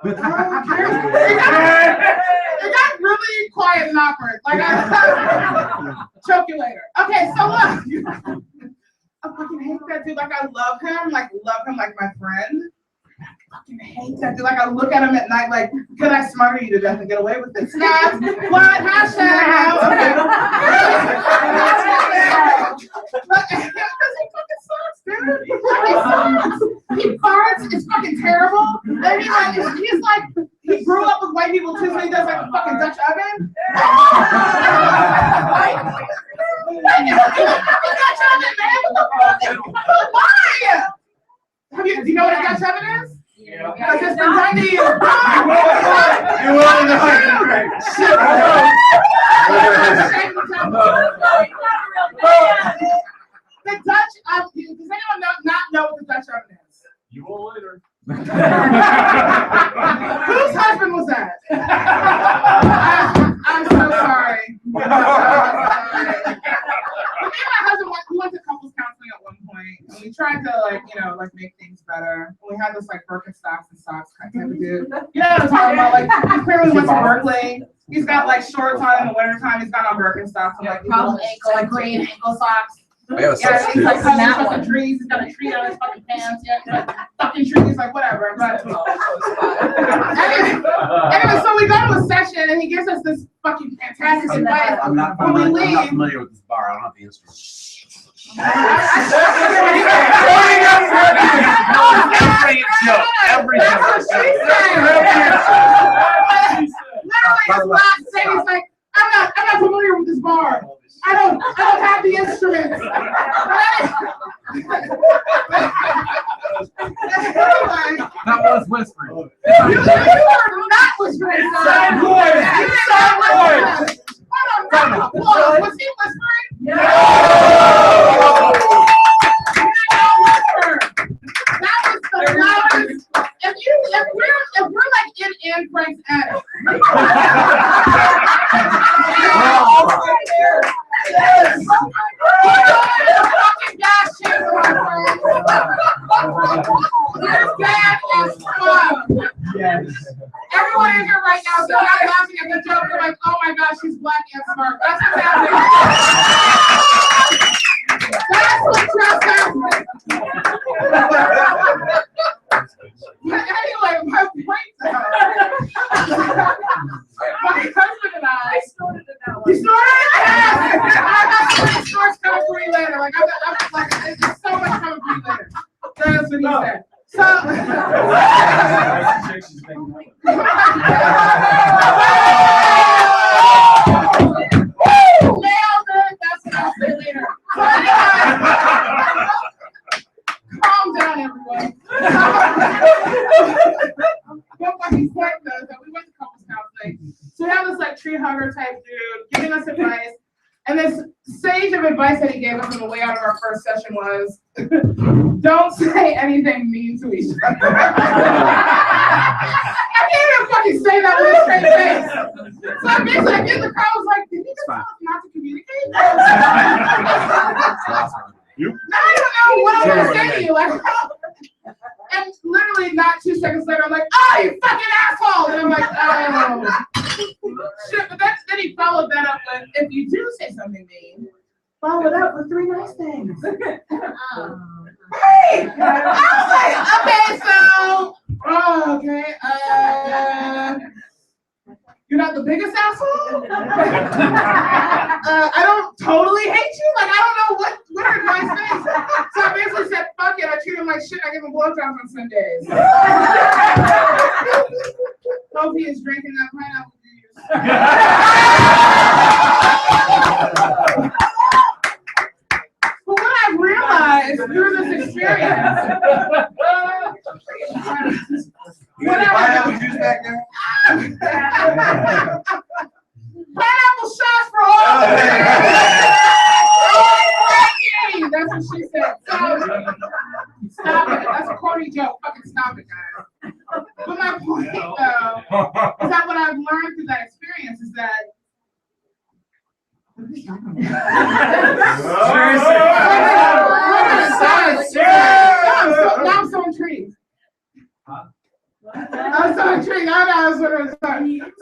Speaker 8: It got really quiet and awkward. Like, choke you later. Okay, so look. I fucking hate that dude. Like, I love him like my friend. I fucking hate that dude. Like, I look at him at night like, could I smother you to death and get away with this? Snap, what, hashtag, okay. Because he fucking sucks, dude. He fucking sucks. He farts, it's fucking terrible. And he's like, he grew up with white people too, so he does like a fucking Dutch oven. Dutch oven, man. Why? Do you know what a Dutch oven is?
Speaker 3: Yeah.
Speaker 8: Because it's been done to you.
Speaker 6: You want to
Speaker 8: The Dutch oven. Does anyone not know what the Dutch oven is?
Speaker 3: You will later.
Speaker 8: Whose husband was that? I'm so sorry. Me and my husband went to couples counseling at one point, and we tried to make things better. We had this like Birkenstocks and socks kind of dude. You know what I'm talking about? Like, he clearly went to Berkeley. He's got like shorts on in the wintertime. He's got on Birkenstocks and like green ankle socks. Yeah, he's like fucking trees. He's got a tree on his fucking pants. Yeah, he's like fucking trees, like whatever. But anyway, so we go to a session and he gives us this fucking fantastic advice.
Speaker 6: I'm not familiar with this bar. I don't have the instrument.
Speaker 8: Literally, his last thing, he's like, I'm not familiar with this bar. I don't have the instruments.
Speaker 6: That was whispering.
Speaker 8: You are not whispering. Was he whispering? No. That was the loudest. If we're like in Anne Frank's attic. Yes. Everyone in here right now, so not laughing at the joke. They're like, oh my gosh, she's black and smart. That's what's happening. That's what's happening. But anyway, my point though. My husband and I snorted it that way. You snorted it? Yes! I got so many snorts coming for you later. Like, I'm like, there's so much coming for you later. That's what he said. So, nailed it. That's what I'll say later. So anyway, calm down, everyone. What fucking point though is that we went to couples counseling. So we have this like tree hugger type dude giving us advice. And this sage of advice that he gave us on the way out of our first session was, don't say anything mean to each other. I can't even fucking say that with a straight face. So basically, I get in the car, I was like, did he just tell us not to communicate?
Speaker 10: You?
Speaker 8: I don't know what I'm gonna say to you. Like, and literally not 2 seconds later, I'm like, oh, you fucking asshole! And I'm like, oh. Shit, but then he followed that up with, if you do say something mean, follow it up with 3 nice things. Hey! I was like, okay, so, okay, you're not the biggest asshole? I don't totally hate you. Like, I don't know what are nice things. So I basically said, fuck it. I treat him like shit. I give him blowjobs on Sundays. Hope he is drinking that pineapple juice. But what I've realized through this experience,
Speaker 6: Pineapple juice back there?
Speaker 8: pineapple shots for all of you. That's what she said. So, stop it. That's a corny joke. Fucking stop it, guys. But my point, though, is that what I've learned through that experience is that. Now I'm so intrigued. I'm so intrigued. I know what it was.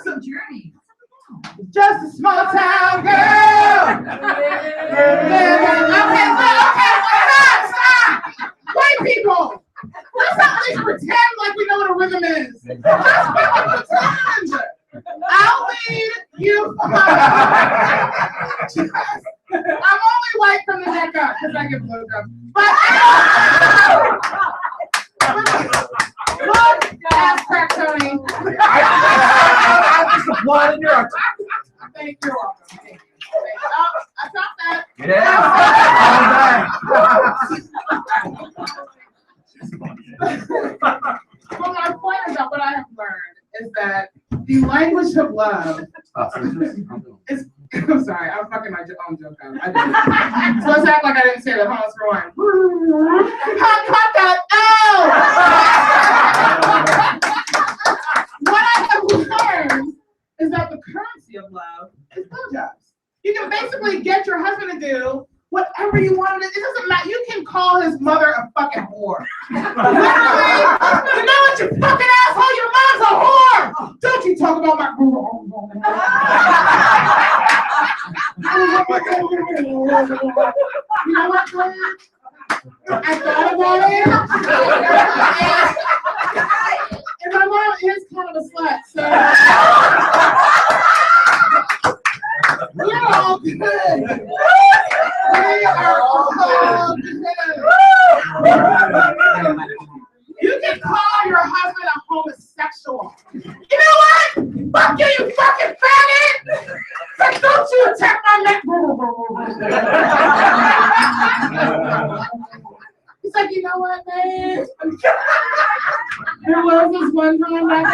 Speaker 8: Some journey. Just a small town girl. Okay, stop. White people, let's at least pretend like we know what a rhythm is. Just fucking pretend. I'll lead you. I'm only white from the neck up because I get blowjobs. But look at crack Tony. I just applauded your. Thank you. Thank you. Oh, I thought that. Well, my point is that what I have learned is that the language of love is. I'm sorry, I'm fucking my own joke out. I did it. So let's act like I didn't say that. Hold on, let's rewind. Cut that out! What I have learned is that the currency of love is blowjobs. You can basically get your husband to do whatever you want. It doesn't matter. You can call his mother a fucking whore. Literally, you know what, you fucking asshole? Your mom's a whore! Don't you talk about my. You know what, Glenn? I thought about it. And my mom is kind of a slut, so. We're all good. We are all good. You can call your husband a homosexual. You know what? Fuck you, you fucking faggot! Like, don't you attack my neck. He's like, you know what, man? There was this one time back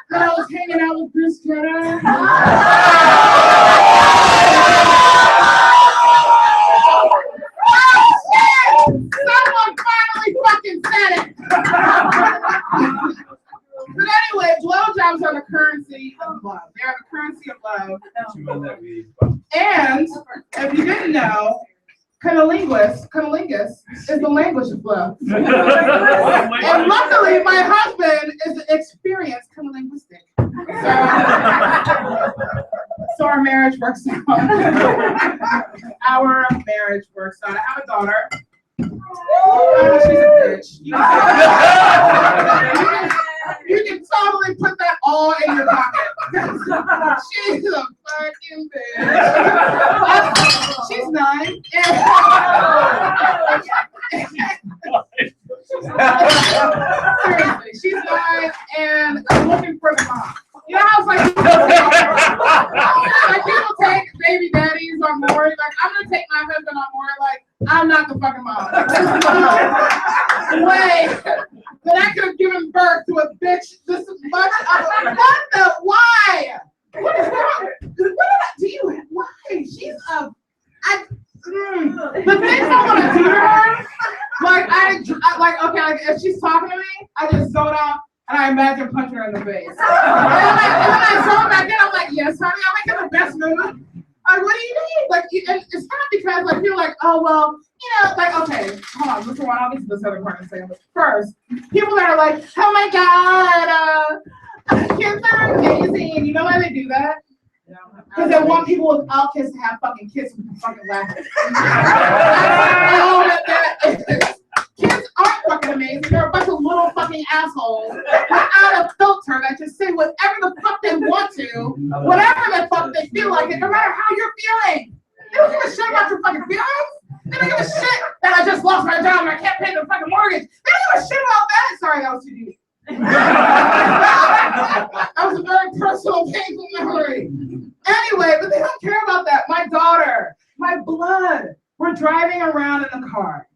Speaker 8: when I was hanging out with Chris Jenner. Oh, shit! Someone finally fucking said it! But anyway, blowjobs are the currency of love. They are the currency of love. And if you didn't know, cunnilingus is the language of love. And luckily, my husband is an experienced cunnilinguistic. So our marriage works out. Our marriage works out. I have a daughter. Oh, she's a bitch. You can totally put that all in your pocket. She's a fucking bitch. She's 9. Seriously, she's 9, and I'm looking for the mom. You know how it's like people take baby daddies on Maury. Like, I'm gonna take my husband on Maury. Like, I'm not the fucking mom. Way that I could have given birth to a bitch this much. What the? Why? What is wrong? Why? She's a. The things I want to do to her, like if she's talking to me, I just zone out and I imagine punching her in the face. And then I zone back in. I'm like, yes, honey. I'm making the best movie. Like, what do you need? Like, and it's not because, like, you're like, oh, well, you know, like, okay, hold on, listen, I'll get to this other part in a second. But first, people that are like, oh my God, kids are amazing. You know why they do that? Because they want people without kids to have fucking kids who can fucking laugh. Kids aren't fucking amazing. They're a bunch of little fucking assholes without a filter that just say whatever the fuck they want to, whatever the fuck they feel like it, no matter how you're feeling. They don't give a shit about your fucking feelings. They don't give a shit that I just lost my job and I can't pay the fucking mortgage. They don't give a shit about that. Sorry, that was too deep. That was a very personal, painful memory. Anyway, but they don't care about that. My daughter, my blood, we're driving around in the car.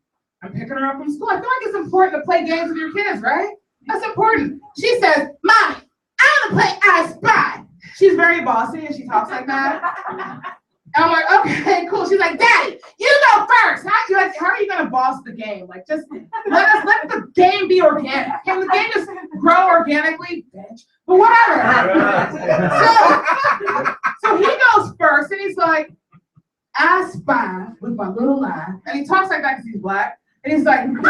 Speaker 8: I'm picking her up from school. I feel like it's important to play games with your kids, right? That's important. She says, Mommy, I want to play I Spy. She's very bossy and she talks like that. And I'm like, okay, cool. She's like, Daddy, you go first. How are you going to boss the game? Like, just let the game be organic. Can the game just grow organically? Bitch. But whatever. So he goes first and he's like, I spy with my little eye. And he talks like that because he's black. And he's like, he's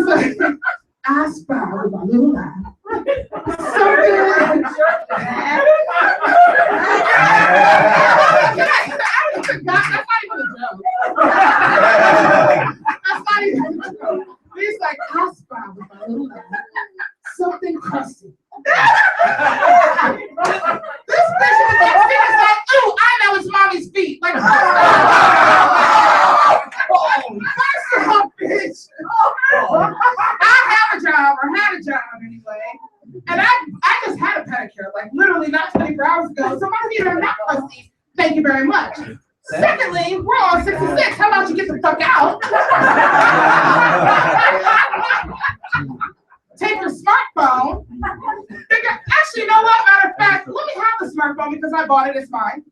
Speaker 8: like, I spy with my little eye. So good. That's not even a joke. That's not even a joke. He's like, I spy with my little eye. Something crusty. This bitch in the next thing is like, ooh, I know it's mommy's feet. Like, first of all, bitch, I have a job or had a job anyway. And I just had a pedicure, like literally not 24 hours ago. So my feet are not crusty. Thank you very much. Secondly, we're on 66. How about you get the fuck out? Take your smartphone. Actually, you know what? Matter of fact, let me have the smartphone because I bought it. It's mine.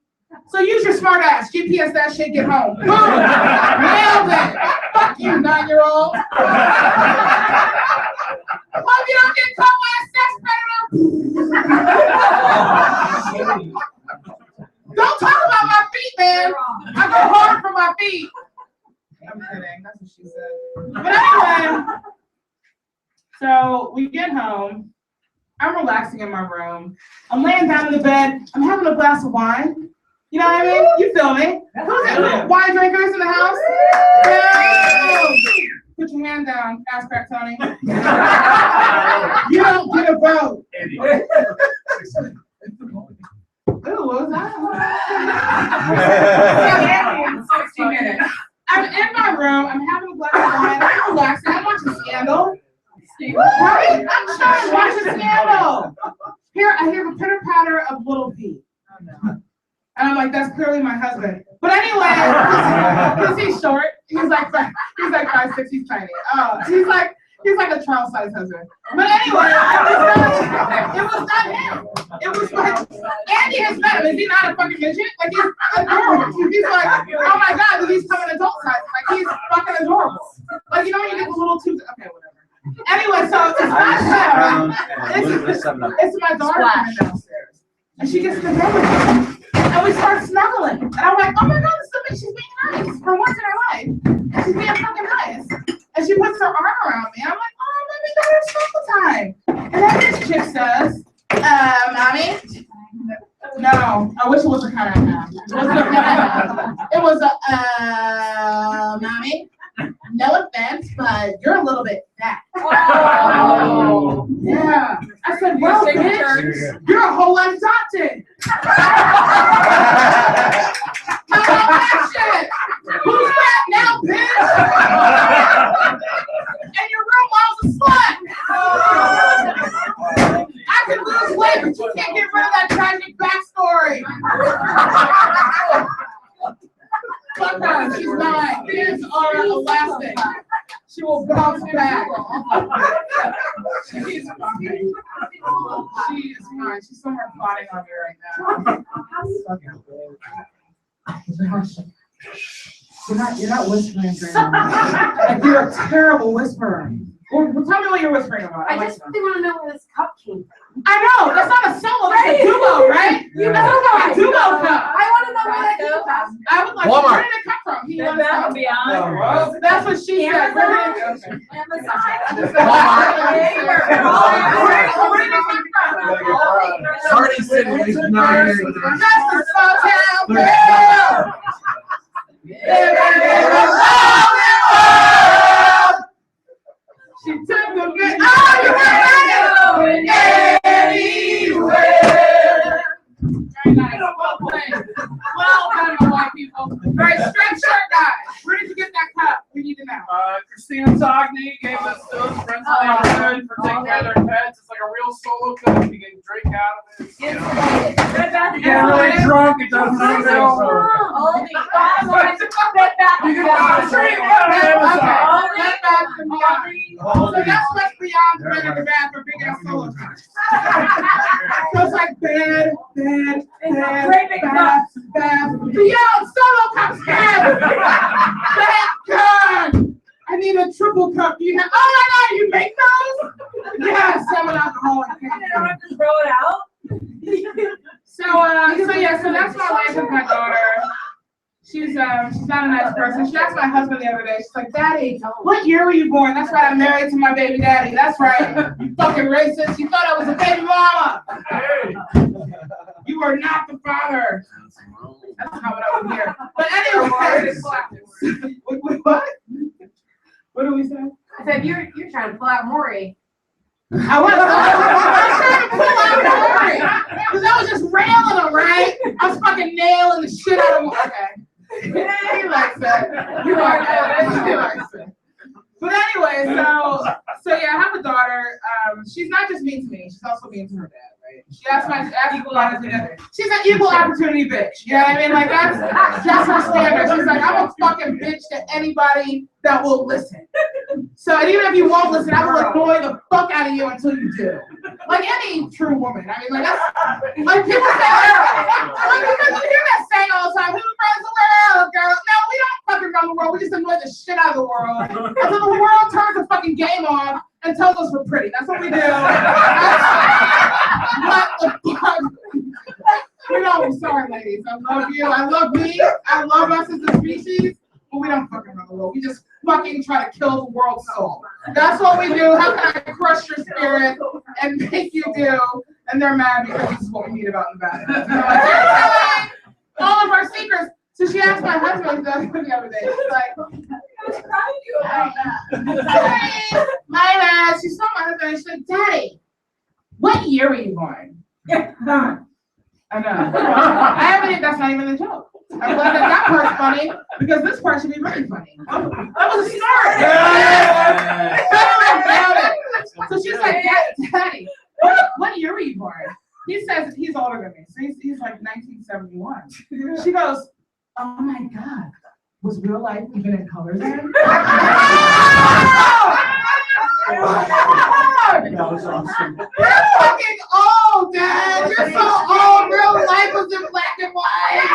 Speaker 8: So use your smart ass. GPS that shit. Get home. Boom. Nailed it. Fuck you, 9-year-old. Hope you don't get caught by a sex predator. Don't talk about my feet, man. I go hard for my feet. I'm kidding. That's what she said. But anyway. So we get home. I'm relaxing in my room. I'm laying down in the bed. I'm having a glass of wine. You know what I mean? You feel me? Who's it? Wine drinkers in the house? Yeah. Put your hand down, ass crack Tony. You don't get a vote. Ooh, what was that? 60 minutes. I'm in my room. I'm having a glass of wine. I'm relaxing. I'm watching Scandal. Right? I'm trying to watch a Scandal. Here, I hear the pitter patter of Little P. And I'm like, that's clearly my husband. But anyway, because he's short, he's like 5'6", he's tiny. He's like a Charles-sized husband. But anyway, it was not him. It was like, Andy has met him. Is he not a fucking midget? Like, he's adorable. He's like, oh my God, he's coming adult size. Like, he's fucking adorable. Like, you know when you get the little tubes? Okay, whatever. Anyway, so it's not him. It's my daughter coming downstairs. And she gets to bed with me. And we start snuggling. And I'm like, oh my God, she's being nice. For once in her life. She's being fucking nice. And she puts her arm around me. I'm like, oh, let me go to snuggle time. And then this chick says, Mommy? No, I wish it was a kind of half. It was a, Mommy? No offense, but you're a little bit fat. Oh. Yeah. I said, well, bitch, you're a whole lot adopted. How about that shit? Who's fat now, bitch? And your real mom's a slut. I can lose weight, but you can't get rid of that tragic backstory. Fuck her, she's mine. Kids are elastic. She will bounce back. She is fine. She is fine. She's somewhere plotting on me right now. You're not whispering, Grandma. Like, you're a terrible whisperer. Well, tell me what you're whispering about.
Speaker 9: I just really want to know where this cup came from.
Speaker 8: I know, that's not a solo, that's a duo, right?
Speaker 9: You
Speaker 8: That's a duo cup.
Speaker 9: I want to know where that came from.
Speaker 8: I would like,
Speaker 2: Walmart.
Speaker 8: where did it come from? He
Speaker 9: Bed
Speaker 8: wants
Speaker 9: Bath
Speaker 8: to
Speaker 9: and Beyond.
Speaker 8: Well, that's what she said. Where did it come from?
Speaker 9: Amazon.
Speaker 8: Where did it come from?
Speaker 2: Party City is not here.
Speaker 8: That's the Smalltown Belle. She took the bit. Oh, you were anywhere. Very nice. Well played. Well done, my white people. Very straight shirt, guys. Where did you get that cup? We need to know.
Speaker 3: Christina Togny gave us those friends of the neighborhood for taking care of their pets. It's like a real solo cup. You can drink out of it.
Speaker 9: Bed Bath and
Speaker 3: Get really
Speaker 9: Beyond.
Speaker 3: drunk. It doesn't matter.
Speaker 9: Bed Bath and Beyond.
Speaker 8: So that's what's beyond Bed and Bath for big ass solo cups. So it's like bed, bath. Beyond solo cups, bed. Thank God. I need a triple cup. You have? Oh my God, you make those? Yes, I'm an alcoholic.
Speaker 9: I don't have to throw it out.
Speaker 8: So that's my life with my daughter. She's not a nice person. She asked my husband the other day, she's like, Daddy, what year were you born? That's right, I'm married to my baby daddy. That's right. You fucking racist. You thought I was a baby mama. You are not the father. That's not what I would hear. But anyway. What? What do we say?
Speaker 9: I said, you're trying to pull out Maury.
Speaker 8: I was trying to pull out Maury. Because I was just railing him, right? I was fucking nailing the shit out of him. Okay. He likes that. You like that. He likes it. But anyway, so yeah, I have a daughter. She's not just mean to me, she's also mean to her dad, right? She asked equal opportunity. She's an equal opportunity bitch. You know what I mean? Like that's her standard. She's like, I'm a fucking bitch to anybody that will listen. So and even if you won't listen, I will annoy the fuck out of you until you do. Like any true woman. I mean, like that's like people say like you hear that saying all the time, who runs the world, girl? No, we don't fucking run the world, we just annoy the shit out of the world. Until the world turns the fucking game off and tells us we're pretty. That's what we do. What the fuck? We don't, sorry ladies. I love you. I love me. I love us as a species. But we don't fucking run the world. We just fucking try to kill the world's soul. That's what we do. How can I crush your spirit and make you do? And they're mad because this is what we meet about in the bed. All of our secrets. So she asked my husband the other day. She's like, my dad. She saw my husband and she's like, Daddy, what year were you born? I know. I haven't even, that's not even a joke. I'm glad that part's funny because this part should be really funny. That was a start. So she's like, Daddy, what year were you born? He says he's older than me, so he's like 1971. She goes, oh my God, was real life even in color then?
Speaker 2: That was awesome.
Speaker 8: You're fucking old, Dad. You're so old. Real life was in black and white.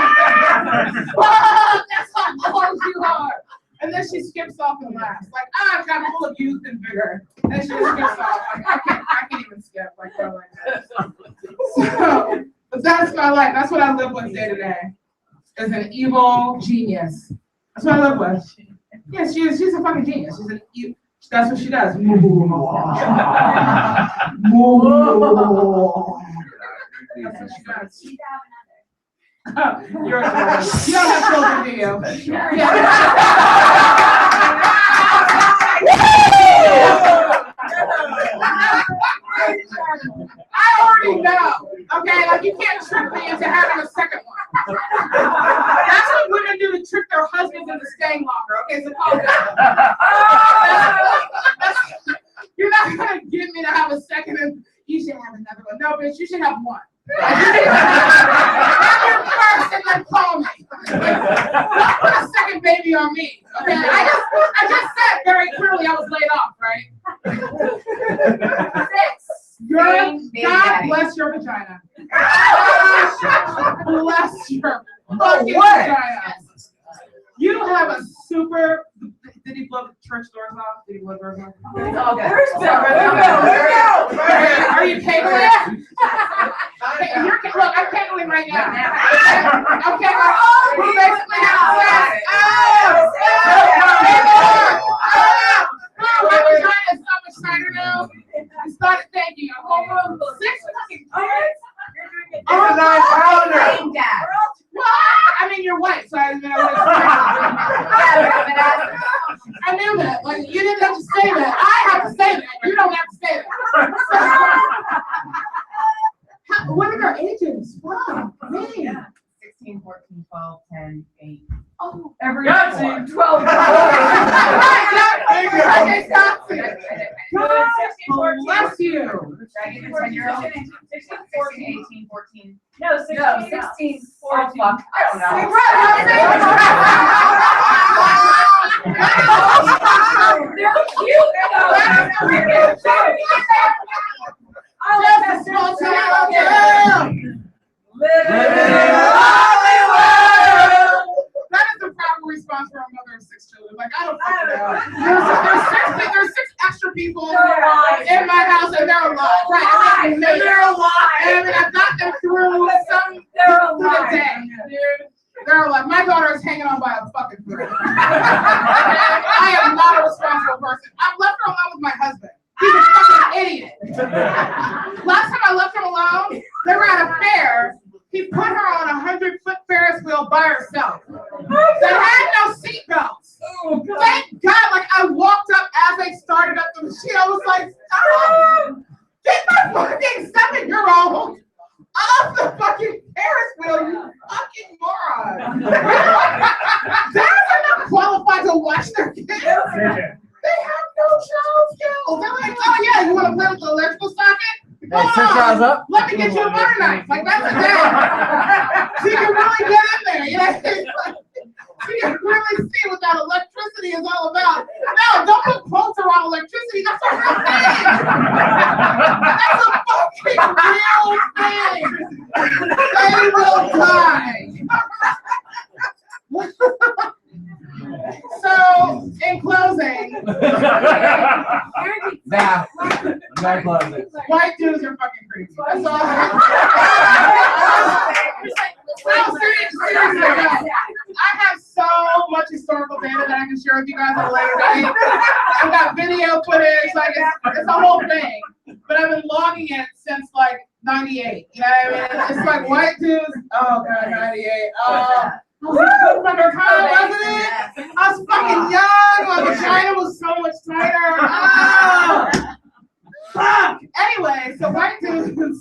Speaker 8: That's how old you are. And then she skips off and laughs. Like, I'm kind of full of youth and vigor. And she just skips off. Like, I can't even skip. Like, girl like that. So, but that's my life. That's what I live with day to day. Is an evil genius. That's what I live with. Yeah, she's a fucking genius. She's an evil. That's what she does. You're adorable. You don't have children, do you? Yeah. I already know. Okay, like you can't trick me into having a second one. That's what women do to trick their husbands into staying longer. Okay, so calm down. You're not gonna get me to have a second and you should have another one. No, bitch, you should have one. Have your first and then call me. Don't put a second baby on me. Okay, I just said very clearly I was laid off, right? God bless your vagina. God bless your fucking vagina. You have a super. Did he blow the church doors off? Did he blow doors off?
Speaker 9: Oh, there's
Speaker 8: Are you giggling? Look, I'm giggling right now. I'm giggling. We basically have sex. My vagina is so much tighter now. I started thanking you. A whole room full of 6 fucking kids.
Speaker 5: It's a 9-pounder.
Speaker 8: What? I mean, you're white, so I knew that. Like, you didn't have to say that. I have to say that. You don't have to say that. What are their ages? Wow, man.
Speaker 12: 16, 14, 12, 10, 8.
Speaker 8: Oh,
Speaker 9: every
Speaker 3: Got
Speaker 9: 12.
Speaker 8: Bless you.
Speaker 12: 16, 14, 18, 14.
Speaker 9: No, 16.
Speaker 12: No, 16. Oh, fuck. I don't know.
Speaker 9: They're cute though. I like that small town girl. Living in a lonely world.
Speaker 8: That is the proper response for a mother of 6 children. Like, I don't fucking know. There's 6 extra people in my house and they're alive. Right. And they're alive. And I mean, I've got them through some through the day. Dude. They're alive. My daughter is hanging on by a fucking thread. I am not a responsible person. I've left her alone with my husband. He's a fucking idiot. Last time I left him alone, they were at a fair. He put her on a 100-foot Ferris wheel by herself. That had no seatbelts. Thank God, like I walked up as they started up the machine. I was like, stop! Get my fucking 7-year-old off the fucking Ferris wheel, you fucking moron. Dads are not qualified to watch their kids. They have no child skills. They're like, oh yeah, you want to play with the electrical socket? Up. Let me get you a butter knife. Like that's a thing. So you can really get in there. You know, so you can really see what that electricity is all about. No, don't put quotes around electricity. That's a real thing. That's a fucking real thing. They will die. So, in closing, white dudes are fucking crazy. That's all. No, seriously, no. I have so much historical data that I can share with you guys at a later date. I've got video footage, like it's a whole thing. But I've been logging it since like '98. You know what I mean? It's like white dudes. Oh god, '98. I was fucking young. My vagina was so much tighter. Fuck. Anyway, so white dudes are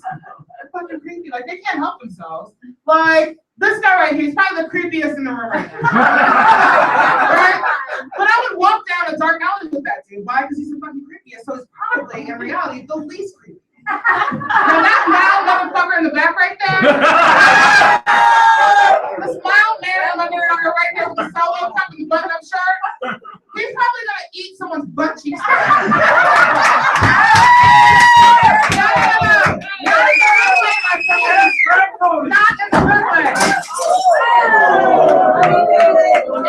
Speaker 8: fucking creepy. Like they can't help themselves. Like this guy right here, he's probably the creepiest in the room right now. Right? But I would walk down a dark alley with that dude. Why? Because he's the fucking creepiest. So he's probably in reality the least creepy. Now that mild motherfucker in the back right there. This mild man motherfucker right there with the solo cup and the button-up shirt. He's probably gonna eat someone's butt cheeks. Not in the good way.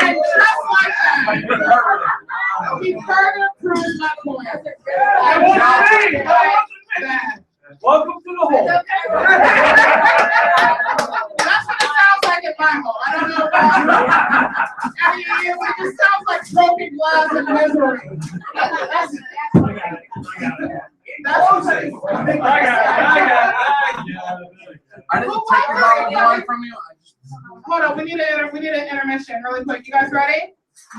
Speaker 8: And just like that, he further proves my point.
Speaker 3: Welcome to the hole.
Speaker 8: That's what it sounds like in my hole. I don't know about you. I mean, it just sounds like broken glass and misery. That's what it is.
Speaker 5: I didn't take the bottle from you.
Speaker 8: Hold on, we need an intermission really quick. You guys ready?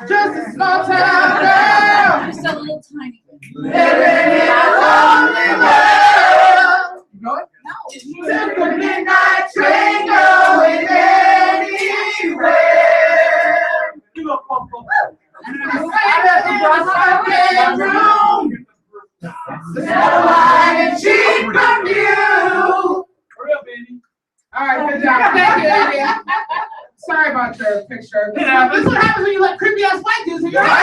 Speaker 8: Just a small town girl.
Speaker 9: Just a little tiny.
Speaker 8: Living in a lonely world.
Speaker 5: Going?
Speaker 8: No. Took the midnight train going anywhere. Cheap from you. All right, good job. Thank you, Andy. Sorry about your picture. This is what happens when you let creepy ass white dudes in your house.
Speaker 3: I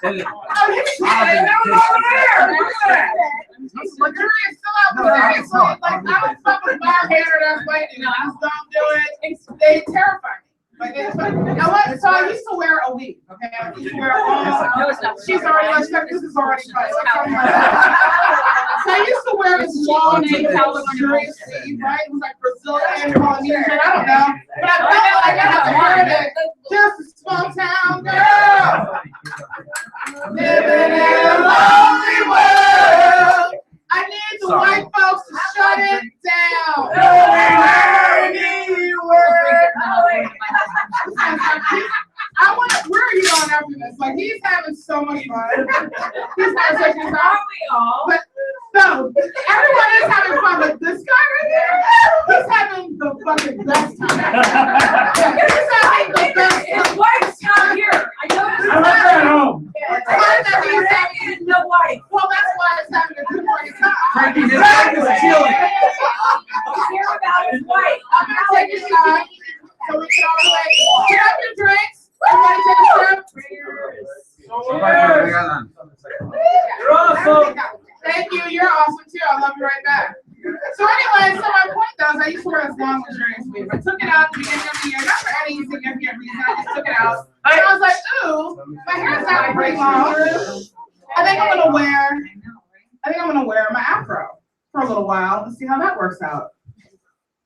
Speaker 3: didn't know it.
Speaker 8: Oh, you can see it. That was over there. Look at that. The jury is still out there. Seriously, like I don't fuck with bar-handed ass white dudes. I just don't do it. They terrify me. Like, you know what? So I used to wear a wig. you swear, she's already like, this is already fine. So I used to wear this long luxurious sleeve, right? It was like Brazilian, Polynesian, I don't know. But I felt like I had to wear it. Just a small town girl. Living in a lonely world. I need the white folks to shut it down. I want to, where are you going after this? Like, he's having so much fun. He's having such a fun.
Speaker 9: Aren't we all?
Speaker 8: But no, everyone is having fun, but this guy right here, he's having the fucking best time. He's having the best time.
Speaker 9: His wife's not here. I know.
Speaker 4: I left her at home.
Speaker 9: He's having no wife.
Speaker 8: Well, that's why it's having a good party time.
Speaker 1: Franqi, his back is chilling.
Speaker 9: Don't care about his wife.
Speaker 8: I'm gonna take a shot so we can all like get up your drinks. Everybody take a sip.
Speaker 1: You're awesome.
Speaker 8: Thank you. You're awesome too. I love you right back. So anyway, so my point though is I used to wear this long luxurious sleeve. I took it out at the beginning of the year, not for any significant reason. I just took it out. And I was like, ooh, my hair's not pretty long. I think I'm gonna wear my afro for a little while and see how that works out.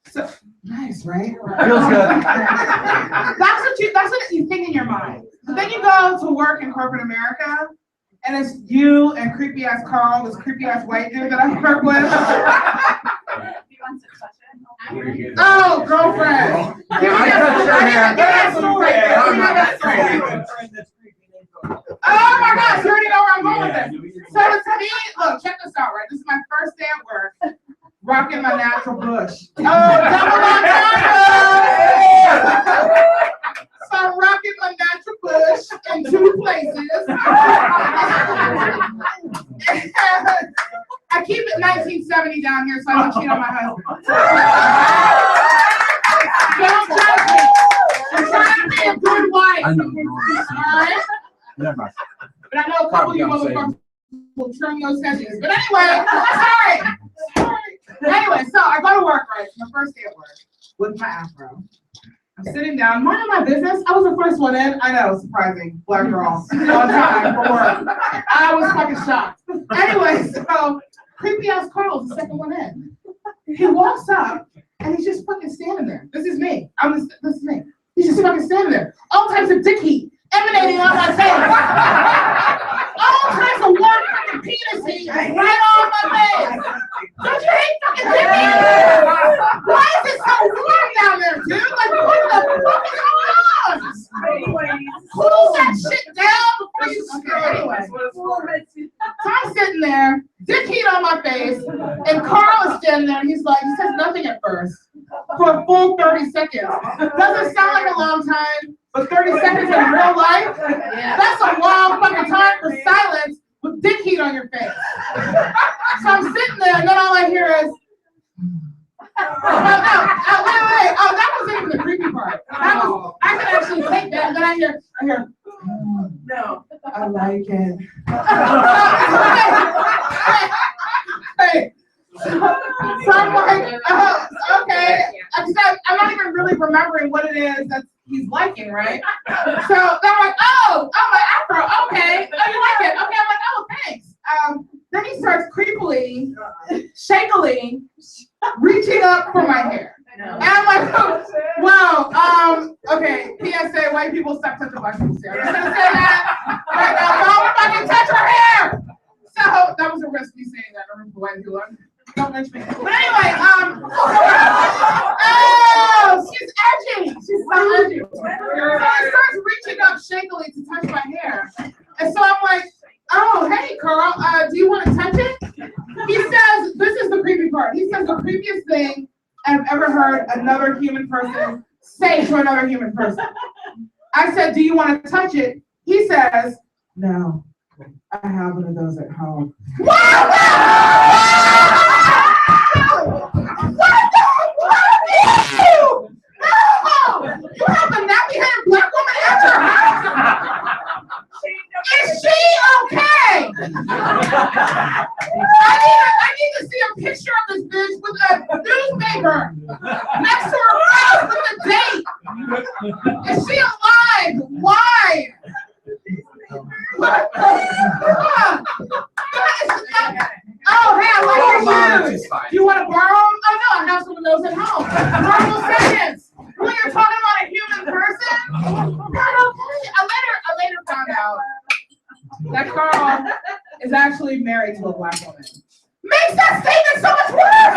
Speaker 8: So nice, right?
Speaker 1: Feels good.
Speaker 8: That's what you think in your mind. But then you go to work in corporate America, and it's you and creepy ass Carl, this creepy ass white dude that I work with. Oh, girlfriend.
Speaker 1: Yeah, I touched your hair.
Speaker 8: Oh my gosh, you already know where I'm going with this. So to me, look, check this out, right? This is my first day at work, rocking my natural bush. Oh, double entendre! So I'm rocking my natural bush in 2 places. I keep it 1970 down here so I don't cheat on my husband. Don't judge me. I'm trying to be a good wife. Alright? But I know a couple of you motherfuckers will trim those hedges. But anyway, sorry. Anyway, so I go to work, right? It's my first day at work with my afro. I'm sitting down, minding my business. I was the first one in. I know, surprising. Black girl on time for work. I was fucking shocked. Anyway, so creepy ass Carl's the second one in. He walks up and he's just fucking standing there. This is me. This is me. He's just fucking standing there. All types of dick heat emanating on my face. All kinds of warm fucking penis heat right on my face. Don't you hate fucking dick heat? Why is it so warm down there, dude? Like, what the fuck is going on? Cool that shit down before you screw anyway. So I'm sitting there, dick heat on my face, and Carl is standing there, and he says nothing at first for a full 30 seconds. Doesn't sound like a long time, but 30 seconds in real life, that's a long fucking time for silence with dick heat on your face. So I'm sitting there, and then all I hear is, wait. Oh, that wasn't even the creepy part. I can actually take that, and then I hear, no, I like it. Hey. So I'm like, okay. I'm not even really remembering what it is that he's liking, right? So they're like, oh, my afro, okay. Oh, you like it? Okay, I'm like, oh, thanks. Then he starts creepily, shakily, reaching up for my hair. And I'm like, oh, wow, okay, PSA, white people stop touching black people's hair. I'm just gonna say that right now. Don't fucking touch her hair! So that was a risk me saying that. I remember white people. Don't mention me. But anyway, oh, she's edgy. She's so edgy. So he starts reaching up shakily to touch my hair. And so I'm like, oh, hey, Carl, do you want to touch it? He says, this is the creepy part. He says the creepiest thing I've ever heard another human person say to another human person. I said, do you want to touch it? He says, no, I have one of those at home. What you? No! You have a nappy-headed black woman at your house? Is she okay? I need to see a picture of this bitch with a newspaper next to her house with a date. Is she alive? Why? actually married to a black woman. Makes that statement so much worse!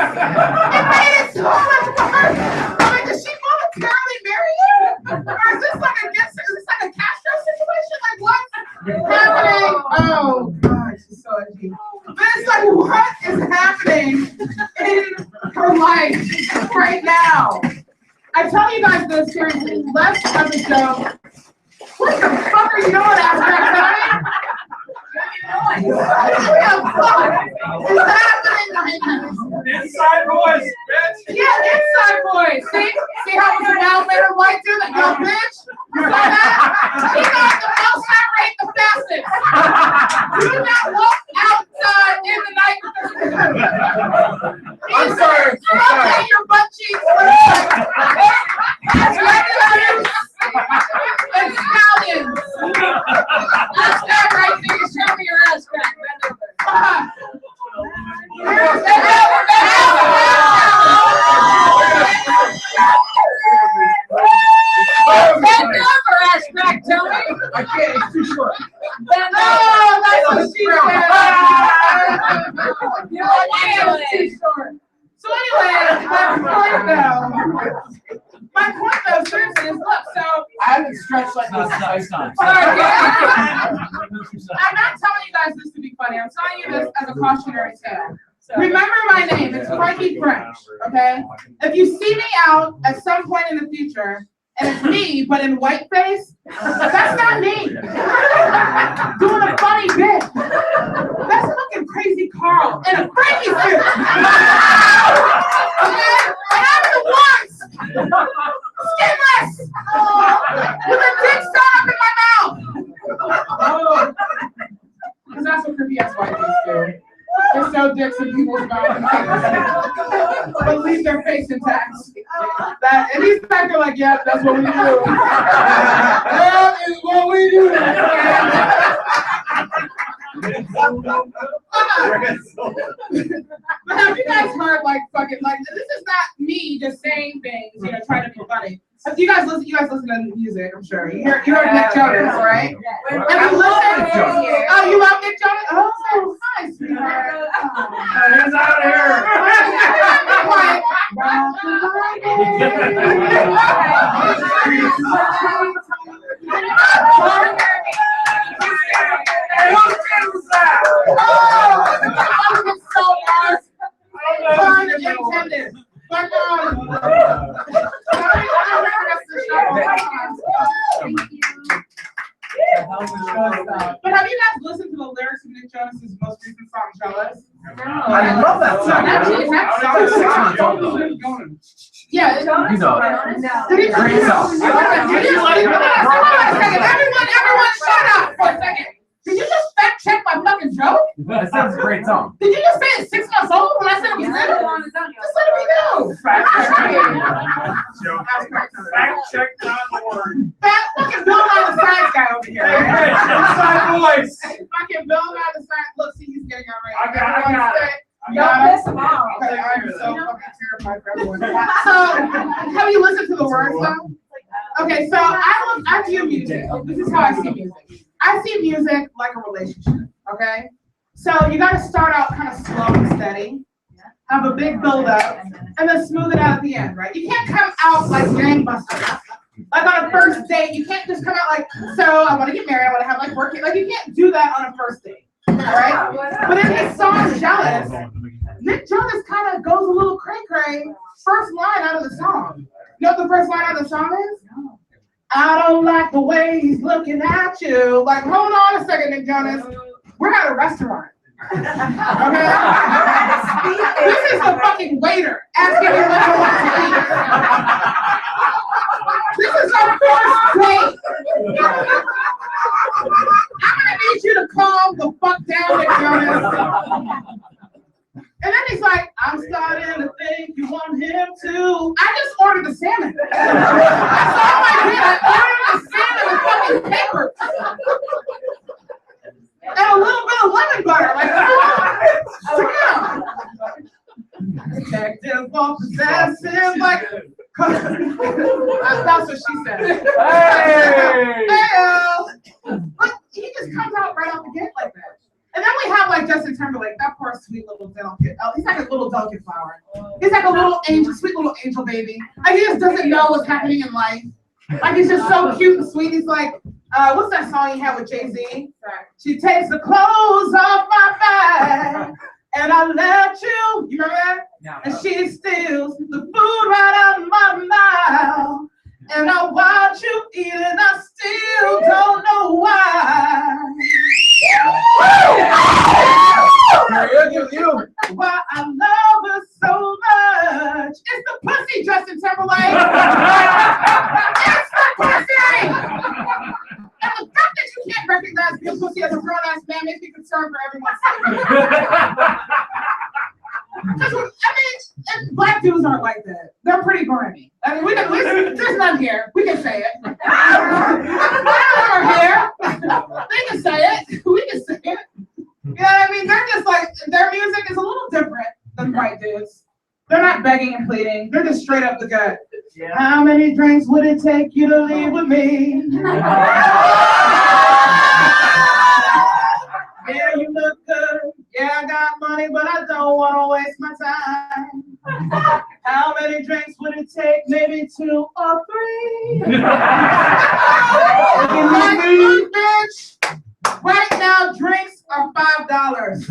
Speaker 8: It made it so much worse! I'm like, did she voluntarily marry you? Or is this like a Castro situation? Like, what's happening? Oh, God, she's so edgy. But it's like, what is happening in her life right now? I tell you guys this seriously, less as a joke. What the fuck are you doing after that, what the fuck is happening right now?
Speaker 3: Inside voice, bitch.
Speaker 8: Yeah, inside voice. See how it's a well-mannered white dude that goes, bitch? You saw that? He got the most heart rate the fastest. Do not walk outside in the night.
Speaker 2: I'm sorry.
Speaker 8: Okay, your butt cheeks. And stallions.
Speaker 9: That's that right there. Show me your ass crack. Bend over. Bend over, ass crack, Tony.
Speaker 2: I can't, it's too short.
Speaker 9: Bend
Speaker 8: Oh, that's what she said.
Speaker 9: You're like,
Speaker 8: Too short. So anyway, my point though, seriously, is look, so
Speaker 1: I haven't stretched like this nice time.
Speaker 8: I'm not telling you guys this to be funny. I'm telling you this as a cautionary tale. Remember my name. It's Franqi French. Okay. If you see me out at some point in the future, and it's me, but in whiteface, that's not me. Doing a funny bit. That's fucking Crazy Carl in a Franqi suit. Okay? And I'm the ones. Skinless. With a dick sewn up in my mouth. Because that's what creepy ass white dudes do. They sew dicks in people's mouths, but leave their face intact. And he's back there like, yeah, that's what we do. That is what we do. But have you guys heard fucking this is not me just saying things, trying to be funny. If you guys listen to music, I'm sure. You heard Nick Jonas, right? Have you listened? Oh, you love Nick Jonas? Oh, hi, sweetheart.
Speaker 3: Hands out of here.
Speaker 8: But have you guys listened to the lyrics of Nick Jonas's most recent song, Jealous?
Speaker 5: I love that song.
Speaker 8: Actually, that song is 6 months old. Yeah,
Speaker 1: You know it.
Speaker 8: Great song. Everyone, shut up for a second. Did you just fact check my fucking joke?
Speaker 1: That sounds a great song.
Speaker 8: Did you just say it's 6 months old when I said it was good? Just let me know.
Speaker 3: Fact check on the word.
Speaker 8: Fat fucking Bill Nye the Science guy over here.
Speaker 3: Inside voice.
Speaker 8: Fucking Bill Nye the Science. Look, see, he's getting outraged.
Speaker 3: I got it.
Speaker 8: Don't piss him off. Okay, I'm so fucking terrified for everyone. So, have you listened to the words though? Okay, so I view music. This is how I see music. I see music like a relationship, okay? So you gotta start out kind of slow and steady, have a big build up, and then smooth it out at the end, right? You can't come out like gangbusters. Like on a first date, you can't just come out like, so I wanna get married, I wanna have like 4 kids. Like you can't do that on a first date, all right? But in his song, Jealous, Nick Jonas kind of goes a little cray-cray first line out of the song. You know what the first line out of the song is? I don't like the way he's looking at you. Like, hold on a second, Nick Jonas. We're at a restaurant. Okay? This is the fucking waiter asking you what you want to eat. This is our first date. I'm gonna need you to calm the fuck down, Nick Jonas. And then he's like, I'm starting to think you want him to. I just ordered the salmon. That's all I did. I ordered the salmon with fucking paper. And a little bit of lemon butter. Like, detective or possessive. Like, that's what she said. Hey! But he just comes out right off the gate like that. And then we have like Justin Timberlake, that poor sweet little delicate. Oh, he's like a little delicate flower. He's like a little angel, sweet little angel baby. Like he just doesn't know what's happening in life. Like he's just so cute and sweet. He's like, what's that song he had with Jay-Z? She takes the clothes off my back and I let you. You remember that?
Speaker 1: Yeah.
Speaker 8: And she steals the food right out of my mouth. And I watch you eat and I still don't know why. Why I love her so much. It's the pussy, Justin Timberlake. It's the pussy. And the fact that you can't recognize your pussy as a grown ass man makes me concerned for everyone's sake. Because I mean, black dudes aren't like that. They're pretty grimy. I mean, we can listen. There's none here. We can say it. We're here. They can say it. We can say it. You know what I mean? They're just like, their music is a little different than white dudes. They're not begging and pleading. They're just straight up the gut. Yeah. How many drinks would it take you to leave with me? Yeah, you look good. Yeah, I got money, but I don't want to waste my time. How many drinks would it take? Maybe 2 or 3. Look, bitch. Right now, drinks are $5.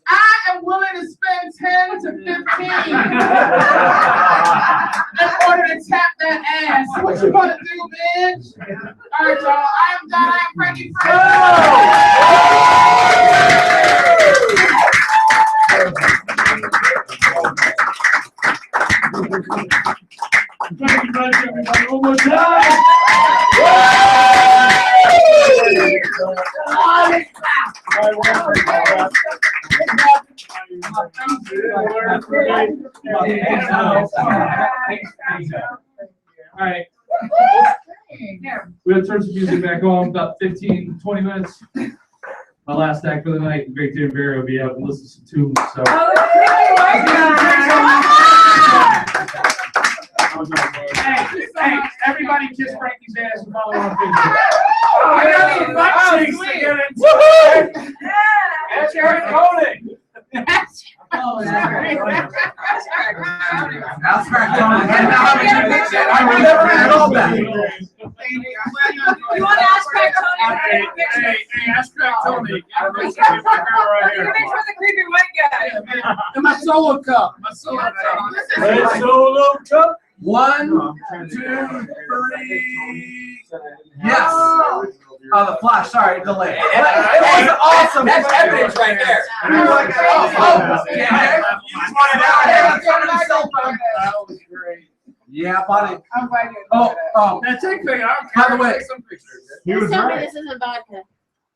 Speaker 8: I am willing to spend 10 to 15 in order to tap that ass. What you gonna do, bitch? All right, y'all. I am done. I am Franqi.
Speaker 4: Thank you much, everybody. One more time. All right. We'll turn some music back on about 15, 20 minutes. My last act for the night, Great Day Barry will be out and listen to some tunes. So. Hey, everybody kiss Franqi's ass and follow on Facebook. I got some butt cheeks to get into. That's Eric Koenig.
Speaker 5: Oh, that's great.
Speaker 1: That's right. I remember all that.
Speaker 9: You want to ask Craig Tony?
Speaker 3: Hey, ask Craig Tony.
Speaker 9: You can make sure the creepy white guy.
Speaker 1: And my solo cup. My solo cup. One, two, three. Yes. Oh, the flash. Sorry, delay. It was awesome. That's evidence right there. You just wanted out. That was great. Yeah, buddy.
Speaker 8: I'm glad you
Speaker 3: That's it, man.
Speaker 1: By the way,
Speaker 3: some pictures.
Speaker 7: Please tell me this isn't vodka.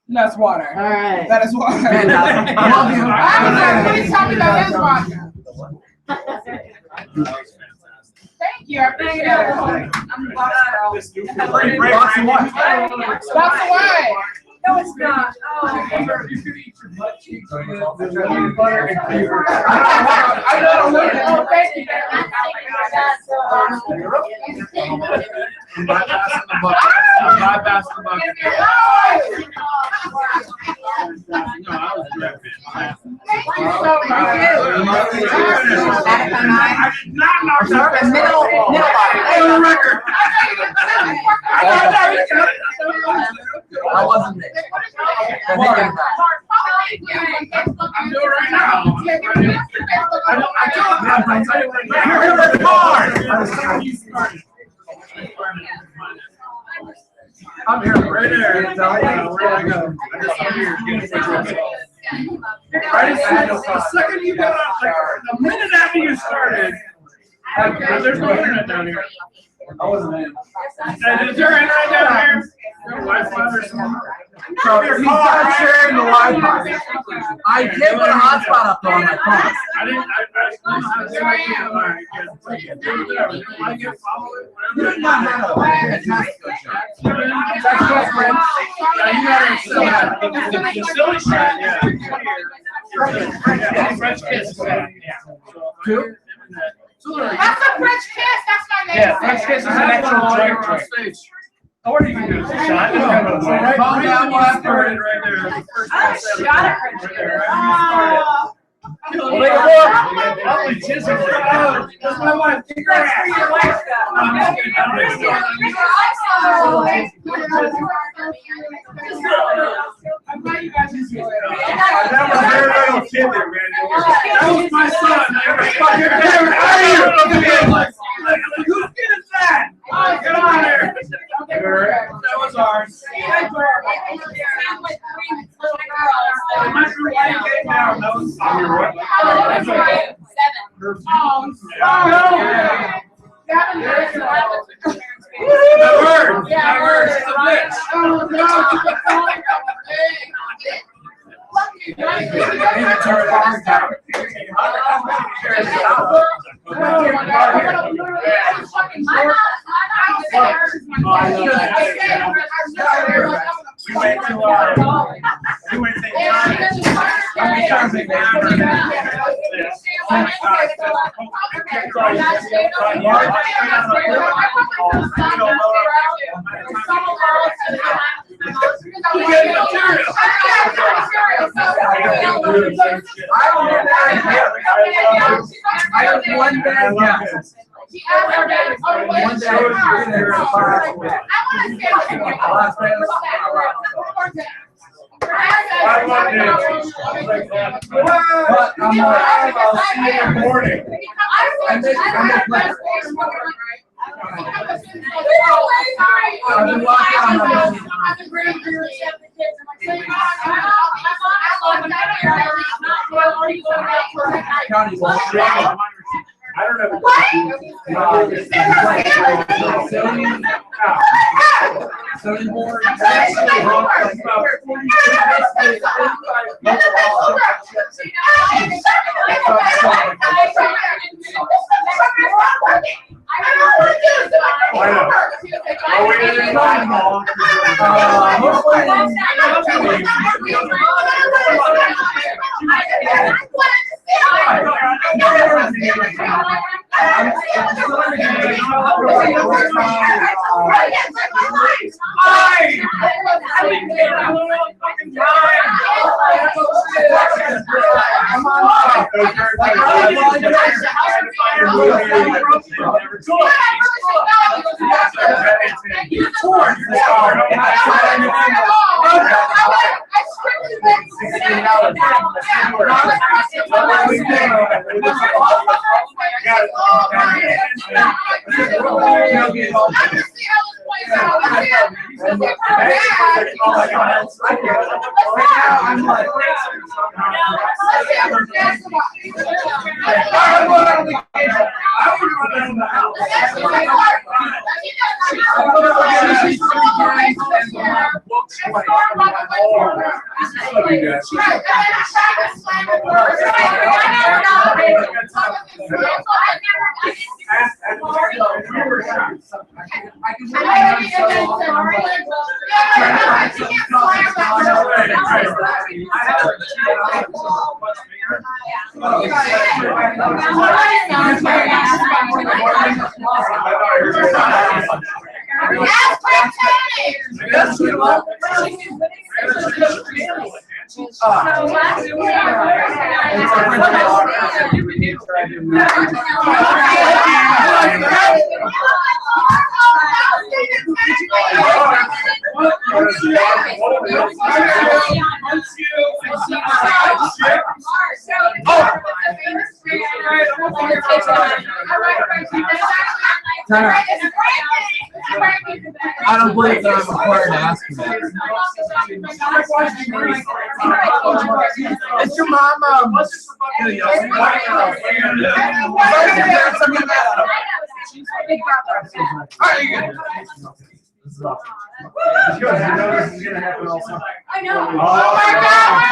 Speaker 8: That's water.
Speaker 7: All right.
Speaker 8: That is water.
Speaker 1: Man, I love you.
Speaker 8: Please tell me that is vodka. Thank you. I appreciate it.
Speaker 9: I'm a box girl.
Speaker 1: Box of what?
Speaker 8: Box of wine.
Speaker 9: No, it's not. Oh.
Speaker 3: You could eat your butt cheeks with
Speaker 1: butter and beer.
Speaker 8: Oh, thank you.
Speaker 3: I'm bypassing the bucket. I'm bypassing the bucket. No, I was ripping.
Speaker 8: Thank you so much.
Speaker 3: I did not knock out the middle on the record.
Speaker 1: I wasn't there.
Speaker 3: I'm doing it right now. Here are the cards.
Speaker 1: I'm here
Speaker 3: Right there. Where did I go? I just come here. Right as the second you got out there, the minute after you started, there's no internet down here.
Speaker 1: I wasn't in.
Speaker 3: Is there internet down here? Wi-Fi or something?
Speaker 1: So he's not sharing the Wi-Fi. I did put a hotspot up though on my phone.
Speaker 3: I didn't know how to do
Speaker 1: You didn't know how to
Speaker 3: silly shit. French kiss.
Speaker 1: Two?
Speaker 8: That's a French kiss. That's my name.
Speaker 3: Yeah, French kiss is an actual drink. Oh, what are you doing?
Speaker 5: Calm down, we'll have to read it right there.
Speaker 2: Take a look. Holy Jesus. That's what I want to figure out.
Speaker 5: I'm glad you guys enjoyed it.
Speaker 10: That was very little kid there, man.
Speaker 5: That was my son. Whose kid is that? Oh, get on there. That was ours. My group came down. That was I don't believe that I'm required to ask you that. It's your mom. This is awesome.
Speaker 10: It's good. You know this is gonna happen also.
Speaker 9: I know.
Speaker 10: Oh my God!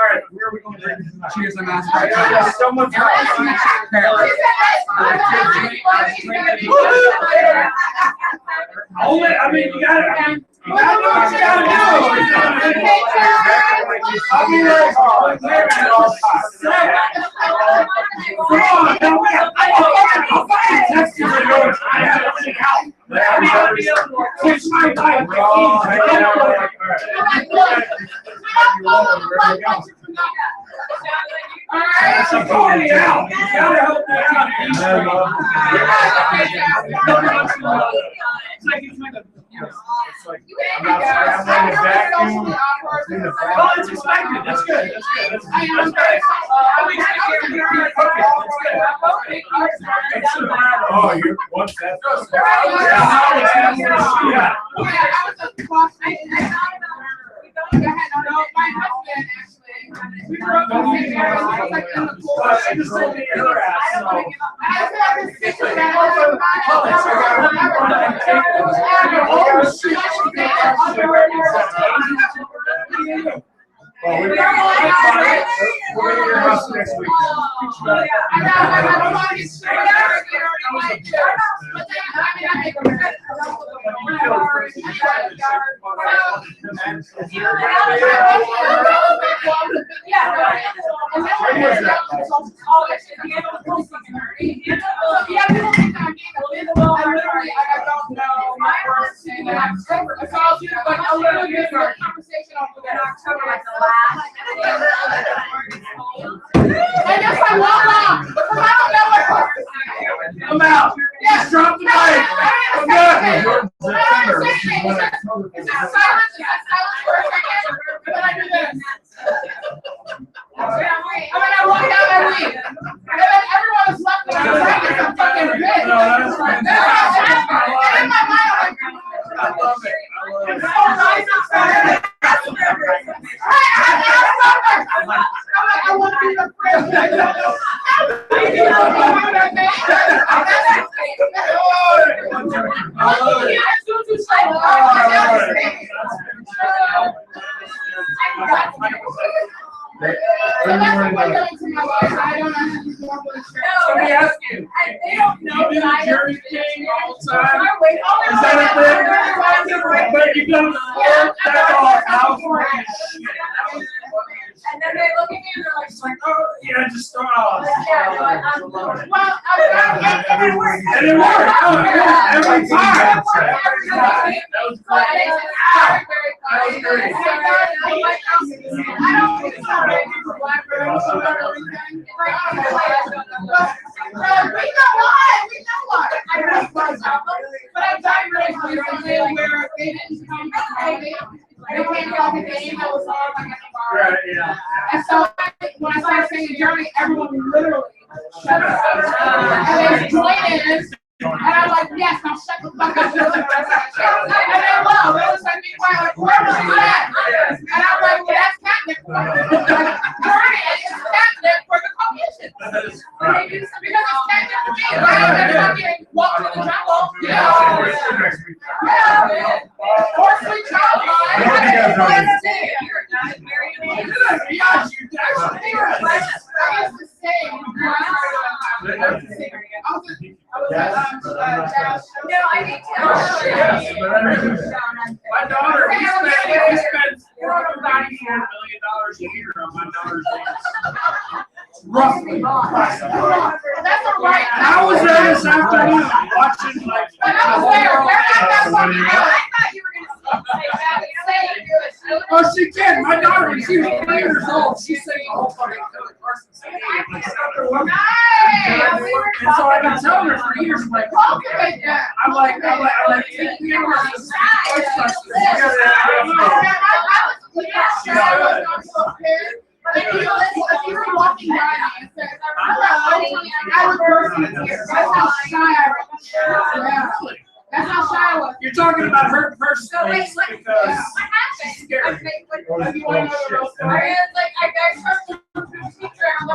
Speaker 10: All right, where are we going to bring this tonight?
Speaker 5: Cheers, I'm asking.
Speaker 10: Someone's
Speaker 5: Only, I mean, you gotta do what you gotta do. I'll be like, oh, come on, now we have
Speaker 2: my wife. That's a party out. You gotta help me out. It's like I'm not scrambling to vacuum. Oh, it's expected. That's good. That's good. That's great. Oh, you're what's that? Yeah.
Speaker 8: My husband actually. We grew up in the same area. He was like in the pool.
Speaker 2: She just told me her ass.
Speaker 8: I feel like this sister that
Speaker 2: We're at your house next week. I'm out. Just drop the mic. I'm done.
Speaker 8: Is that silence? Is that silence for a second? And then I do this. And then I walk out and leave. And then everyone is left and I'm like, it's a fucking bitch. And in my mind, I'm like,
Speaker 2: I love it.
Speaker 8: it's so nice inside. I want to be the friend.
Speaker 2: Somebody ask you.
Speaker 9: They don't know
Speaker 2: You do
Speaker 9: that I
Speaker 2: jury thing all the time?
Speaker 9: Is
Speaker 2: Is that a thing? But you go to the floor, that's all house.
Speaker 9: And then they look at me and they're like,
Speaker 2: It's like, oh, yeah, just throw it off.
Speaker 8: Well,
Speaker 2: And it worked. Oh, yeah, every time. That was great. That was great.
Speaker 8: I don't think it's not ready for Blackbird. We know why. We know why. But I'm dying ready for something where they didn't come to comedy. They came from the game that was on like at the bar.
Speaker 2: Right, yeah.
Speaker 8: And so when I started singing Journey, everyone literally shut up. And they joined in. And I'm like, yes, now shut the fuck up. And they love. They was like, be quiet. Like, where was she at? And I'm like, well, that's catnip. Journey is catnip for the commission. Because it's catnip for me. Right? And fucking walk to the jungle. Yeah. Or Sweet Child Line. I used to sing.
Speaker 9: no, I need to.
Speaker 2: My daughter, we spend $494 million a year on my daughter's dance. Roughly.
Speaker 8: That's a right.
Speaker 2: I was there this afternoon watching like.
Speaker 8: I was there. Where at that fucking
Speaker 9: I thought you were going to say that.
Speaker 2: Oh, she did. My daughter, when she was 3 years old, she sang the whole fucking Kelly Clarkson singing. And so I've been telling her for years, I'm like, I'm like, take me over to the
Speaker 8: if you were walking by me and said, I would burst into tears. That's how shy I was. Yeah. That's how shy I was.
Speaker 2: You're talking about her personally
Speaker 9: So wait,
Speaker 2: because
Speaker 9: what happened?
Speaker 2: she's scared.
Speaker 8: If you want to know the real story.
Speaker 9: I was like, I got her teacher.
Speaker 8: So I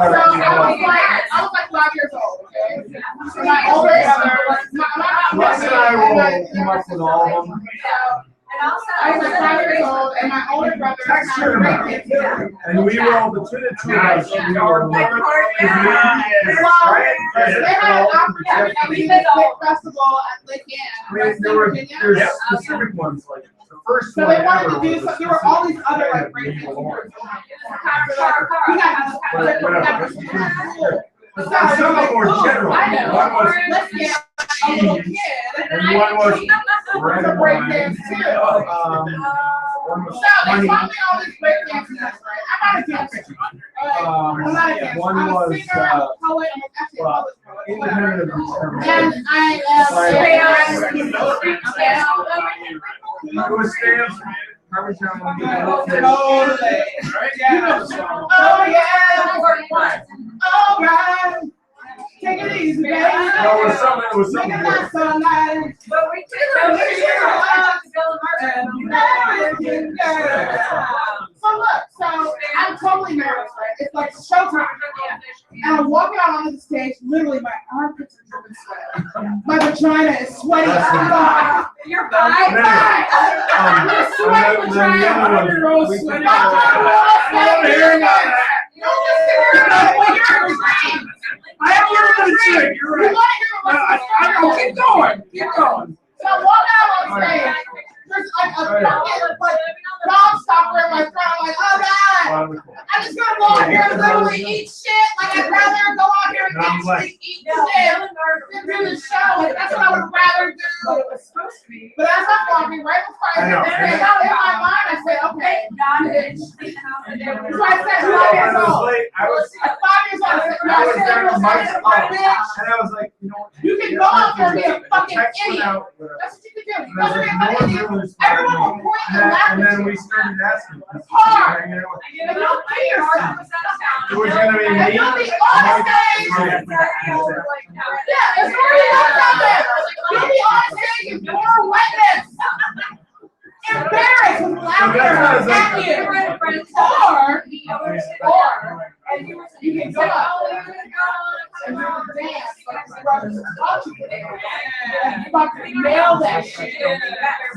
Speaker 8: was like 5 years old, okay? So my older brother,
Speaker 6: Russ and I will come up with all of them.
Speaker 9: And also,
Speaker 8: I was like 5 years old, and my older brother
Speaker 6: Text her
Speaker 8: had
Speaker 6: about
Speaker 8: a
Speaker 6: it.
Speaker 8: great
Speaker 6: And we were all between the two of us. We were
Speaker 9: Like,
Speaker 6: right?
Speaker 8: They had an opportunity to be this big festival at Lake Ann,
Speaker 6: I mean, there were,
Speaker 8: Virginia.
Speaker 6: there's specific ones, like, the first
Speaker 8: So
Speaker 6: one
Speaker 8: they wanted
Speaker 6: ever
Speaker 8: to do
Speaker 6: was
Speaker 8: some, there were all these other like
Speaker 6: just
Speaker 8: great things.
Speaker 6: leave alone.
Speaker 8: But
Speaker 6: Some of them were general.
Speaker 8: I know.
Speaker 6: One was
Speaker 8: Let's get a little kid.
Speaker 6: and one was
Speaker 8: was a break dance too. So they taught me all these break dances. I'm not a dancer. I'm not a dancer.
Speaker 2: One
Speaker 8: I'm a
Speaker 2: was,
Speaker 8: singer, I'm a poet, I'm actually a public poet.
Speaker 2: independent of each
Speaker 8: And I
Speaker 2: It was stamps, Parmesan.
Speaker 8: Totally. Oh yeah. All right. Take it easy, baby.
Speaker 2: No, it was something.
Speaker 8: Make it last all night.
Speaker 9: But we
Speaker 8: So look, so I'm totally nervous, right? It's like showtime. And I'm walking out onto the stage, literally my armpits are dripping sweat. My vagina is sweaty.
Speaker 9: You're fine.
Speaker 8: I'm just sweating vagina.
Speaker 2: I have a little bit of chick, you're right. Keep going, keep going.
Speaker 8: So I walk out on stage. There's like a fucking like gobstopper in my front. I'm like, all right. I'm just gonna go out here and literally eat shit. Like I'd rather go out here and actually eat shit than do the show. Like that's what I would rather do. But as I'm walking right before I get there, in my mind I said, okay, bitch. So I said 5 years old. I was 5 years old. I said,
Speaker 2: and I was like, you know what?
Speaker 8: you can go out there and be a fucking idiot. That's what you can do. You can be a fucking idiot. Everyone will point and laugh
Speaker 2: And
Speaker 8: at
Speaker 2: then
Speaker 8: you.
Speaker 2: we started asking.
Speaker 8: It's hard.
Speaker 2: You know,
Speaker 8: And don't pay yourself.
Speaker 2: it was gonna be
Speaker 8: And
Speaker 2: me.
Speaker 8: you'll be on stage. Yeah, it's already out there. You'll be on stage and you're witness. Embarrassed with laughter at you. Or, and you can go up and dance like my brothers taught you to dance. And fucking nail that shit. And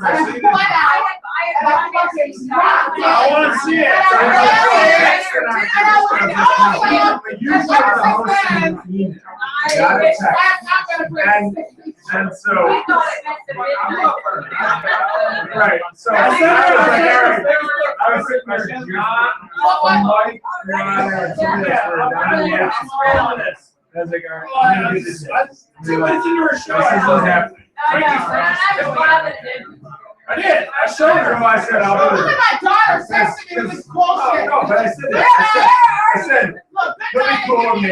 Speaker 8: I pull it out and I fucking rock it.
Speaker 2: I wanna see it. And so, right, so I was sitting there, John, Mike, I was like, all right, I'm gonna do this. 2 minutes into her show, this is what's happening. I did. I showed her. I said, I'll do it.
Speaker 8: My daughter texted me with this bullshit.
Speaker 2: No, but I said that. I said, let me cool with me.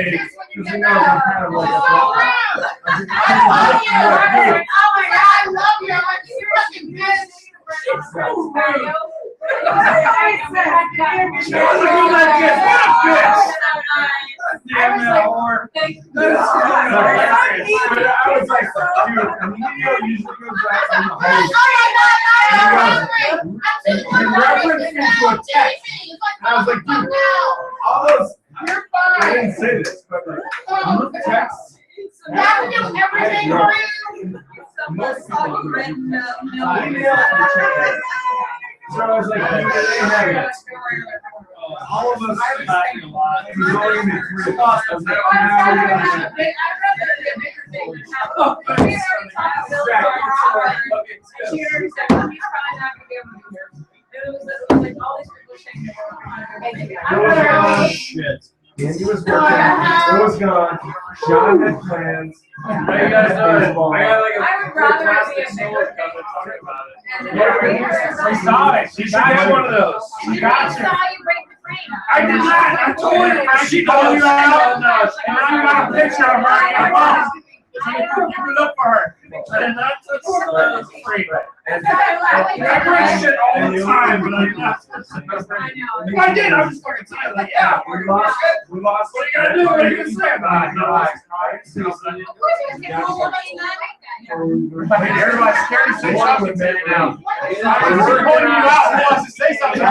Speaker 2: Because you know, I'm kind of like a
Speaker 8: I love you. Oh my God, I love you. I'm like, you fucking bitch.
Speaker 2: She's so rude. She was a girl like this. What a bitch. Damn it, whore. But I was like, dude, and the video usually goes back on the whole. You referenced me to a text. And I was like, dude, all those. I didn't say this, but like, texts.
Speaker 8: I can do everything for you.
Speaker 2: So I was like, all of us, it was only gonna be 3 of us. I was like, now we're gonna shit. Andy was working. It was gone. Sean had plans. How you guys doing? I
Speaker 9: would rather be a bigger
Speaker 2: Yeah, we saw it. She should get one of those. She got you.
Speaker 9: you break the frame.
Speaker 2: I did not. I told her. She told you out. And I got a picture of her in my phone. Give it up for her. I did not touch the frame. I bring shit all the time, but I did not touch it. I did. I was fucking tired. Like, yeah, we lost. We lost. What are you gonna do? What are you gonna say about it? Everybody's scared to say something now. We're holding you out. Who wants to say something?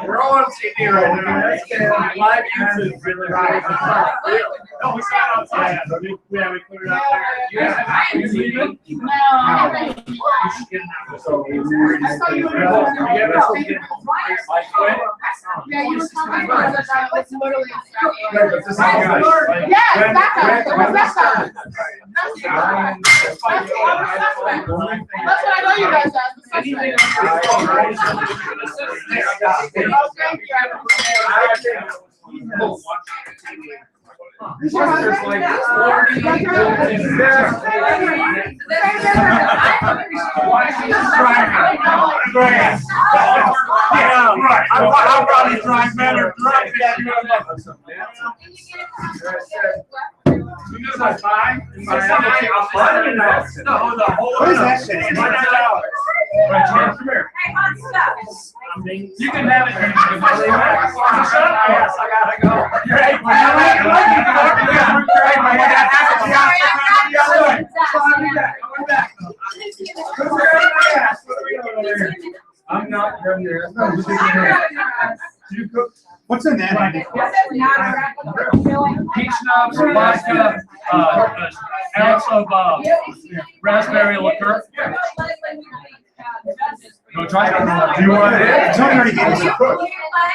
Speaker 2: We're all on TV right now. That's live YouTube. No, we got outside. We cleared it out there. You guys have to leave it?
Speaker 8: No.
Speaker 2: You should get an apple. So, I saw you.
Speaker 8: Yeah, you were talking about that guy was literally.
Speaker 10: Right, but this is guys, like,
Speaker 8: Yes,
Speaker 10: when-
Speaker 8: that guy.
Speaker 10: when-
Speaker 8: There
Speaker 10: when
Speaker 8: was that
Speaker 10: this
Speaker 8: guy.
Speaker 10: started-
Speaker 8: That's what I know you guys as. The
Speaker 10: Anything
Speaker 8: suspect. Oh, thank you.
Speaker 10: This is just like 40
Speaker 5: Yeah, right. I'll probably drive better.
Speaker 10: What is that shit? $9.
Speaker 3: You can have it.
Speaker 10: Shut up. Yes, I gotta go.
Speaker 5: Great.
Speaker 10: I'm not done there. You cook. What's in that?
Speaker 3: Peach schnapps, vodka, ounce of raspberry liqueur. Go try it.
Speaker 10: Do you want it? Tony already gave us a cook.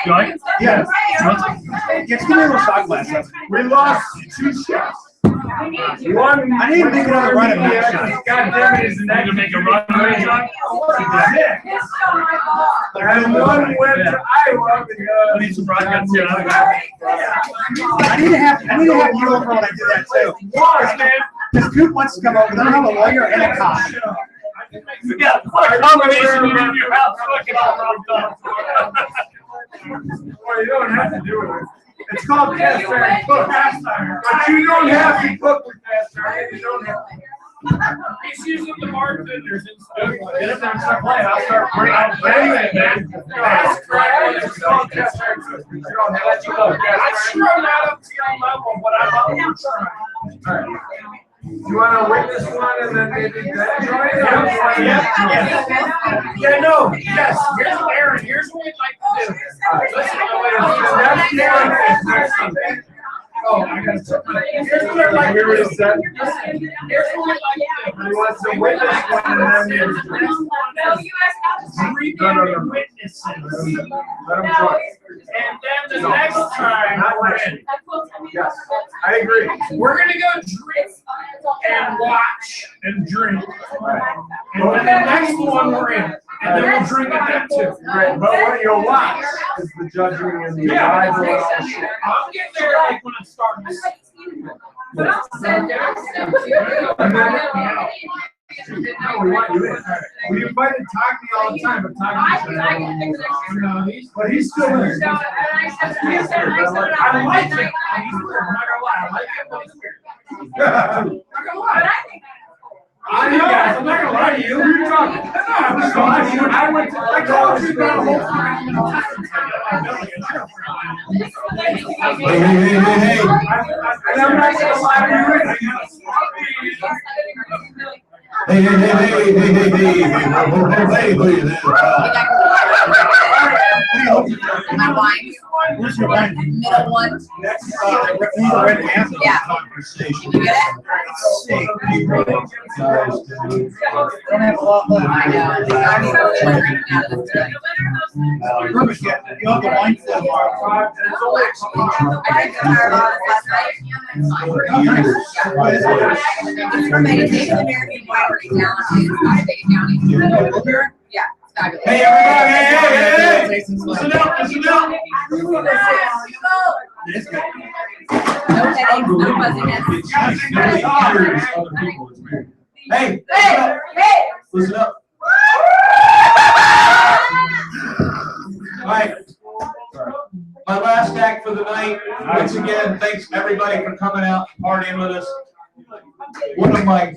Speaker 3: You like it?
Speaker 10: Yes.
Speaker 3: Yes.
Speaker 10: Give me a little shot glass. We lost 2 chefs. One. I need to make another run of that. God damn it, isn't that
Speaker 3: to make a run of it, John?
Speaker 10: And one went to Iowa because.
Speaker 3: I need some vodka too.
Speaker 10: I need to have you over when I do that too. Because Coop wants to come over, then I'll have a lawyer and a cop.
Speaker 3: Yeah, what a combination you in your house. Fucking all rubbed up.
Speaker 10: Well, you don't have to do it. It's called cast iron cook. But you don't have to cook with cast iron. You don't have to.
Speaker 3: He's using the bartenders instead. Get up there and start playing. I'll start playing it, man.
Speaker 10: That's right. It's called cast iron cook. You don't have to go.
Speaker 3: I'm sure I'm not up to your level, but I'm up to try.
Speaker 10: All right. You want to witness one and then maybe that?
Speaker 3: Yeah, no, yes. Here's Aaron. Here's what we'd like to do. Listen,
Speaker 10: Oh, I got here's what I'd like to do.
Speaker 3: here's what we'd like to do.
Speaker 10: He wants to witness one and then maybe. No.
Speaker 3: Witnesses.
Speaker 10: Let him join.
Speaker 3: And then the next time we're in,
Speaker 10: Yes, I agree.
Speaker 3: we're gonna go drink and watch and drink. And then the next one we're in, and then we'll drink at that too.
Speaker 10: Right, but what you'll watch is the judging and the
Speaker 3: Yeah,
Speaker 10: arrival and all that shit.
Speaker 3: I'll get there like when it starts.
Speaker 10: No, we want you in. We invited Tagni all the time, but Tagni said, but he's still there.
Speaker 3: I like it. I'm not gonna lie, I like it, but it's weird. I'm not gonna lie. I know, guys, I'm not gonna lie to you. You're talking. I went to, I told you about the whole time.
Speaker 5: Hey.
Speaker 3: And I'm not gonna lie to you.
Speaker 7: My wine.
Speaker 10: Where's your wine?
Speaker 7: Middle one.
Speaker 10: Next, red pants.
Speaker 7: Yeah.
Speaker 10: Conversation.
Speaker 7: Did you get it?
Speaker 10: Don't have a lot left.
Speaker 7: I know. I mean, we're drinking out of this today.
Speaker 10: Perfect, yeah. You have the wine for tomorrow.
Speaker 7: I drank the entire bottle last night. It's from Meditation American Winery down in State County. Yeah, it's fabulous.
Speaker 5: Hey, everybody, hey. Listen up.
Speaker 7: No headaches, no fuzziness.
Speaker 5: Hey, listen up. All right. My last act for the night. Once again, thanks everybody for coming out, partying with us. One of my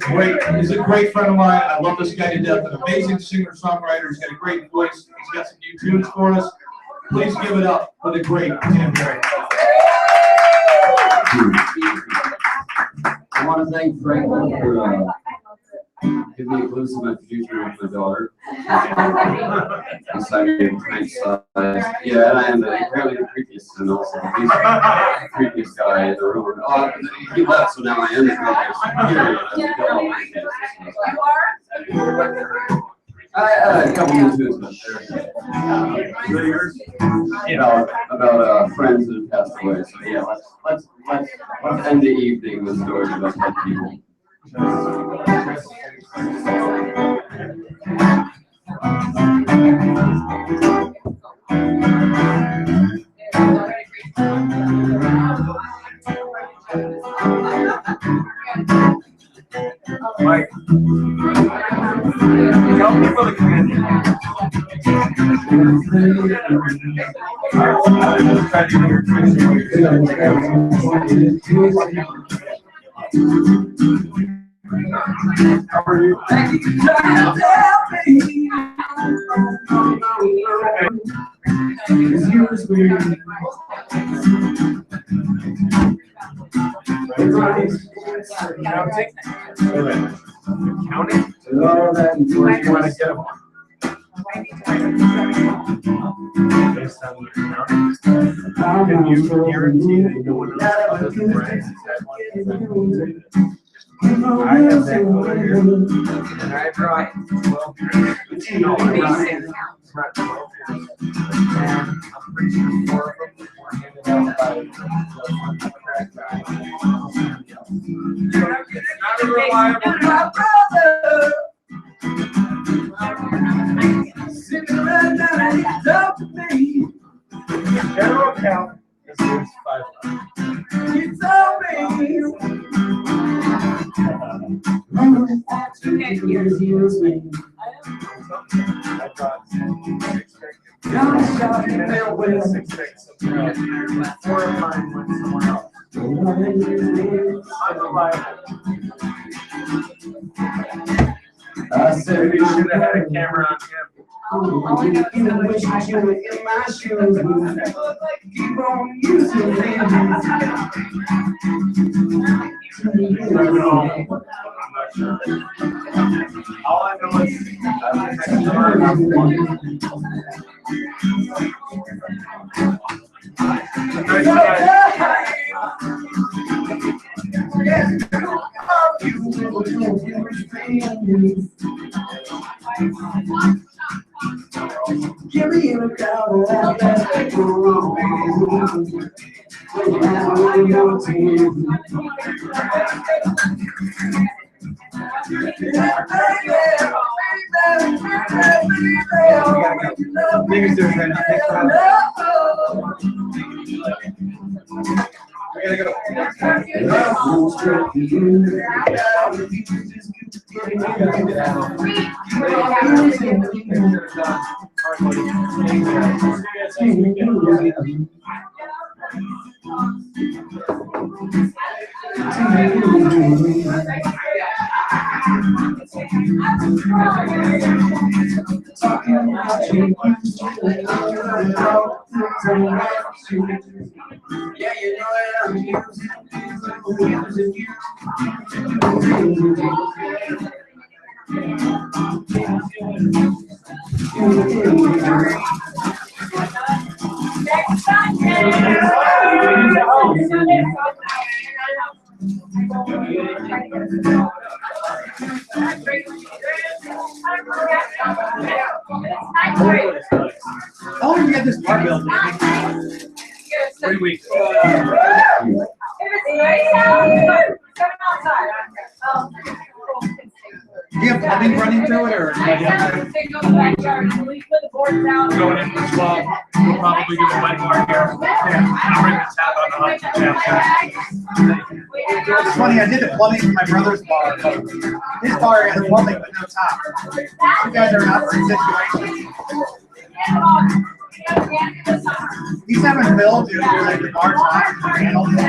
Speaker 5: he's a great friend of mine. I love this guy to death. An amazing singer-songwriter. He's got a great voice. He's got some new tunes for us. Please give it up for the great Tim Perry.
Speaker 13: I want to thank Franqi for giving me a glimpse of my future with my daughter. Yeah, and I am apparently the creepiest and also the creepiest guy in the room. Oh, he left, so now I am the creepiest. A couple YouTube about friends that have passed away. So yeah, let's end the evening with stories about dead people.
Speaker 5: Mike, tell people to come in. How are you? Counting? You want to get them. Based on your counting? Can you guarantee that no one else other than Brian has had one? I have that over here, and I brought 12 beers. No, I brought 12 beers. And I'm pretty sure 4 of them were handed out by the crack guy. It's not a reliable brother. Sitting right down and talk to me. General count is 5. You told me. Four of mine went somewhere else. I said we should have had a camera on him. Wish you were in my shoes. Keep on using me. I'm not sure. All I know is give me a crowd yeah, you know I'm
Speaker 10: How long have you got this bar built?
Speaker 5: 3 weeks.
Speaker 10: Do you have plumbing running through it, or?
Speaker 5: Going in the club, we'll probably get a wet bar here. I'll bring the tap out the
Speaker 10: It's funny, I did the plumbing for my brother's bar. His bar has plumbing but no top. You guys are in opposite situations. He's having Bill do like the bar top and handles it. I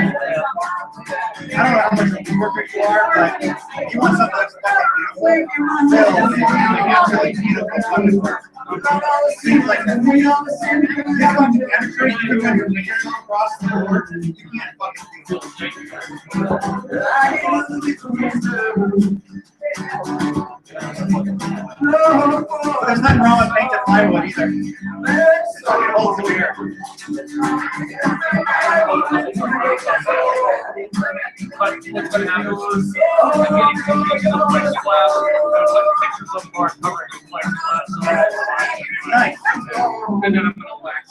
Speaker 10: don't know how much perfect you are, but if you want something that's fucking beautiful, Bill is like absolutely beautiful fucking work. Seems like this much chemistry, you got your fingers across the board, you can't fucking do it. There's nothing wrong with painted plywood either. So we hold through here.
Speaker 3: What's gonna happen is, I'm getting pictures of plexiglass, I'm gonna put pictures of Mark covering the plexiglass.
Speaker 10: Nice.
Speaker 3: And then I'm gonna wax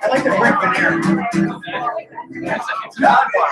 Speaker 10: I like the brick veneer.
Speaker 3: It's a non-bar.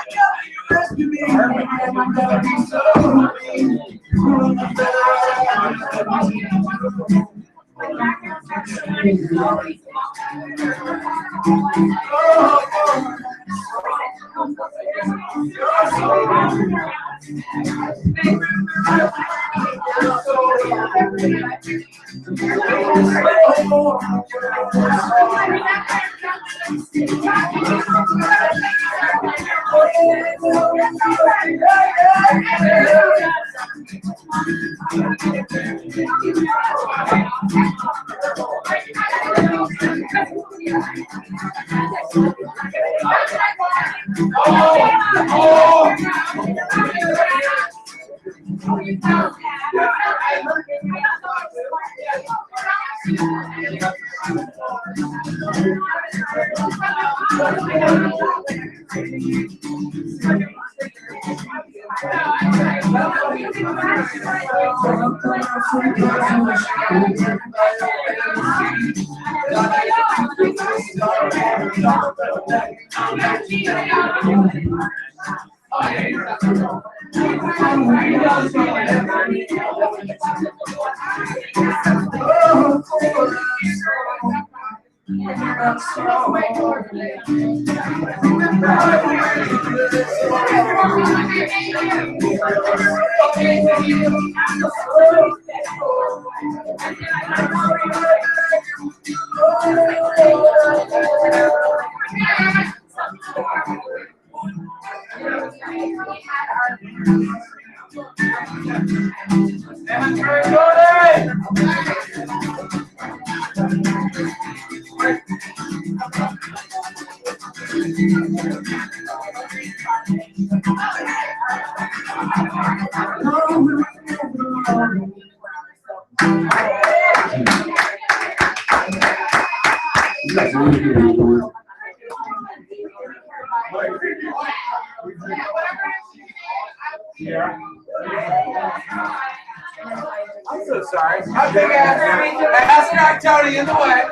Speaker 5: I'm so sorry. How big ass not Tony in the way.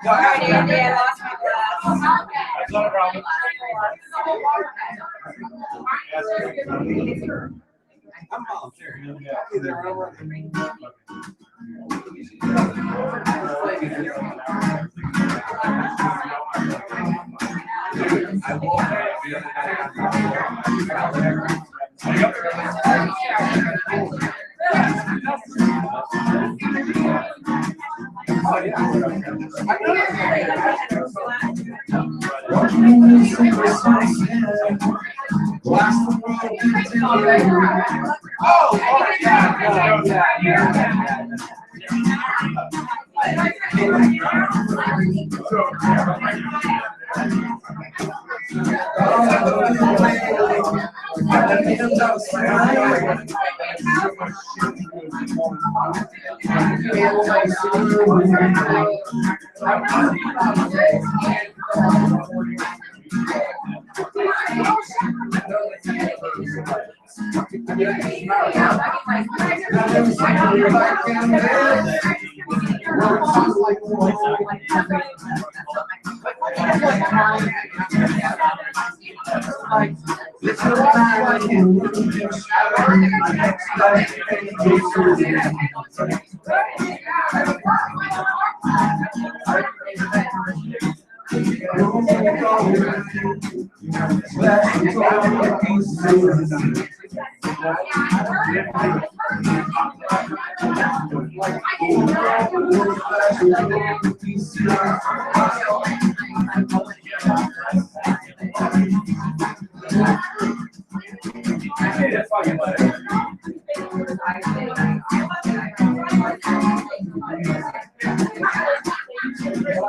Speaker 7: Alright, Andy, I lost my glass.
Speaker 3: That's not a problem.
Speaker 5: I'm volunteering. Oh,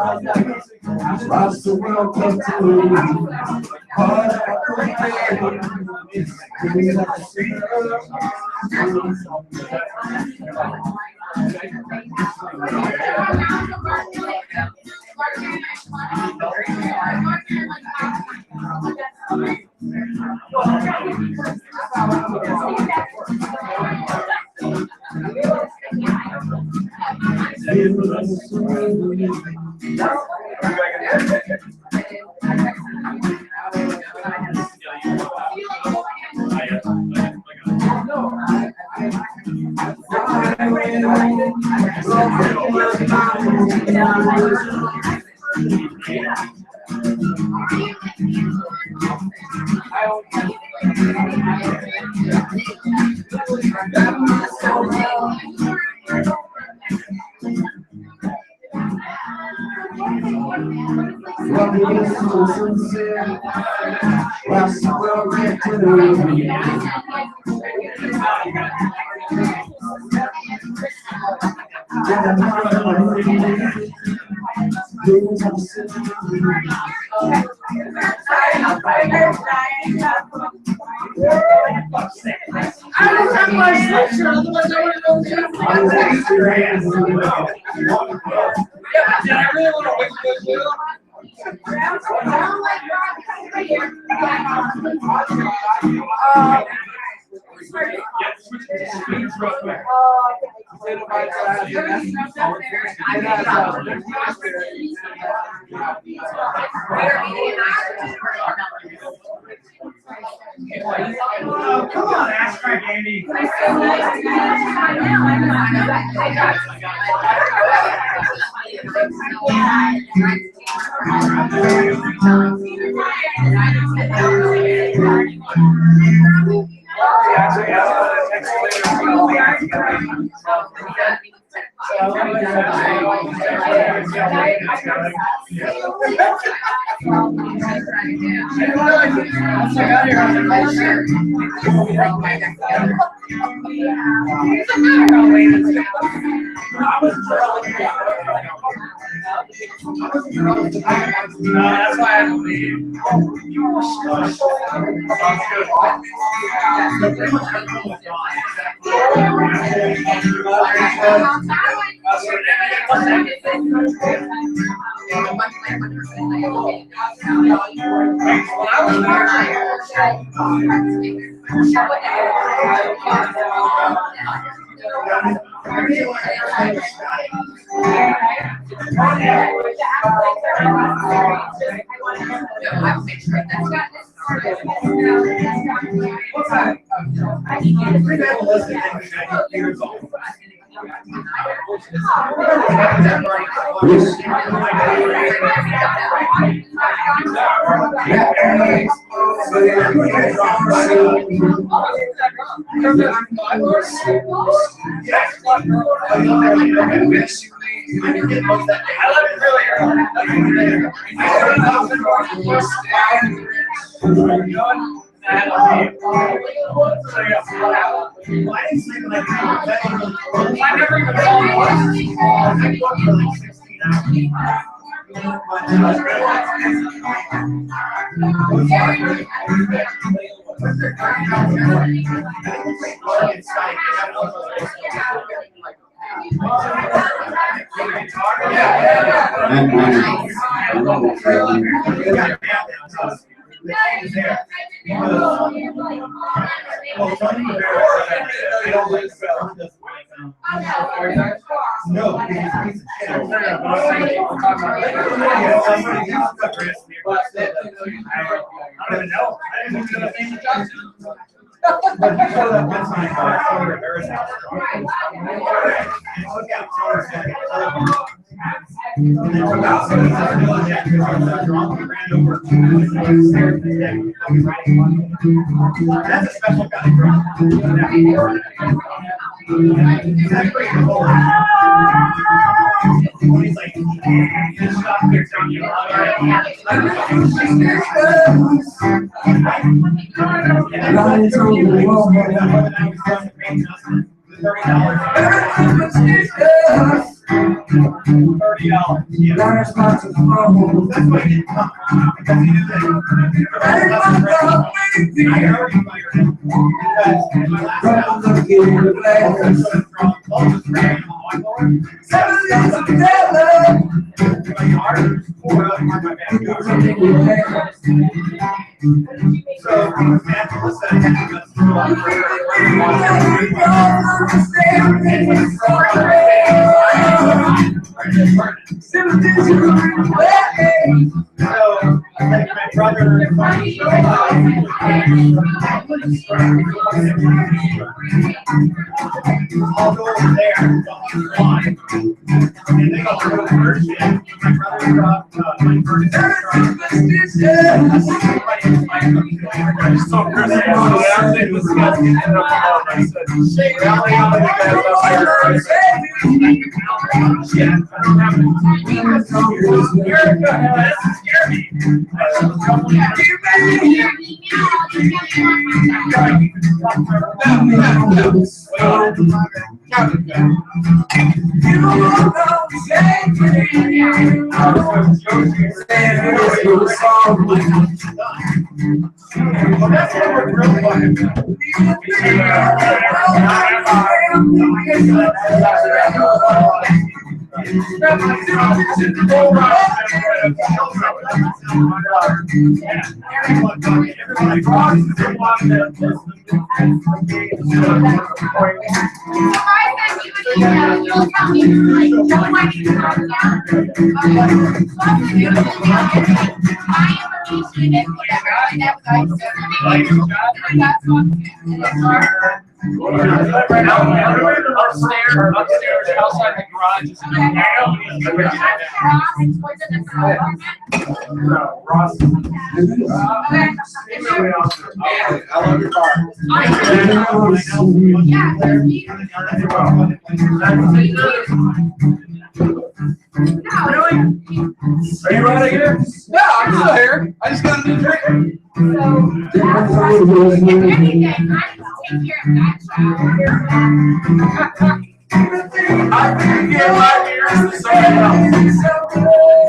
Speaker 11: Watch the world come to me. All that
Speaker 10: Oh, come on, ask right, Andy. That's why I don't leave. That's a special guy. He's like, he's not here telling you $30.
Speaker 5: $30. That's why he didn't come. Because he knew that. I'll go over there. And they go through the first shit. My brother dropped my first so Chris, I think this guy's getting up I said, rally out of the guys up there. Yeah, I don't have any. Erica, that scared me. Upstairs, outside the garage. Ross. I love your car. Really? Are you out of here? No, I'm still here. I just got a new drink.
Speaker 9: If anything, I just take care of that child.
Speaker 5: I think you get my ears to something else.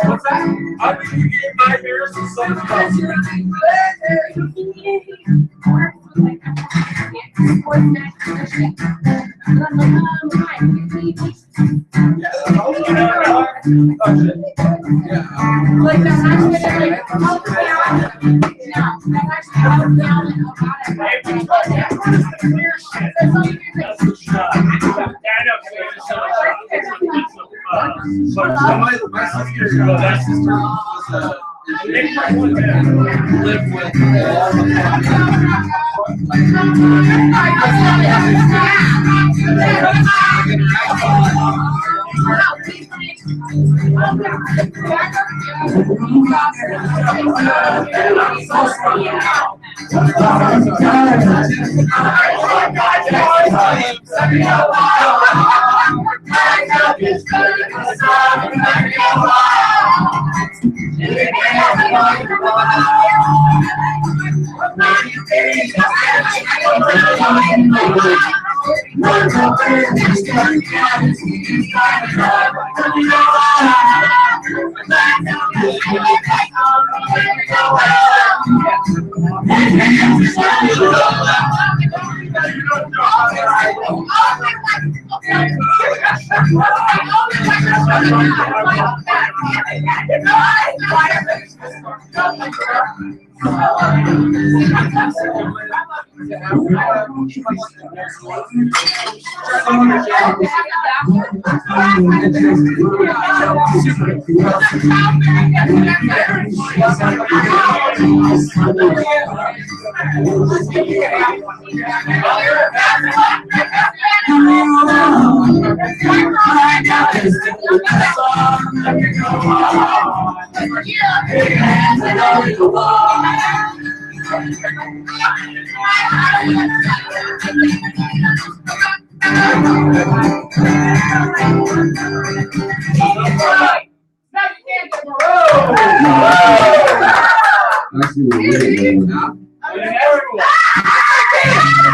Speaker 5: What's that? I think you get my ears to something else.
Speaker 9: Like that's actually like help down. No, that's actually help down and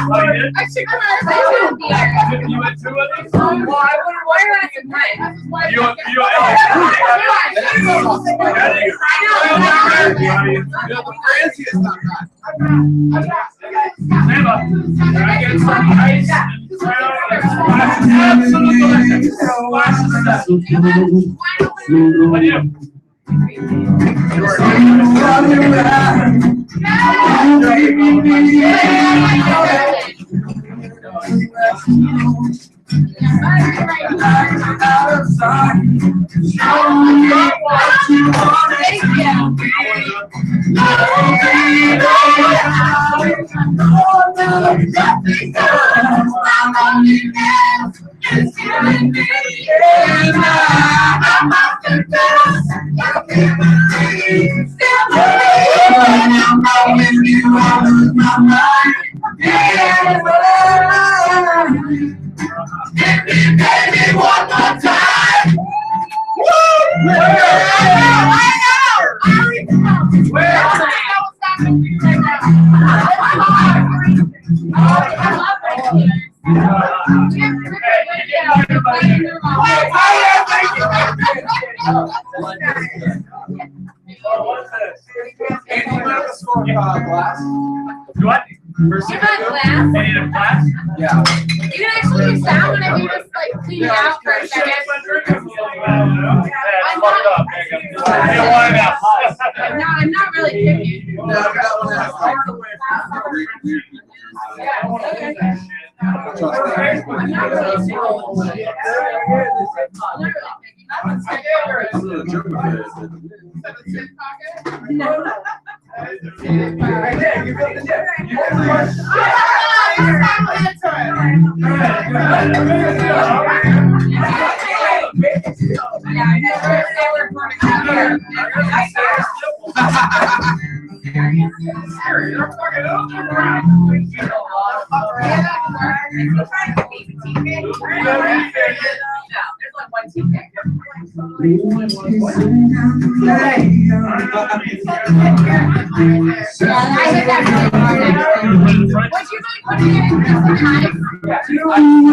Speaker 5: Oh,
Speaker 3: did?
Speaker 8: I should come out.
Speaker 3: You went to it?
Speaker 9: Why are I surprised?
Speaker 3: You
Speaker 5: The Franqi is not bad.
Speaker 3: Samba, can I get some ice and brown and splash? Absolutely. Splash the stuff. What do you?
Speaker 5: Glass.
Speaker 3: What?
Speaker 9: You got glass?
Speaker 3: I need a glass?
Speaker 5: Yeah.
Speaker 9: You can actually hear sound whenever you just like clean it out for a second. I'm not really picky.
Speaker 5: No, that one has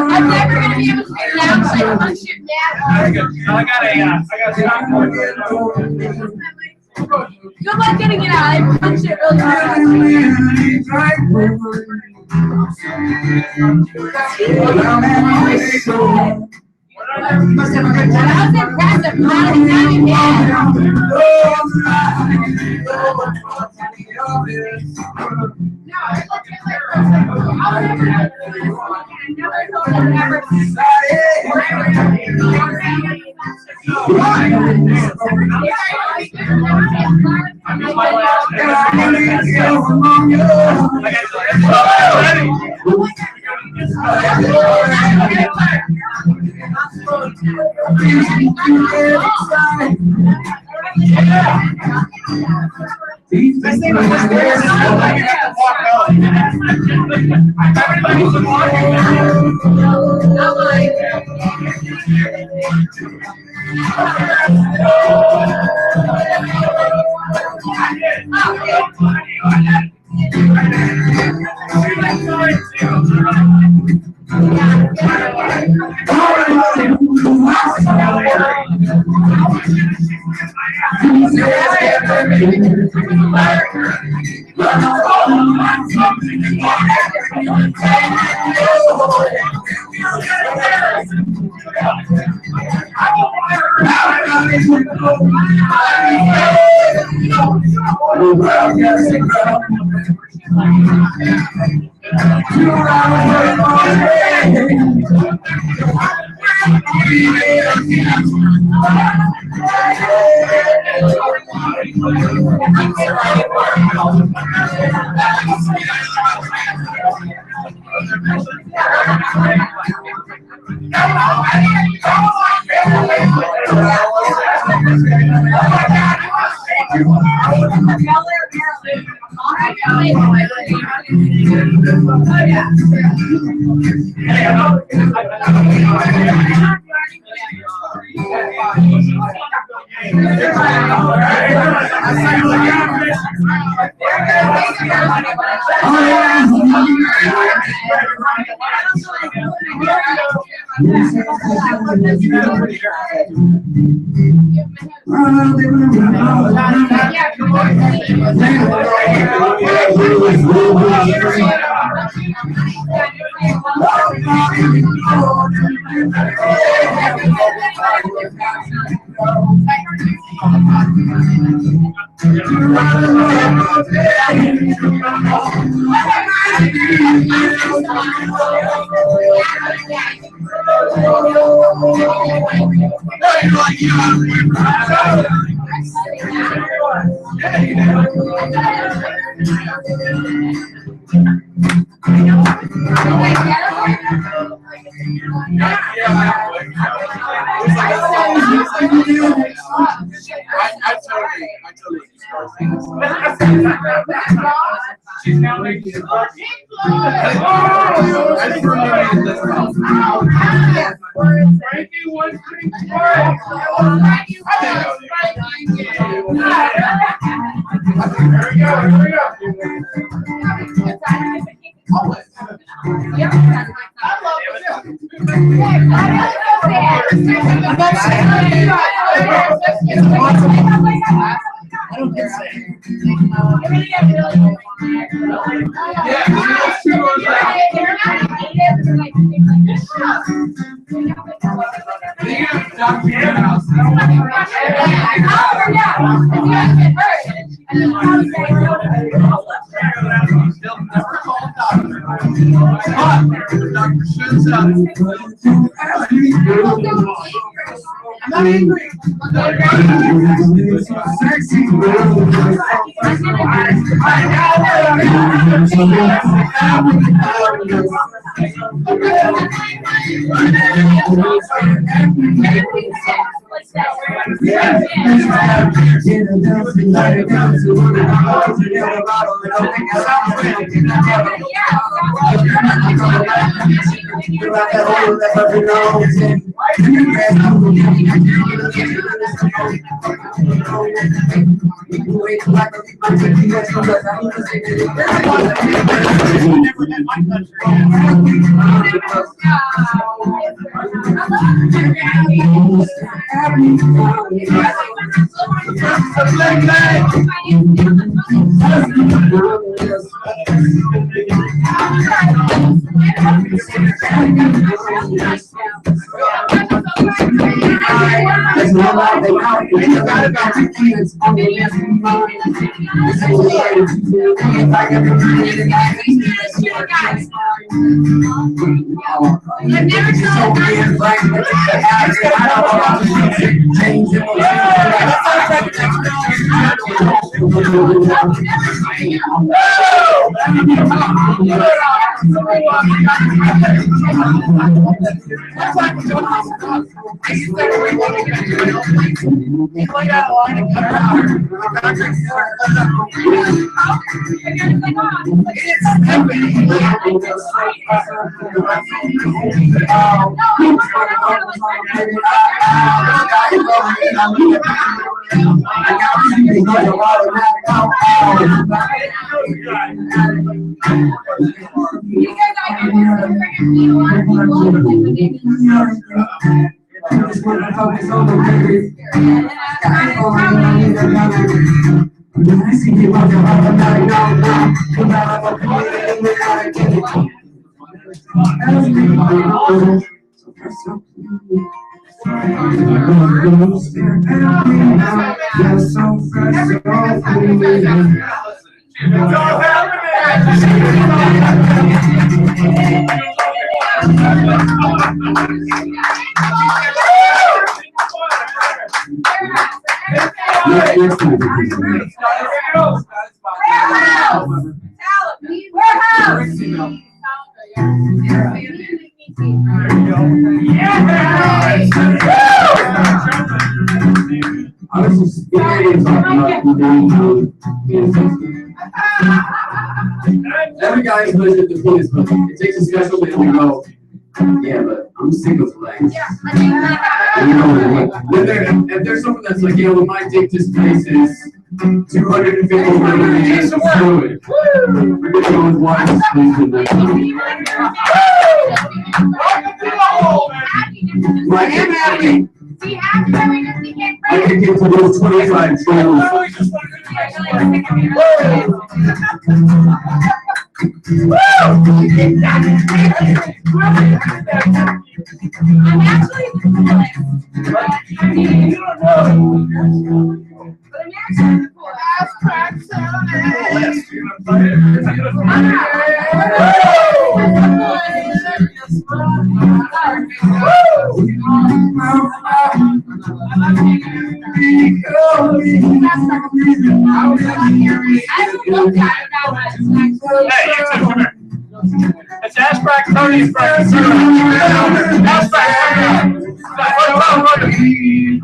Speaker 9: I'm never gonna be able to figure it out. Like punch your dad.
Speaker 3: I got
Speaker 9: Good luck getting it out. I punched it really hard. That was impressive. Not even
Speaker 5: This thing was just weird. I have to walk out. Everybody's walking
Speaker 3: She's now making it. Franqi, 1, 3, 4.
Speaker 8: I'm not angry.
Speaker 1: Every guy who's at the police, but it takes a special way to go. Yeah, but
Speaker 13: I'm single flex.
Speaker 7: Yeah, I think
Speaker 13: You know, if there's someone that's like, yeah, we might take this places, 250 minutes, do it. We're gonna go with one exclusion. Like, I'm happy. I can get to those 25 trailers.
Speaker 7: I'm actually
Speaker 8: Last crack
Speaker 3: It's ass crack 30 is crack. Ass crack 30.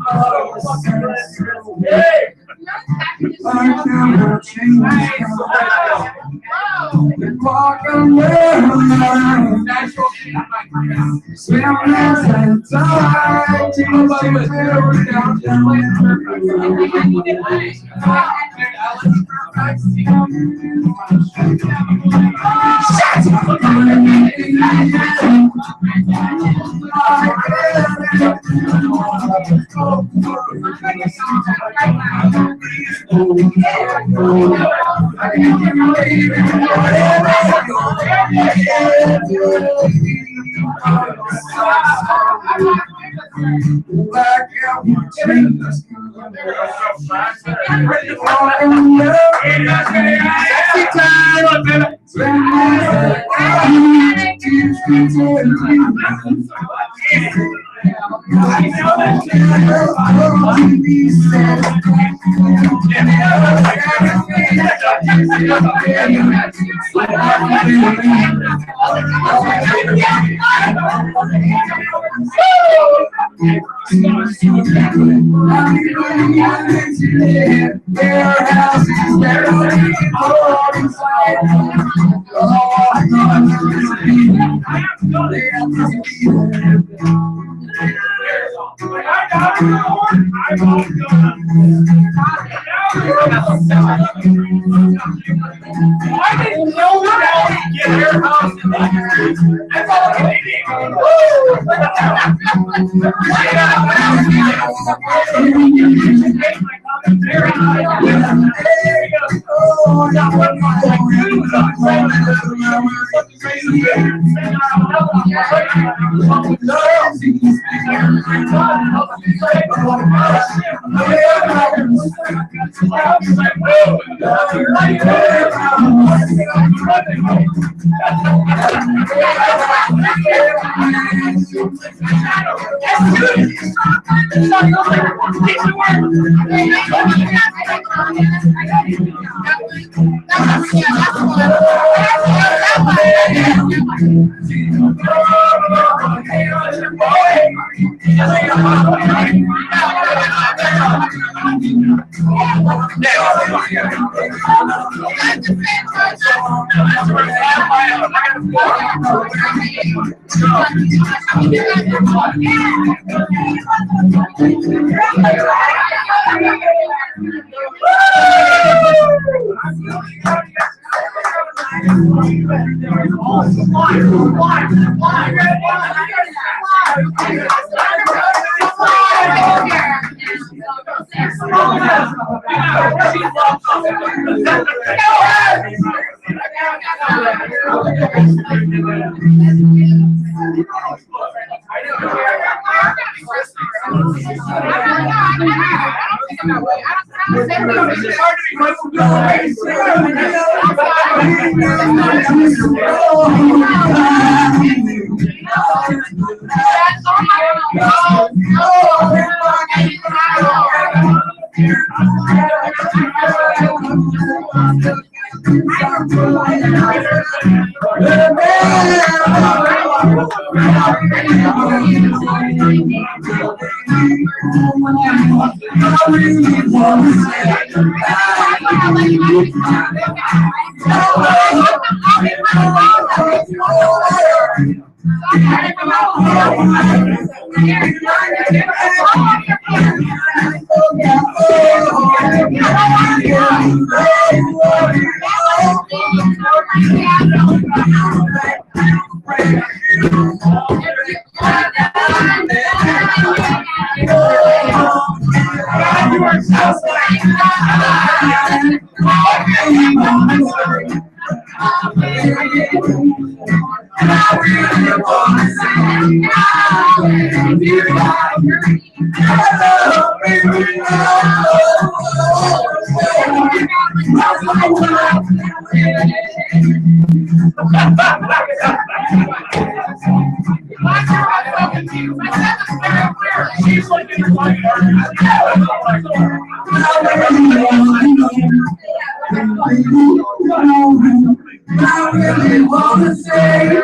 Speaker 13: I really wanna say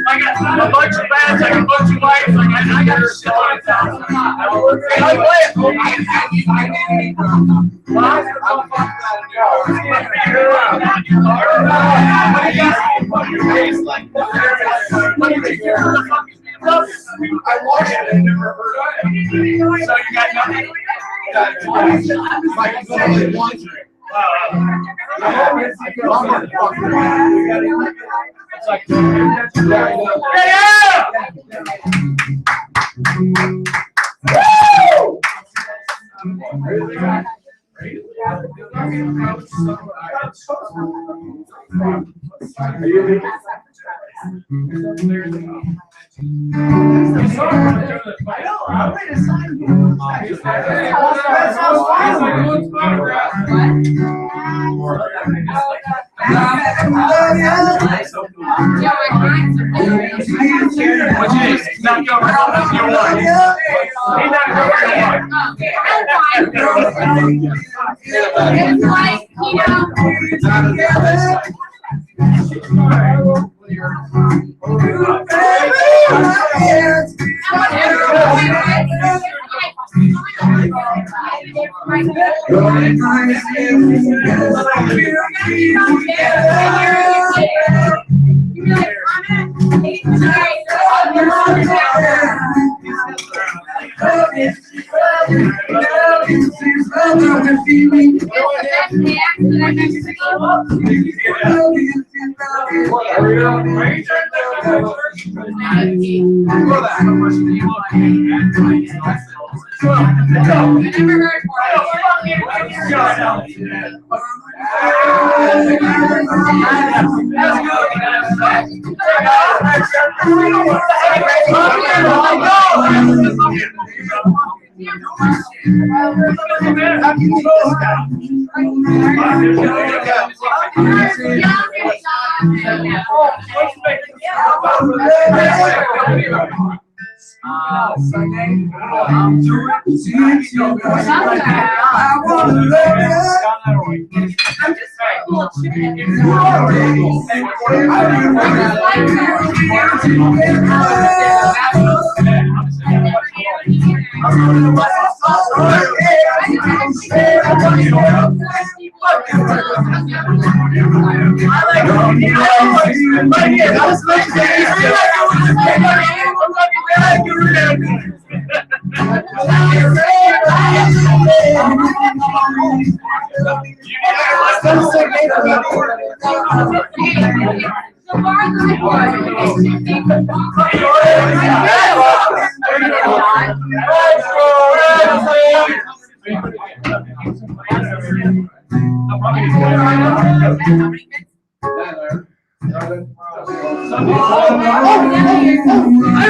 Speaker 3: I got a bunch of bats, I got a bunch of whites, I got a shit on it.
Speaker 5: I watched it and never heard of it.
Speaker 3: So you got nothing?
Speaker 5: Like, totally wondering. I'm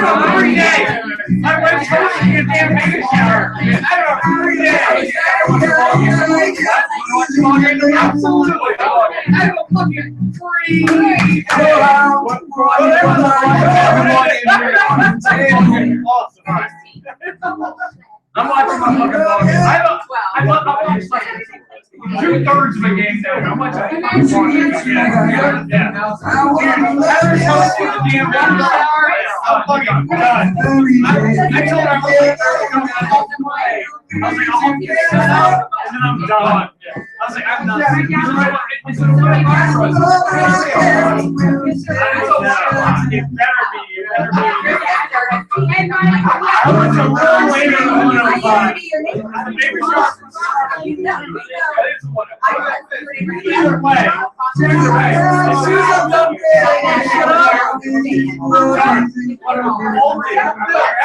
Speaker 5: a free day. My wife's trying to get a damn baby shower. I'm a free day. Absolutely. I'm a fucking free. I'm watching my fucking ball game. I watch like 2/3 of a game now. I'm watching. Yeah. I'm fucking done. I told her I was like, I'll get set up, and then I'm done. I was like, I'm done. It's a it better be. I was a little later than 105. Either way, as soon as I'm done,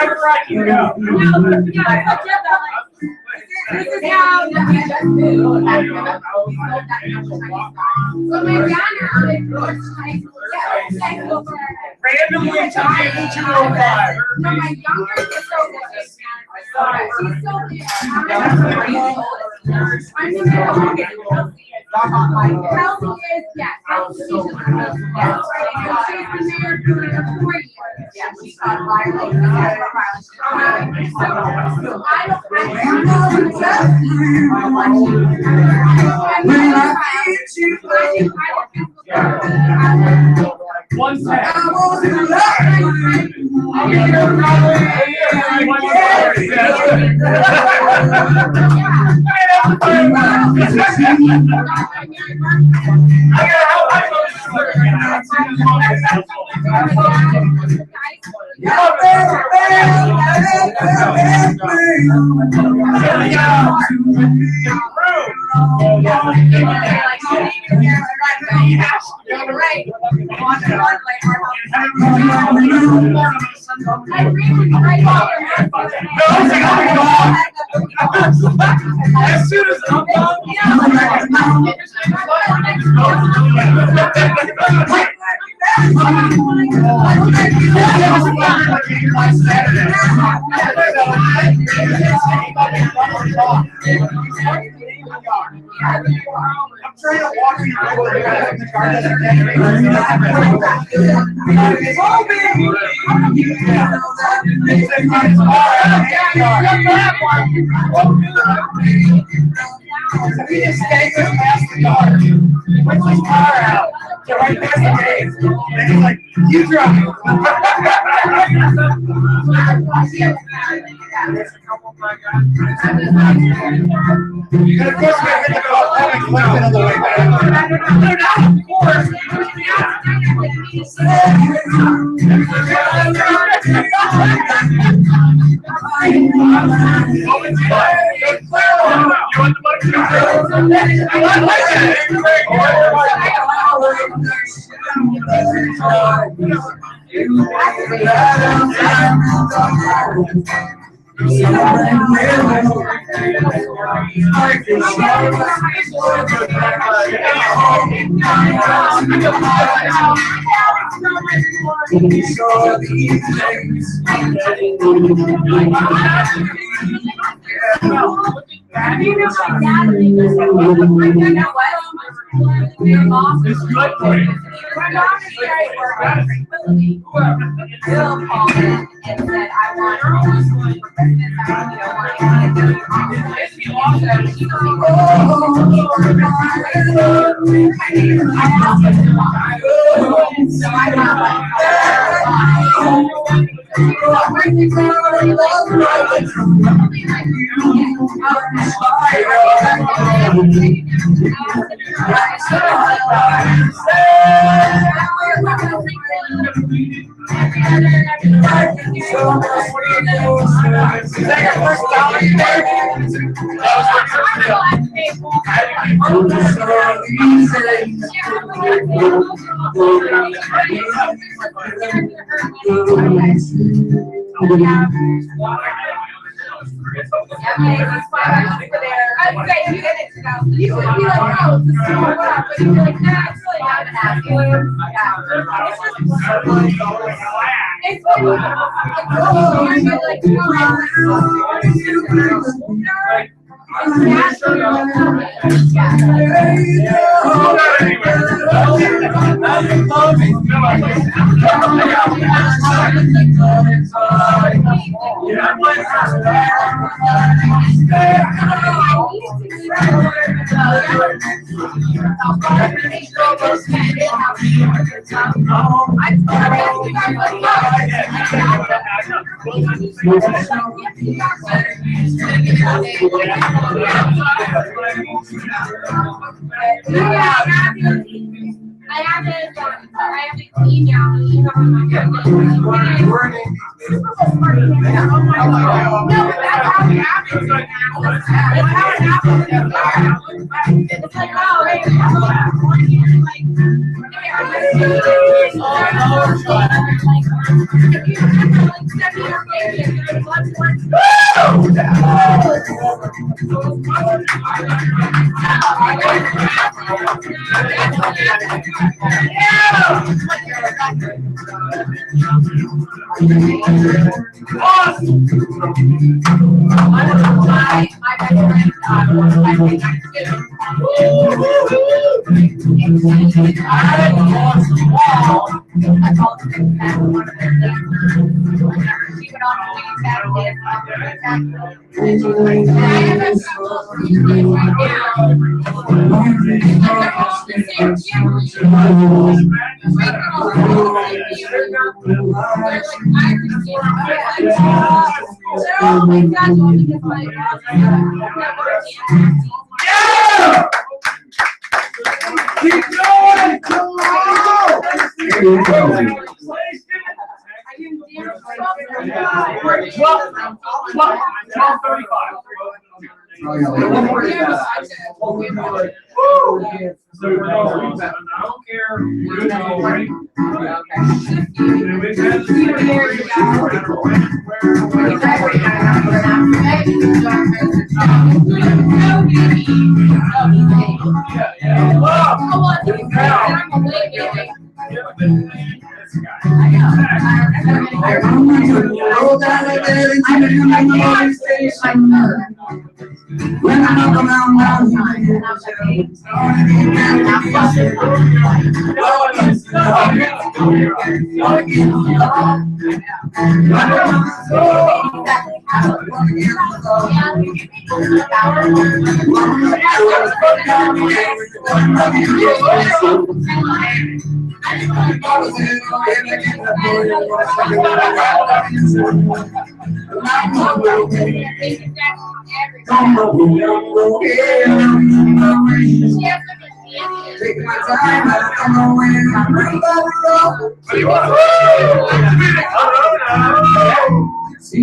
Speaker 5: wherever I can go.
Speaker 7: This is how randomly
Speaker 5: timed 205.
Speaker 7: No, my younger sister she's so Kelsey is, yes. Kelsey is just she's been there for 4 years. Yeah, she's got violence.
Speaker 5: One second. As soon as I'm done, I'm trying to walk you through the garden. We just stayed past the car. Put his car out. So right past the gate. And he's like, you drive. You gotta push me in the car and collect it on the way back. No, not of course. It's good for you.
Speaker 7: Bill called in and said, I want for Christmas, I want, So I got You would be like, oh, this is so rough, but you'd be like, nah, it's really not gonna happen. It's I have to email you. No, but that's how it happens right now. That's how it happens. It's like, oh, wait,
Speaker 5: Keep going! Come on! 12:35. So we're going to read that. I don't care. We're going
Speaker 13: When I come around my take my time, I'm away. See you.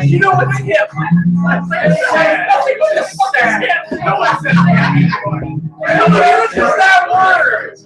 Speaker 2: You know what's hip? That's like a sad. It's sad. No one's that word.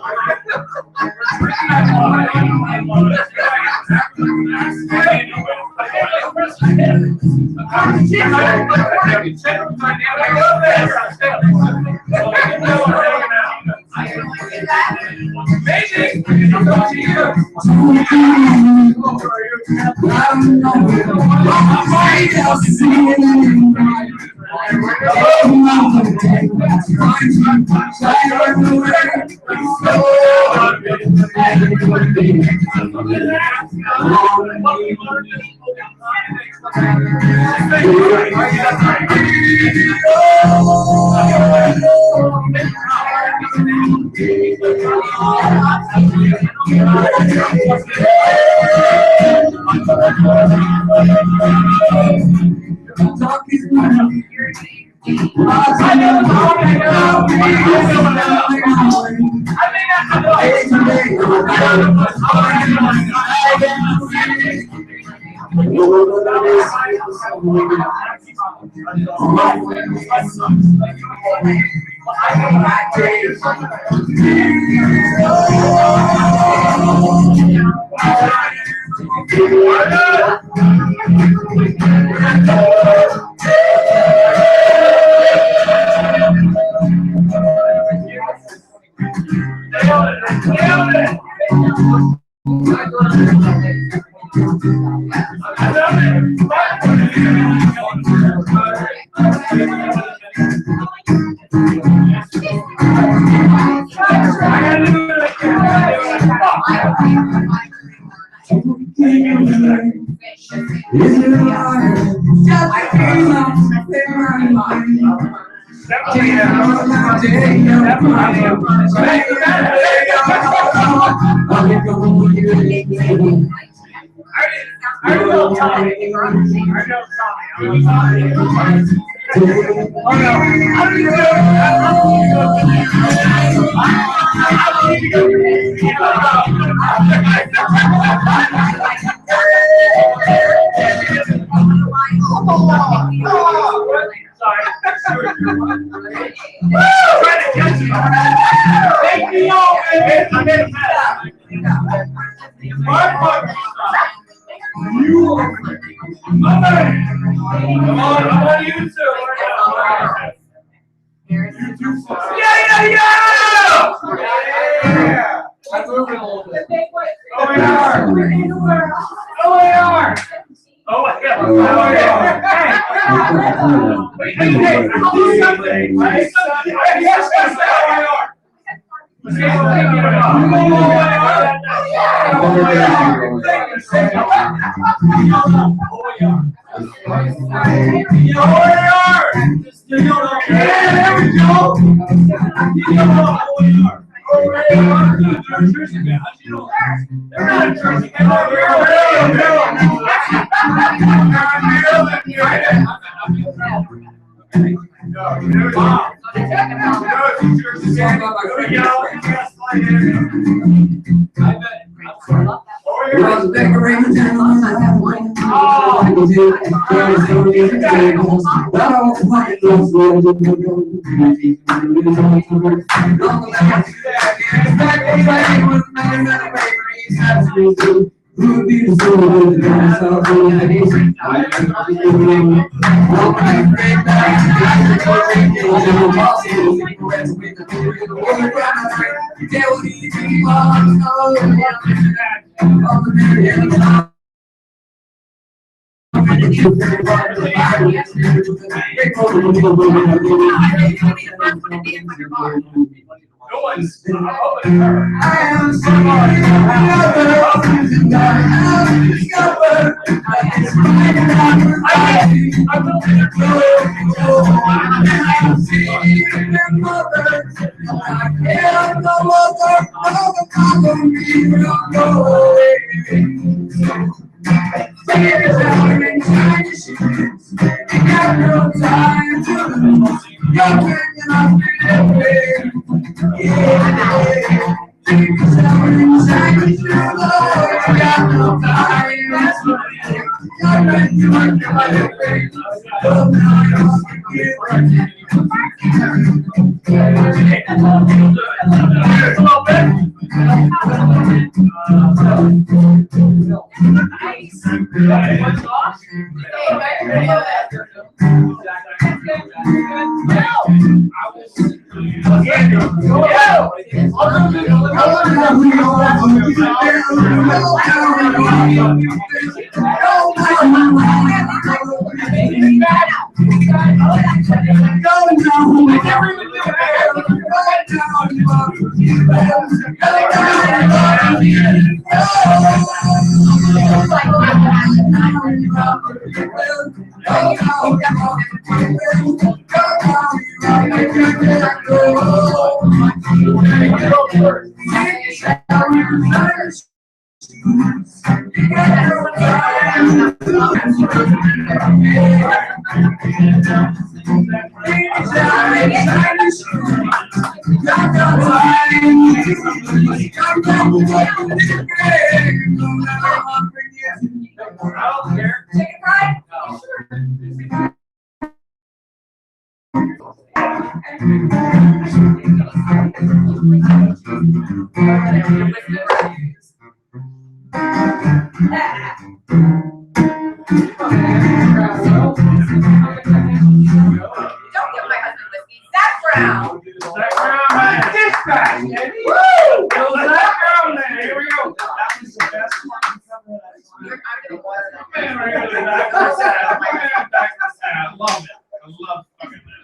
Speaker 7: Don't give my husband whiskey. Zach Brown.
Speaker 5: Zach Brown, man. Dispatch, baby. Woo! Go Zach Brown, man. Here we go. That was the best fucking cover
Speaker 7: I'm gonna water that.
Speaker 5: man, right here. The back of the sad. Man, back of the sad. I love it. I love fucking that.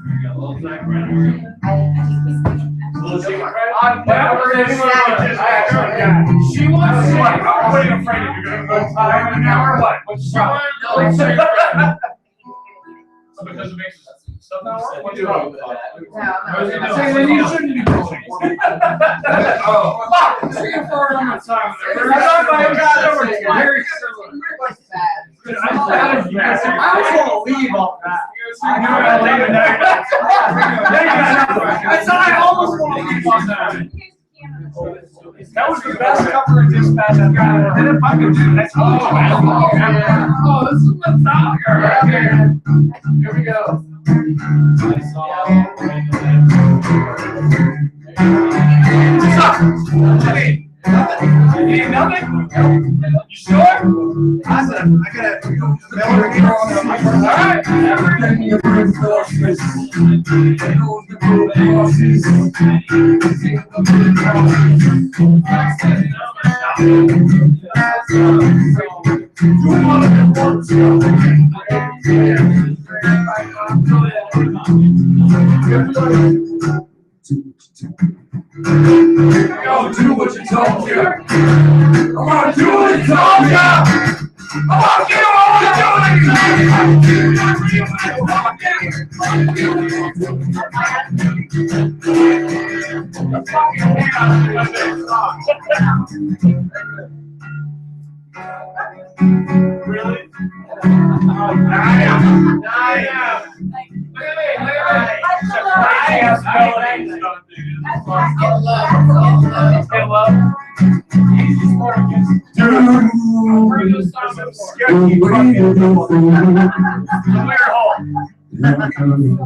Speaker 5: Here we go. Little Zach Brown. Little Zach Brown. I'm never She wants to. I'm putting a friend. You're gonna go time an hour. What? What's wrong?
Speaker 7: No, it's
Speaker 5: Because it makes stuff. What's wrong with that?
Speaker 7: you shouldn't be
Speaker 5: doing. Oh, fuck! See you for on the time. Very similar. I was gonna leave off that. I said I almost want to leave on that. That was the best cover of Dispatch I've got. And if I could do that, oh, this is Metallica. Here we go. What's up? Hey, nothing? You sure?
Speaker 10: Awesome. I got a Miller here on the microphone.
Speaker 5: All right. Go do what you told you. I want to do what you told you. I want to do Really? I am. Look at me.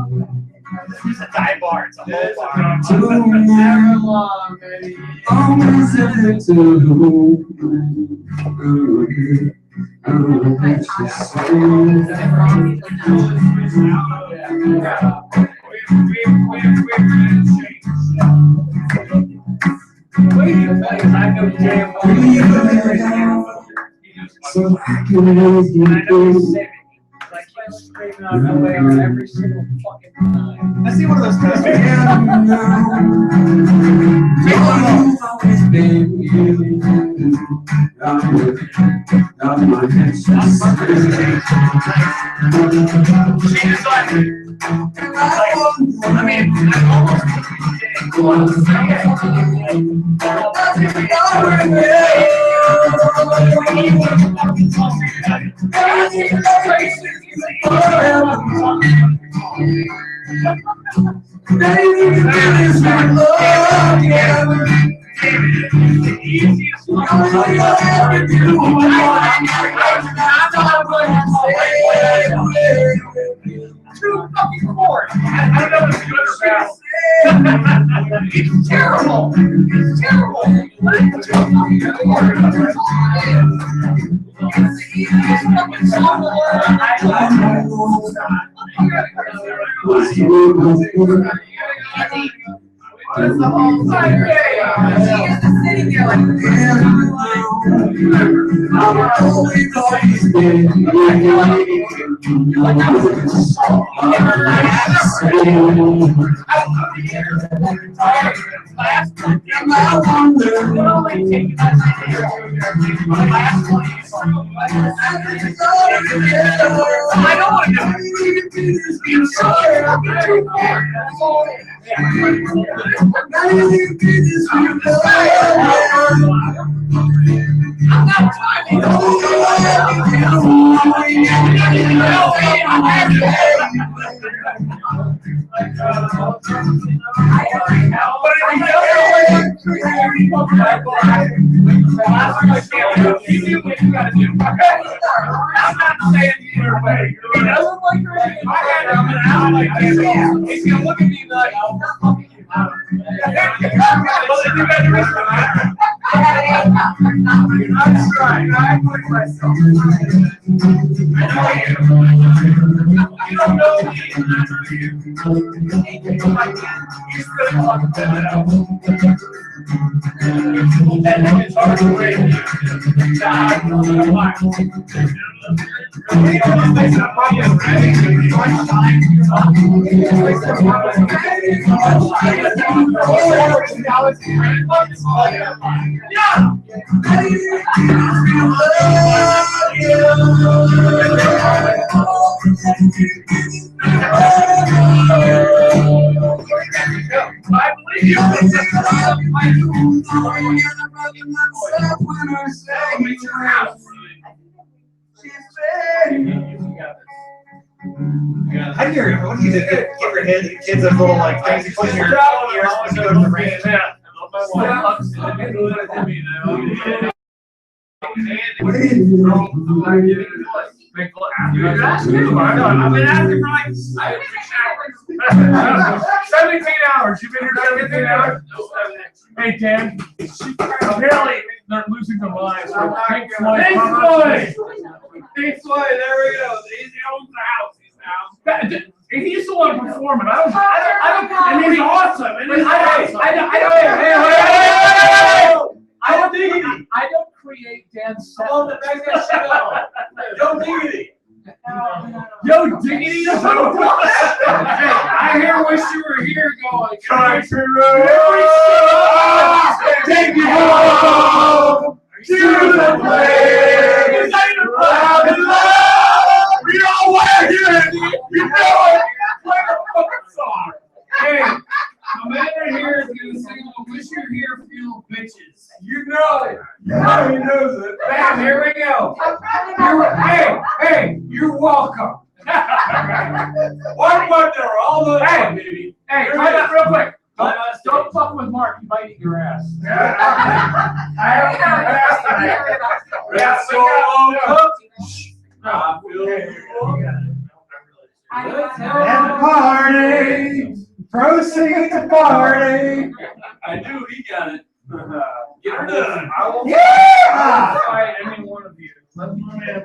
Speaker 5: It's a dive bar. It's a whole
Speaker 13: So I can always get
Speaker 2: screaming out my way on every single fucking time.
Speaker 10: I see one of those guys.
Speaker 13: always been you. I'm my
Speaker 5: I mean, Too fucking bored. I don't know if it's good or bad. It's terrible. It's terrible. It's the easiest fucking song in the world. It's the whole time.
Speaker 7: She is just sitting there like,
Speaker 13: I'm always
Speaker 5: I don't want to do it. I'm sorry. I'm too bored. He's gonna look at me like, I'm trying. I'm putting myself. You don't know me. He's really talking about it. It's hard to wait. I believe you.
Speaker 10: How do you, what do you do? Give your head, the kids have little like things you put in your ears when you go to the range.
Speaker 5: I've been asking for like 17 hours. You've been here 17 hours? Hey, Dan. Apparently, they're losing their minds. Pink Floyd. Pink Floyd, there we go. He owns the house. He's the one performing. I don't, and he's awesome. And he's awesome.
Speaker 2: I don't create dance sets.
Speaker 5: Oh, back that shit up. Yo, diggity.
Speaker 2: Yo, diggity.
Speaker 5: Hey, I hear wish you were here going. Country road. Take me home to the place. Loud and loud. We all want to hear it. You know it. Play the fucking song. Hey, Amanda here is going to sing Wish You're Here for You Little Bitches. You know it. Yeah, he knows it. Bam, here we go. Hey, you're welcome. One wonder, all the baby.
Speaker 2: Hey, try that real quick. Don't fuck with Mark. He might eat your ass.
Speaker 5: I haven't asked him. That's so I feel
Speaker 10: And party, proceed to party.
Speaker 5: I knew he got it. Get her done. I will fight any one of you. Let me have this.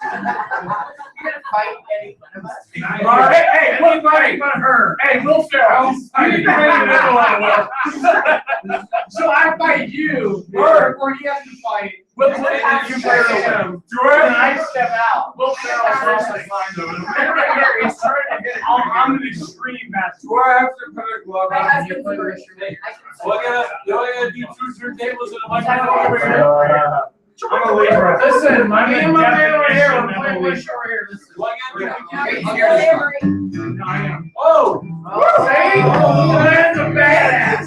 Speaker 1: You're gonna fight anybody.
Speaker 5: All right, hey, anybody but her. Hey, Will Ferrell. So I fight you, or he has to fight. Will Ferrell. Jordan, I step out. Will Ferrell's wrestling line. He's trying to get it. I'm an extreme match. Do I have to put a glove on and you play the instrument? Well, you gotta do two turntables and a microphone over here. I'm gonna leave her. Listen, my man over here. I'm playing my show right here. Listen. Do I gotta do I am. Oh! See? That's a badass.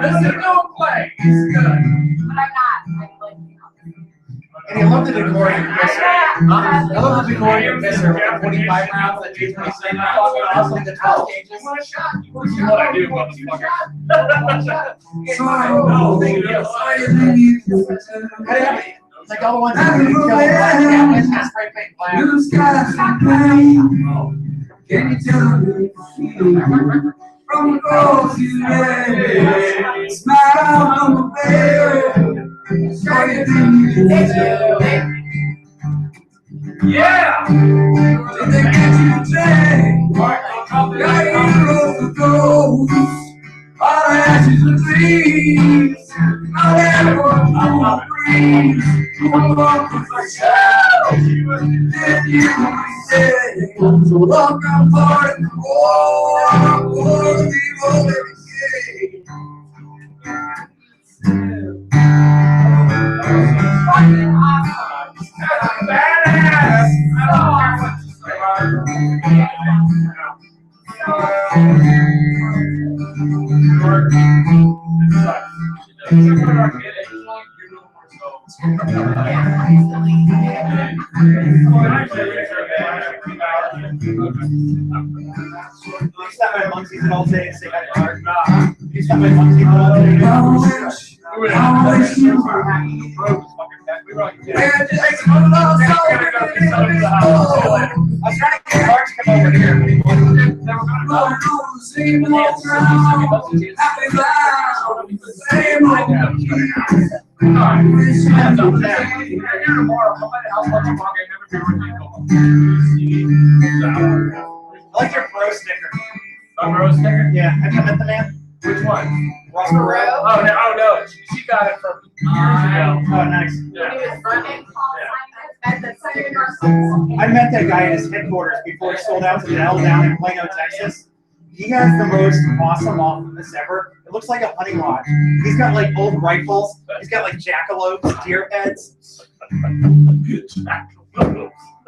Speaker 5: Listen, don't play. It's good.
Speaker 7: But I'm not. I'm like,
Speaker 10: And I love the decor in Kisser. I love the decor in Kisser with the 45 rounds, the 227 rounds, and also the 12 gauges.
Speaker 5: You want a shot? This is what I do, motherfucker.
Speaker 10: Like all the ones that you kill black cabinets and spray paint black.
Speaker 13: Blue skies are plain. Can you tell me from the rose you made? Smile on my face. Show you things.
Speaker 5: Yeah!
Speaker 13: Did they get you today? Got heroes of gold. All the ashes of dreams. Not everyone will breathe. Come on, for sure. Did you say? Welcome for the war of the old gay.
Speaker 5: Badass!
Speaker 10: You stop by Muncie's all day and say hi to Art. You stop by Muncie's all day. I was trying to get Art to come over here. I like your bro sticker.
Speaker 3: A bro sticker?
Speaker 10: Yeah, have you met the man?
Speaker 3: Which one?
Speaker 10: Ross Moreau?
Speaker 3: Oh no, she got it from years ago.
Speaker 10: Oh, nice.
Speaker 3: Yeah.
Speaker 10: I met that guy at his headquarters before he sold out to Dell down in Plano, Texas. He has the most awesome office ever. It looks like a hunting lodge. He's got like old rifles. He's got like jackalopes, deer heads.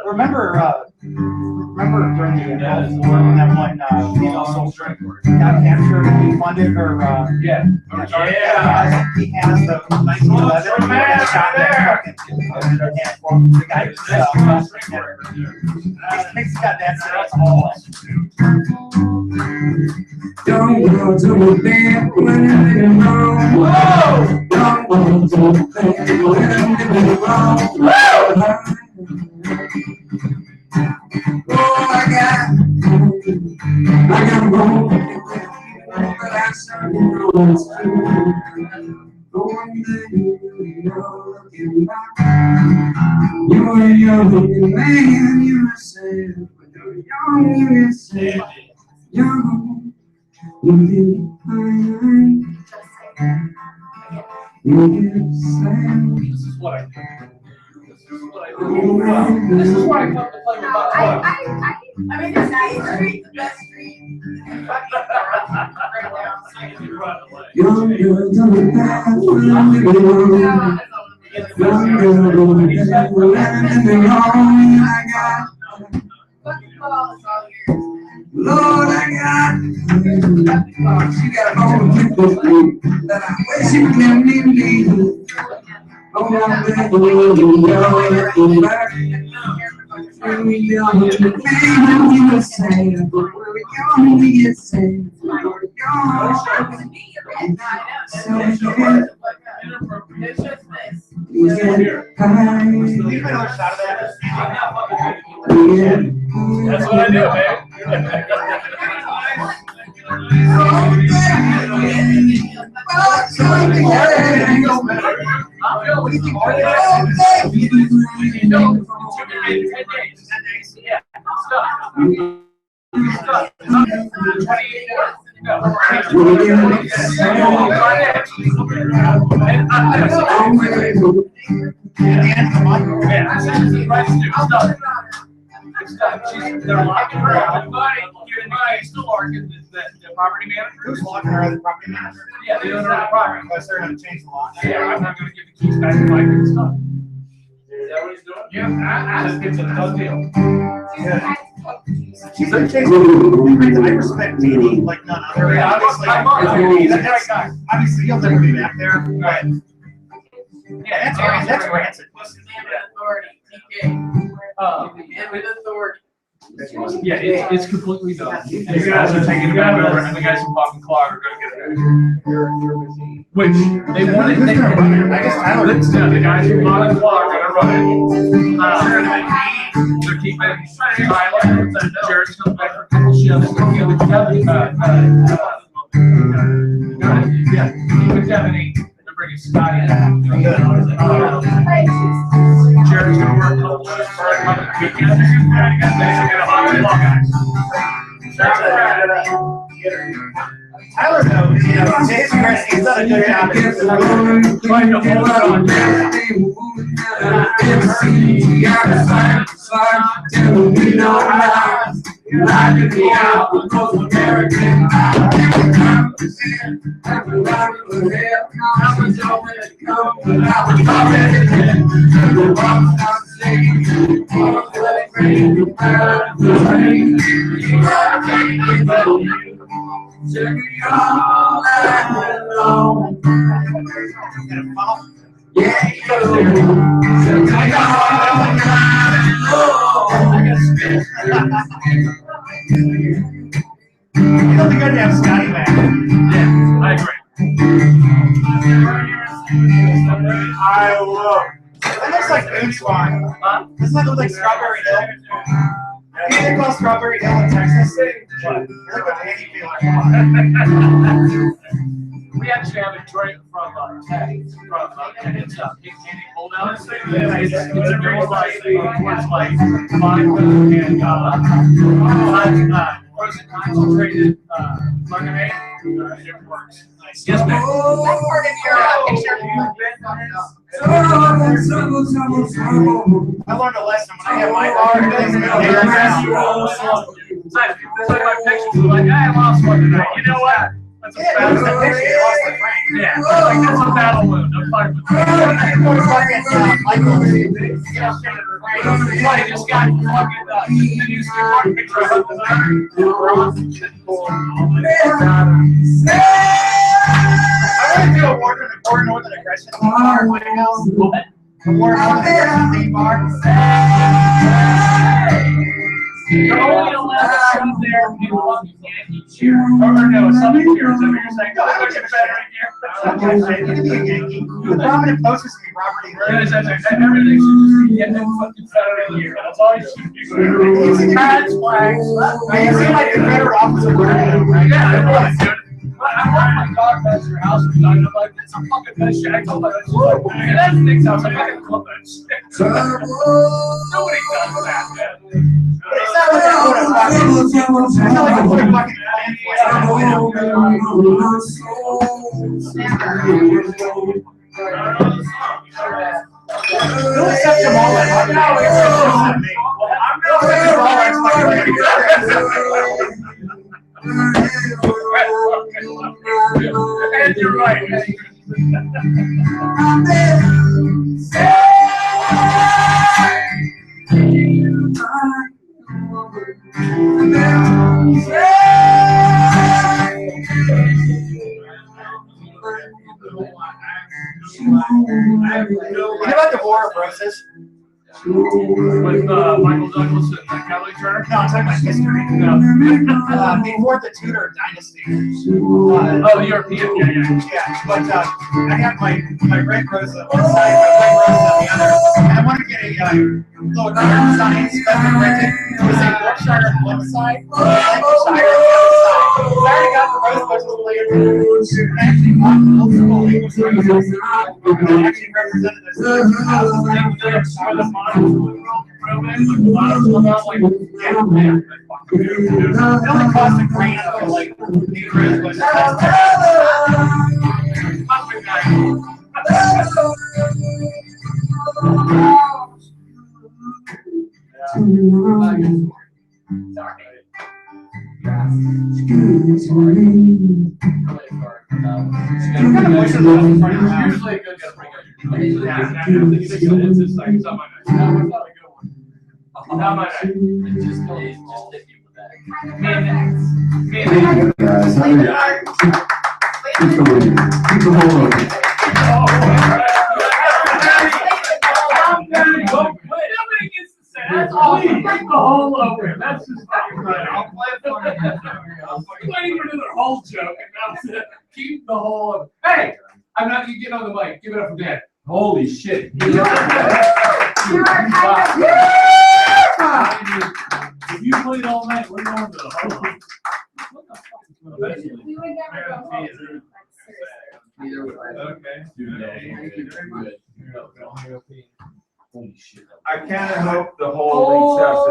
Speaker 10: Remember during the Gulf War when that one female soldier got captured and he funded her?
Speaker 3: Yeah.
Speaker 10: He has the 1911 and shot that fucking the guy who's he's got that set. That's all.
Speaker 13: Don't go to a bed when I'm in the room. Whoa! Don't go to a bed when I'm in the room. Oh, I got more, but I certainly know it's true. Oh, one day you're looking back. You were a young man, you were sad. When you're young, you get sad. Young, you get fine. You get sad.
Speaker 3: This is what I do. This is why I come to play with my
Speaker 8: I mean, it's not the best street.
Speaker 13: Young girl, don't look back when I'm in the room. Young girl, don't look back when I'm in the room. I got, Lord, I got, she got a bone of people that I wish you can leave me. Oh, I'm back, you're back. When we young, we were sad, but when we're young, we get sad. When we're young, so we get high.
Speaker 3: That's what I do, man. They're locking her out. Still working the property manager.
Speaker 10: Who's locking her as the property manager?
Speaker 3: Yeah, the owner of the property.
Speaker 10: Unless they're going to change the law.
Speaker 3: Yeah, I'm not going to give the keys back to Mike and stuff. Is that what he's doing? Yeah, it's a done deal.
Speaker 10: Yeah. She's been chasing. I respect Dini like none other.
Speaker 3: Yeah,
Speaker 10: Obviously, he'll never be back there. But yeah, that's rancid.
Speaker 1: With authority.
Speaker 3: Yeah, it's completely done. You guys are taking it back over, and the guys from Pop and Clark are going to get it back. Which they wanted. The guys from Pop and Clark are going to run it. They're keeping Tyler. Jared's coming back for a couple shifts. With Kevin, yeah, with Kevin 8. They're bringing Scotty in. Jared's going to work a couple shifts for a couple weekends. They're going to get a lot of guys.
Speaker 10: Tyler knows, you know, his credit, he's done a good job.
Speaker 3: Trying to hold it on.
Speaker 13: alone. Yeah, you got
Speaker 10: It'll be good to have Scotty back.
Speaker 3: Yeah, I agree.
Speaker 10: I will. That looks like Boone's Farm. Doesn't that look like Strawberry Hill? You either call Strawberry Hill in Texas? Look what Andy feels.
Speaker 3: We actually have a drink from Tech, it's Pink Candy Cold Out. It's a very like vodka and frozen concentrated lemonade. It works. Yes, ma'am.
Speaker 7: That's part of your picture.
Speaker 10: I learned a lesson when I had my bar.
Speaker 3: It's like my pictures were like, I lost one tonight. You know what? That's a battle. Yeah, like that's a battle wound. I'm fine with that. Somebody just got fucking used to take picture of the
Speaker 10: I want to do a war northern aggression bar at my house. What? A war northern aggression theme bar.
Speaker 3: You're only allowed to show there if you want to Yankee cheer. Or no, Southern cheer. Is that what you're saying? No, I wish it better in here.
Speaker 10: The prominent posters will be Robert E. Lee.
Speaker 3: Everything should just be getting fucking better in here. That's all you should be doing. Hats, flags.
Speaker 10: I see like the better officer wearing right?
Speaker 3: Yeah, it was, dude. I walked my dog past your house one time, and I'm like, that's a fucking best shit. I told my dog, and that's Nick's house. I'm fucking club that shit. Nobody does that, man.
Speaker 10: It's not like a fucking You'll accept them all. I'm not
Speaker 3: And you're right.
Speaker 10: What about the War of Roses?
Speaker 3: With Michael Douglas and Kelly Turner?
Speaker 10: No, I'm talking about history.
Speaker 3: No.
Speaker 10: Before the Tudor dynasty.
Speaker 3: Oh, the European,
Speaker 10: Yeah, but I have my red rose on one side, my white rose on the other, and I want to get a little garden sign special printed with a Yorkshire on one side, and Lancashire on the other side. I already got the rose bushes later. And I actually bought multiple English roses that actually represented the two houses. It only cost $1,000 for like 8 rose bushes.
Speaker 3: Usually a good guy bring it's just like it's not my night. Not a good one. Not my night. Just sticky with that.
Speaker 11: Guys, keep the whole open.
Speaker 3: Nobody gets to say that's awesome. Keep the hole open. That's just fucking right. I'll play it for you. I'm waiting for another hole joke, and that's it. Keep the hole open. Hey, I'm not. You get on the mic. Give it up for Dan. Holy shit. If you played all night, we're going to the hole.
Speaker 12: We would never go home.
Speaker 5: I kind of hope the whole accepts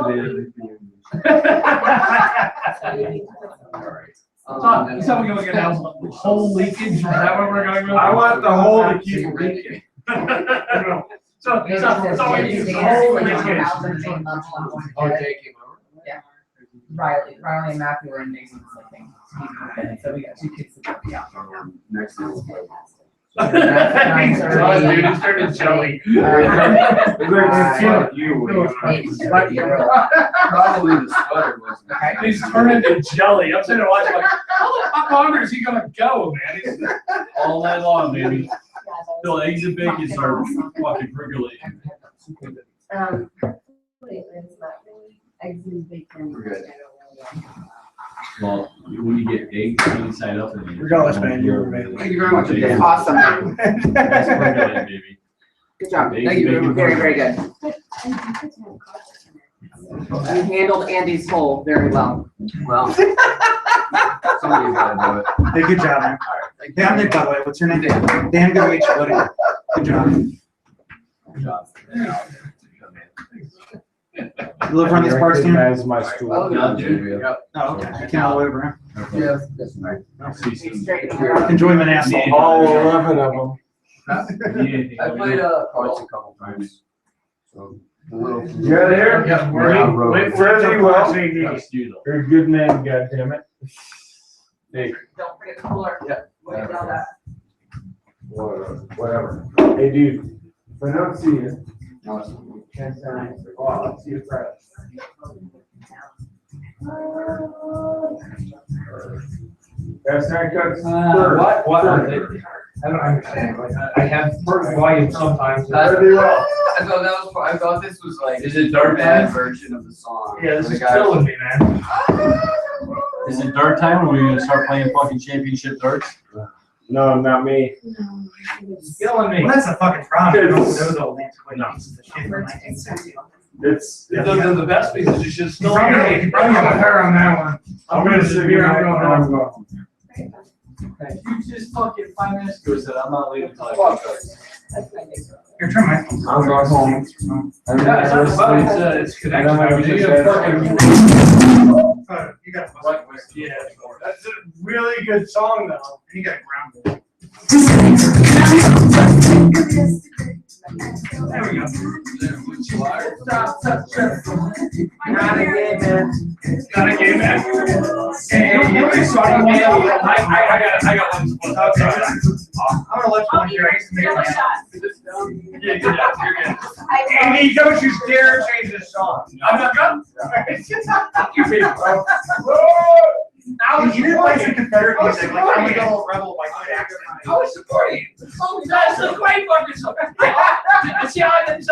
Speaker 3: So we're going to get out hole leakage? Is that what we're going to go?
Speaker 5: I want the hole to keep leaking.
Speaker 3: So we use the hole leakage.
Speaker 1: Oh, Jay came over?
Speaker 12: Yeah. Riley and Matthew were in Nathan's thing. So we got 2 kids to go. Yeah.
Speaker 11: Next is
Speaker 3: Dude, it's turning jelly.
Speaker 1: Probably the sweater was.
Speaker 3: He's turning into jelly. I'm sitting there watching like, how the fuck longer is he gonna go, man?
Speaker 1: All night long, baby. No, eggs and bacon start fucking percolating.
Speaker 12: Eggs and bacon.
Speaker 1: We're good. Well, when you get eggs inside up and
Speaker 10: Regardless, man, you're amazing.
Speaker 12: Thank you very much.
Speaker 1: Eggs.
Speaker 12: Awesome.
Speaker 1: That's percolating, baby.
Speaker 12: Good job.
Speaker 1: Eggs
Speaker 12: Thank you.
Speaker 1: and bacon.
Speaker 12: Very, very good. You handled Andy's hole very well.
Speaker 1: Well, somebody's gotta do it.
Speaker 10: Hey, good job, man. Hey, I'm Nick, by the way. What's your name? Dan. Dan, good to meet you, buddy. Good job.
Speaker 1: Good job.
Speaker 10: You live around these parts, Tim?
Speaker 11: That's my school.
Speaker 1: Oh, yeah, dude.
Speaker 10: Oh, okay. I came all the way over
Speaker 12: Yeah.
Speaker 10: here. Enjoy Manassas.
Speaker 11: All 11 of them.
Speaker 1: I played cards a couple times. So
Speaker 11: You're there?
Speaker 3: Yeah,
Speaker 11: Wait,
Speaker 3: Franqi,
Speaker 11: well,
Speaker 1: you though.
Speaker 11: you're a good man, goddammit. Hey,
Speaker 12: Don't forget the cooler.
Speaker 1: Yeah.
Speaker 12: We'll get all that.
Speaker 11: whatever. Hey, dude, if I don't see you, can't say anything. Oh, I'll see you Friday. That's not good.
Speaker 3: What? I don't understand. I have heard volume sometimes.
Speaker 1: I thought this was like. Is it Dirt Bad version of the song?
Speaker 3: Yeah, this is killing me, man.
Speaker 1: Is it dirt time? Or are we gonna start playing fucking championship darts?
Speaker 11: No, not me.
Speaker 3: It's killing me.
Speaker 10: Well, that's a fucking problem.
Speaker 11: It's-
Speaker 10: Those old pieces of shit from 1960.
Speaker 11: It's.
Speaker 3: The best piece is you should still.
Speaker 10: You probably have a hair on that one.
Speaker 11: I'm gonna sit here. I'm going.
Speaker 1: You just fucking 5 minutes ago said I'm not leaving until I play cards.
Speaker 10: Here, turn my phone.
Speaker 11: I'm going home.
Speaker 3: Yeah, it's not about it's connection. I mean, you have fucking.
Speaker 10: You got
Speaker 3: Yeah.
Speaker 11: That's a really good song, though.
Speaker 10: You got grounded.
Speaker 3: There we go.
Speaker 11: Not again, man.
Speaker 3: Not a game, man. Hey, you already saw it. I got one. Okay.
Speaker 10: I'm gonna let you one here. I used to make my
Speaker 3: Yeah, you're good.
Speaker 11: Amy, don't you dare change this song.
Speaker 3: I'm not done. You baby.
Speaker 10: Now you didn't play some Confederate music. Like I'm a little rebel by accident.
Speaker 3: I was supporting you. Oh, that's a great fucking song. See how I was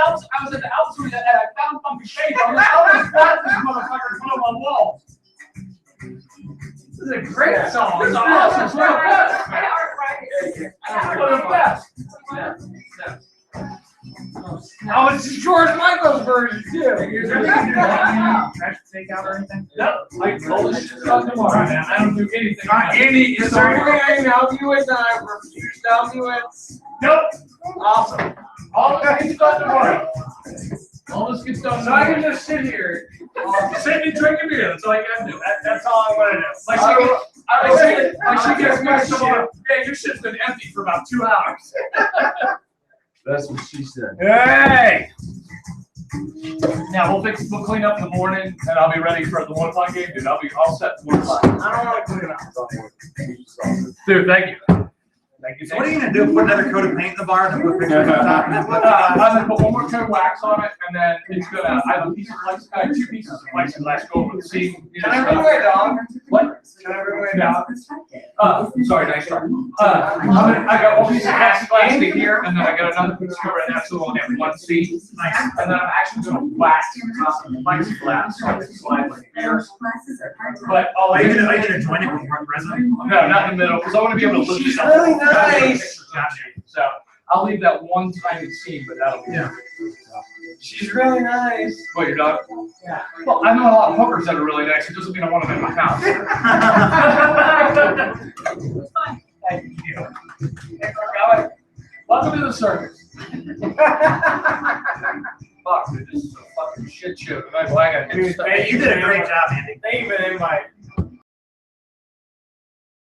Speaker 3: at the altitude and I found Funky Shade. I was got this motherfucker in front of my wall. This is a great song. It's awesome. It's one of the best. One of the best. Oh, it's George Michael's version too.
Speaker 10: Take out or anything?
Speaker 3: No, I told you shit on tomorrow, man. I don't do anything.
Speaker 11: Andy, is there anything I can help you with that I refuse to help you with?
Speaker 3: Nope.
Speaker 11: Awesome.
Speaker 3: All this gets done tomorrow. All this gets done.
Speaker 11: So I can just sit here.
Speaker 3: Sit and drink a beer. That's all I gotta do.
Speaker 11: That's all I'm gonna do.
Speaker 3: Like she gets me tomorrow. Hey, your shit's been empty for about 2 hours.
Speaker 11: That's what she said.
Speaker 3: Hey! Now we'll clean up in the morning and I'll be ready for the 1 o'clock game, dude. I'll be all set for 1 o'clock.
Speaker 11: I don't want to clean up.
Speaker 3: Dude, thank you. Thank you.
Speaker 10: So what are you gonna do? Put another coat of paint in the bar and put pictures on top and then flip it
Speaker 3: I'm
Speaker 10: up?
Speaker 3: gonna put 1 more coat of wax on it, and then it's gonna. I have a piece of plexiglass, 2 pieces of plexiglass go over the seam.
Speaker 11: Can I bring my dog?
Speaker 3: What?
Speaker 11: Can I bring my dog?
Speaker 3: Sorry, nice try. I got 1 piece of plexiglass to here, and then I got another piece of right next to it. Only have 1 seam, and then I'm actually gonna wax the top of the plexiglass so I can slide like beers. But
Speaker 10: Are you gonna join it with your resume?
Speaker 3: no, not in the middle, because I want to be able to lift it up.
Speaker 11: really nice.
Speaker 3: So I'll leave that 1 tiny seam, but that'll be it.
Speaker 11: She's really nice.
Speaker 3: What, your dog?
Speaker 11: Yeah.
Speaker 3: Well, I know a lot of hookers that are really nice. It doesn't mean I want them in my house. Thank you. Welcome to the circus. Fuck, dude, this is a fucking shit show. I gotta get stuff.
Speaker 10: Hey, you did a great job, Andy.
Speaker 11: They even invite